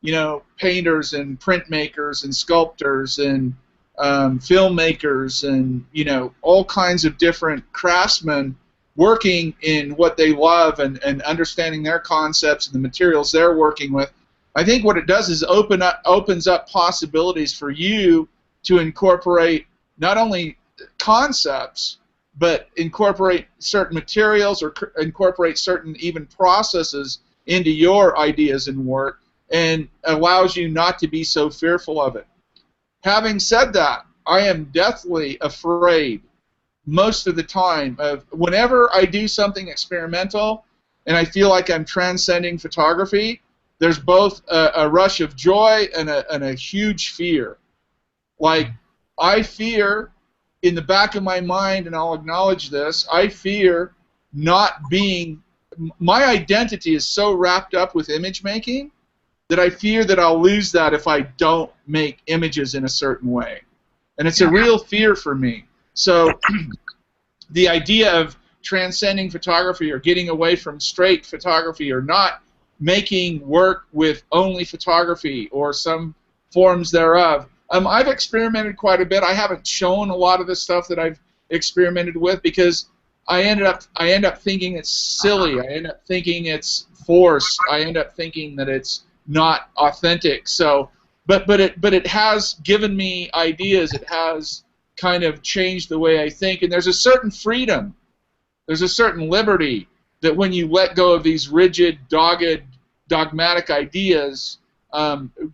you know, painters and printmakers and sculptors and filmmakers and, you know, all kinds of different craftsmen working in what they love and understanding their concepts and the materials they're working with, I think what it does is opens up possibilities for you to incorporate not only concepts, but incorporate certain materials or incorporate certain even processes into your ideas and work, and allows you not to be so fearful of it. Having said that, I am deathly afraid most of the time of whenever I do something experimental and I feel like I'm transcending photography, there's both a rush of joy and a huge fear. Like, I fear in the back of my mind, and I'll acknowledge this, I fear not being, my identity is so wrapped up with image making that I fear that I'll lose that if I don't make images in a certain way. And it's a real fear for me. So the idea of transcending photography or getting away from straight photography or not making work with only photography or some forms thereof, I've experimented quite a bit. I haven't shown a lot of the stuff that I've experimented with because I end up thinking it's silly. I end up thinking it's forced. I end up thinking that it's not authentic. So, but it has given me ideas. It has kind of changed the way I think, and there's a certain freedom. There's a certain liberty that when you let go of these rigid, dogged, dogmatic ideas,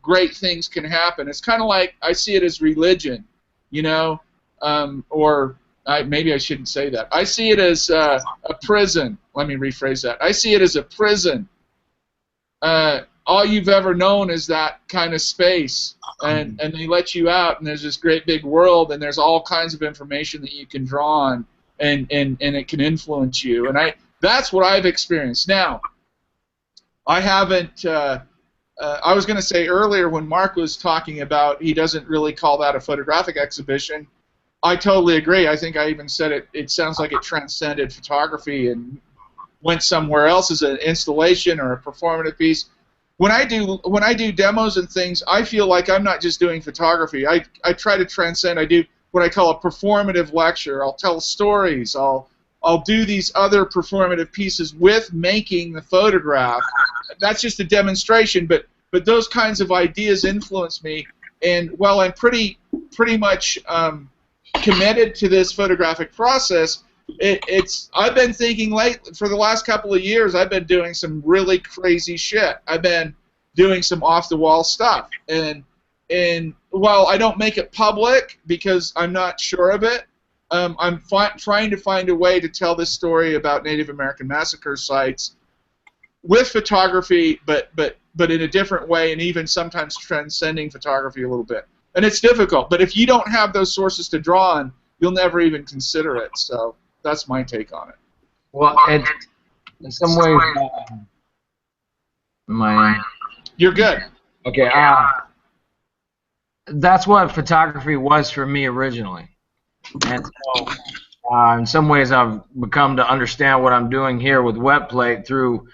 great things can happen. It's kind of like, I see it as religion, you know, maybe I shouldn't say that. I see it as a prison. Let me rephrase that. I see it as a prison. All you've ever known is that kind of space, and they let you out, and there's this great big world, and there's all kinds of information that you can draw on, and it can influence you. And that's what I've experienced. Now, I haven't. I was going to say earlier when Mark was talking about he doesn't really call that a photographic exhibition. I totally agree. I think I even said it. It sounds like it transcended photography and went somewhere else as an installation or a performative piece. When I do demos and things, I feel like I'm not just doing photography. I try to transcend. I do what I call a performative lecture. I'll tell stories. I'll do these other performative pieces with making the photograph. That's just a demonstration, but those kinds of ideas influence me. And while I'm pretty much committed to this photographic process, I've been thinking for the last couple of years, I've been doing some really crazy shit. I've been doing some off-the-wall stuff, and while I don't make it public because I'm not sure of it, I'm trying to find a way to tell this story about Native American massacre sites with photography, but in a different way, and even sometimes transcending photography a little bit. And it's difficult, but if you don't have those sources to draw on, you'll never even consider it. So that's my take on it. Well, and in some ways, you're good. Okay. That's what photography was for me originally, and so in some ways, I've become to understand what I'm doing here with wet plate through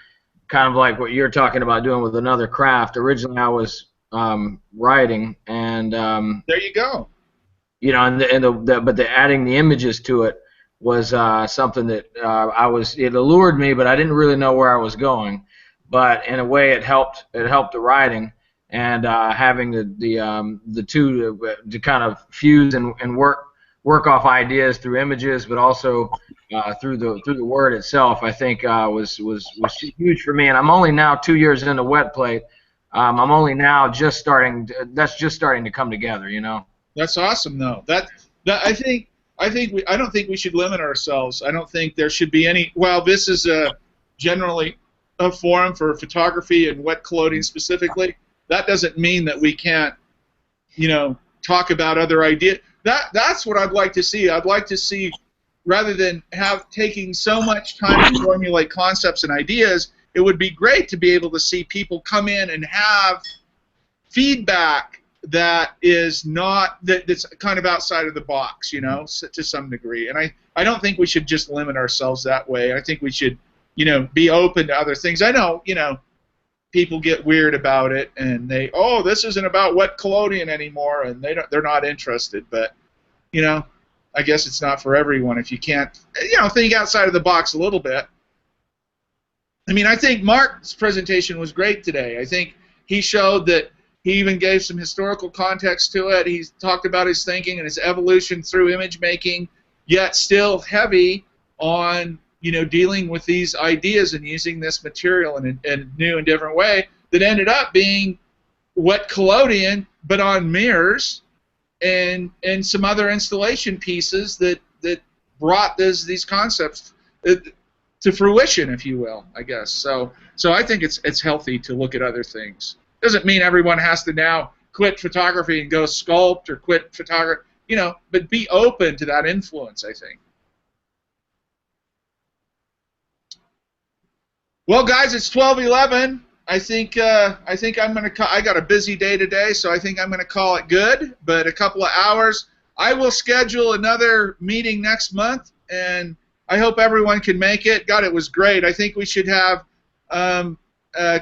kind of like what you're talking about doing with another craft. Originally, I was writing, and there you go. You know, but adding the images to it was something that it allured me, but I didn't really know where I was going. But in a way, it helped the writing, and having the two to kind of fuse and work off ideas through images, but also through the word itself. I think was huge for me. And I'm only now 2 years into wet plate. I'm only now just starting. That's just starting to come together, you know. That's awesome, though. I don't think we should limit ourselves. I don't think there should be any. Well, this is generally a forum for photography and wet collodion specifically. That doesn't mean that we can't, talk about other ideas. That's what I'd like to see. I'd like to see, rather than taking so much time to formulate concepts and ideas, it would be great to be able to see people come in and have feedback that's kind of outside of the box, to some degree. And I don't think we should just limit ourselves that way. I think we should, be open to other things. I know, people get weird about it, and this isn't about wet collodion anymore, and they're not interested. But, I guess it's not for everyone if you can't, think outside of the box a little bit. I mean, I think Mark's presentation was great today. I think he showed that he even gave some historical context to it. He talked about his thinking and his evolution through image making, yet still heavy on, dealing with these ideas and using this material in a new and different way that ended up being wet collodion, but on mirrors and some other installation pieces that brought these concepts to fruition, if you will, I guess. So I think it's healthy to look at other things. Doesn't mean everyone has to now quit photography and go sculpt or quit photography, but be open to that influence, I think. Well, guys, it's 12:11. I think I'm gonna. I got a busy day today, so I think I'm gonna call it good. But a couple of hours. I will schedule another meeting next month, and I hope everyone can make it. God, it was great. I think we should have a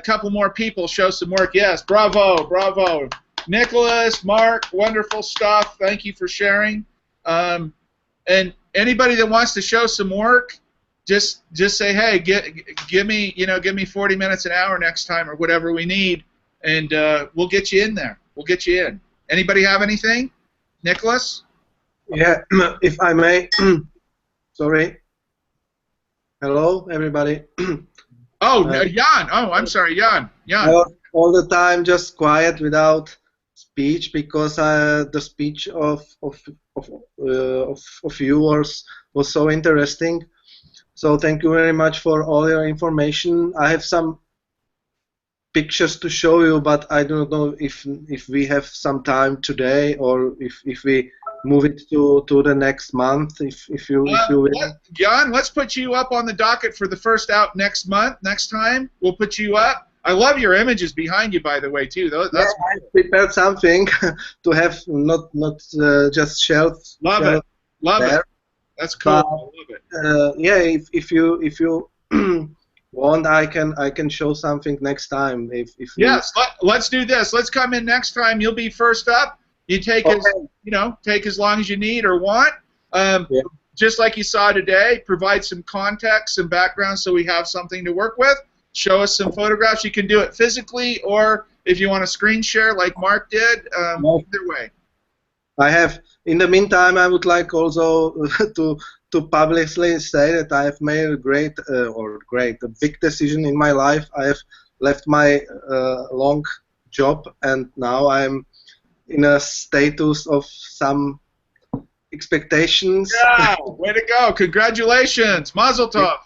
couple more people show some work. Yes, bravo, bravo. Nicholas, Mark, wonderful stuff. Thank you for sharing. And anybody that wants to show some work, just say, hey, give me 40 minutes, an hour next time, or whatever we need, and we'll get you in there. We'll get you in. Anybody have anything? Nicholas? Yeah, if I may. Sorry. Hello, everybody. Oh, Jan. Oh, I'm sorry, Jan. Jan. All the time, just quiet without speech, because the speech of you was so interesting. So thank you very much for all your information. I have some pictures to show you, but I don't know if we have some time today, or if we move it to the next month, if you will. Jan, let's put you up on the docket for the first out next time. We'll put you up. I love your images behind you, by the way, too. I prepared something to have not just shelves. Love it. That's cool. I love it. Yeah, if you want, I can show something next time. Yes, let's do this. Let's come in next time. You'll be first up. You take take as long as you need or want. Just like you saw today, provide some context, some background, so we have something to work with. Show us some photographs. You can do it physically, or if you want to screen share like Mark did, either way. I have. In the meantime, I would like also to publicly say that I have made a big decision in my life. I have left my long job, and now I'm in a status of some expectations. Yeah, way to go! Congratulations, Mazel Tov.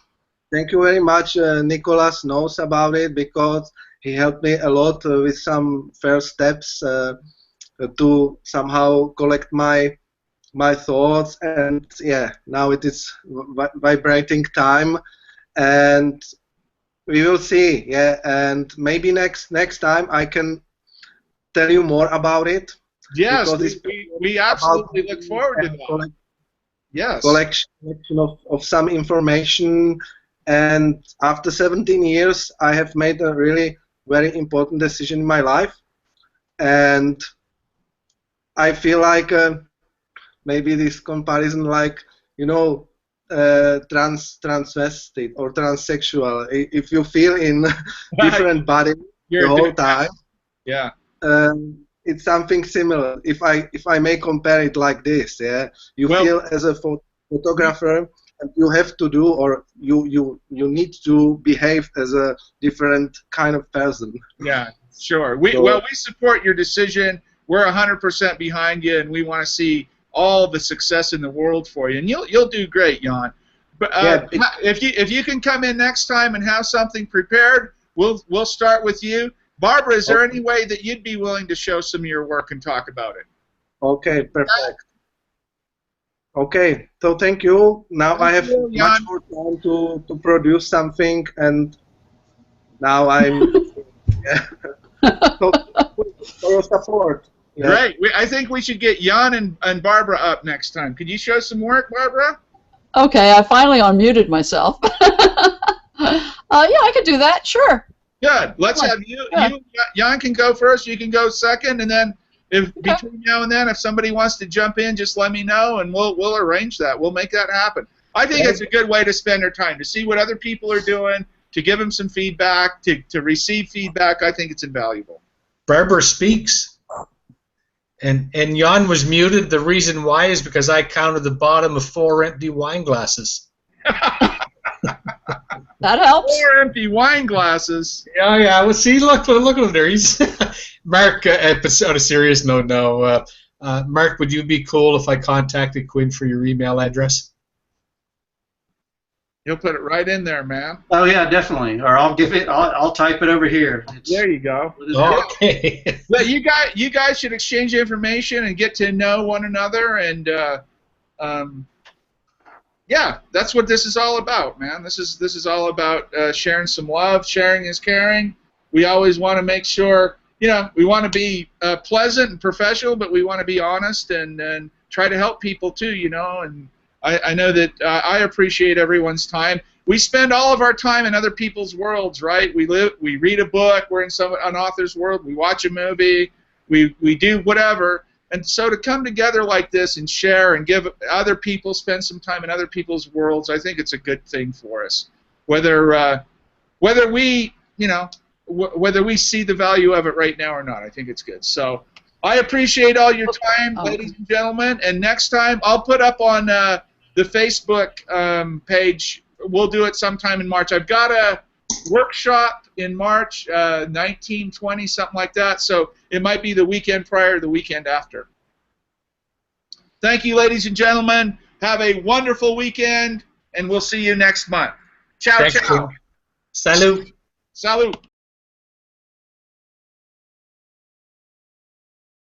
Thank you very much. Nicholas knows about it because he helped me a lot with some first steps to somehow collect my thoughts, and yeah, now it is vibrating time, and we will see. Yeah, and maybe next time I can tell you more about it. Yes, we absolutely look forward to that. Yes. Collection of some information, and after 17 years, I have made a really very important decision in my life, and I feel like maybe this comparison, like transvestite or transsexual. If you feel in different body the whole time, yeah, it's something similar. If I may compare it like this, yeah, you feel as a photographer, and you have to do, or you need to behave as a different kind of person. Yeah, Sure. So- Well, we support your decision. We're 100% behind you, and we want to see all the success in the world for you. And you'll do great, Jan. But if you can come in next time and have something prepared, we'll start with you. Barbara, is there any way that you'd be willing to show some of your work and talk about it? Okay, perfect. Okay, so thank you. Now I have you, much Jan. more time to produce something, and now I'm so for your support. Yeah. Great. I think we should get Jan and Barbara up next time. Could you show some work, Barbara? Okay, I finally unmuted myself. Yeah, I could do that. Sure. Good. Let's have you. Jan can go first. You can go second, and then between now and then, if somebody wants to jump in, just let me know, and we'll arrange that. We'll make that happen. I think it's a good way to spend their time, to see what other people are doing, to give them some feedback, to receive feedback. I think it's invaluable. Barbara speaks, and Jan was muted. The reason why is because I counted the bottom of 4 empty wine glasses. That helps. 4 empty wine glasses. Yeah. Well, see, look at him there. He's Mark. On a serious note, no. Mark, would you be cool if I contacted Quinn for your email address? You'll put it right in there, man. Oh yeah, definitely. Or I'll give it. I'll type it over here. There you go. Okay. But you guys should exchange information and get to know one another, and yeah, that's what this is all about, man. This is all about sharing some love. Sharing is caring. We always want to make sure, we want to be pleasant and professional, but we want to be honest and try to help people too, And I know that I appreciate everyone's time. We spend all of our time in other people's worlds, right? We read a book. We're in an author's world. We watch a movie. We do whatever. And so to come together like this and share and give other people, spend some time in other people's worlds, I think it's a good thing for us. Whether we see the value of it right now or not, I think it's good. So I appreciate all your time, ladies and gentlemen. And next time I'll put up on the Facebook page. We'll do it sometime in March. I've got a workshop in March, 19, 20, something like that. So it might be the weekend prior to the weekend after. Thank you, ladies and gentlemen. Have a wonderful weekend, and we'll see you next month. Ciao, Thanks, ciao. Salut. Salut.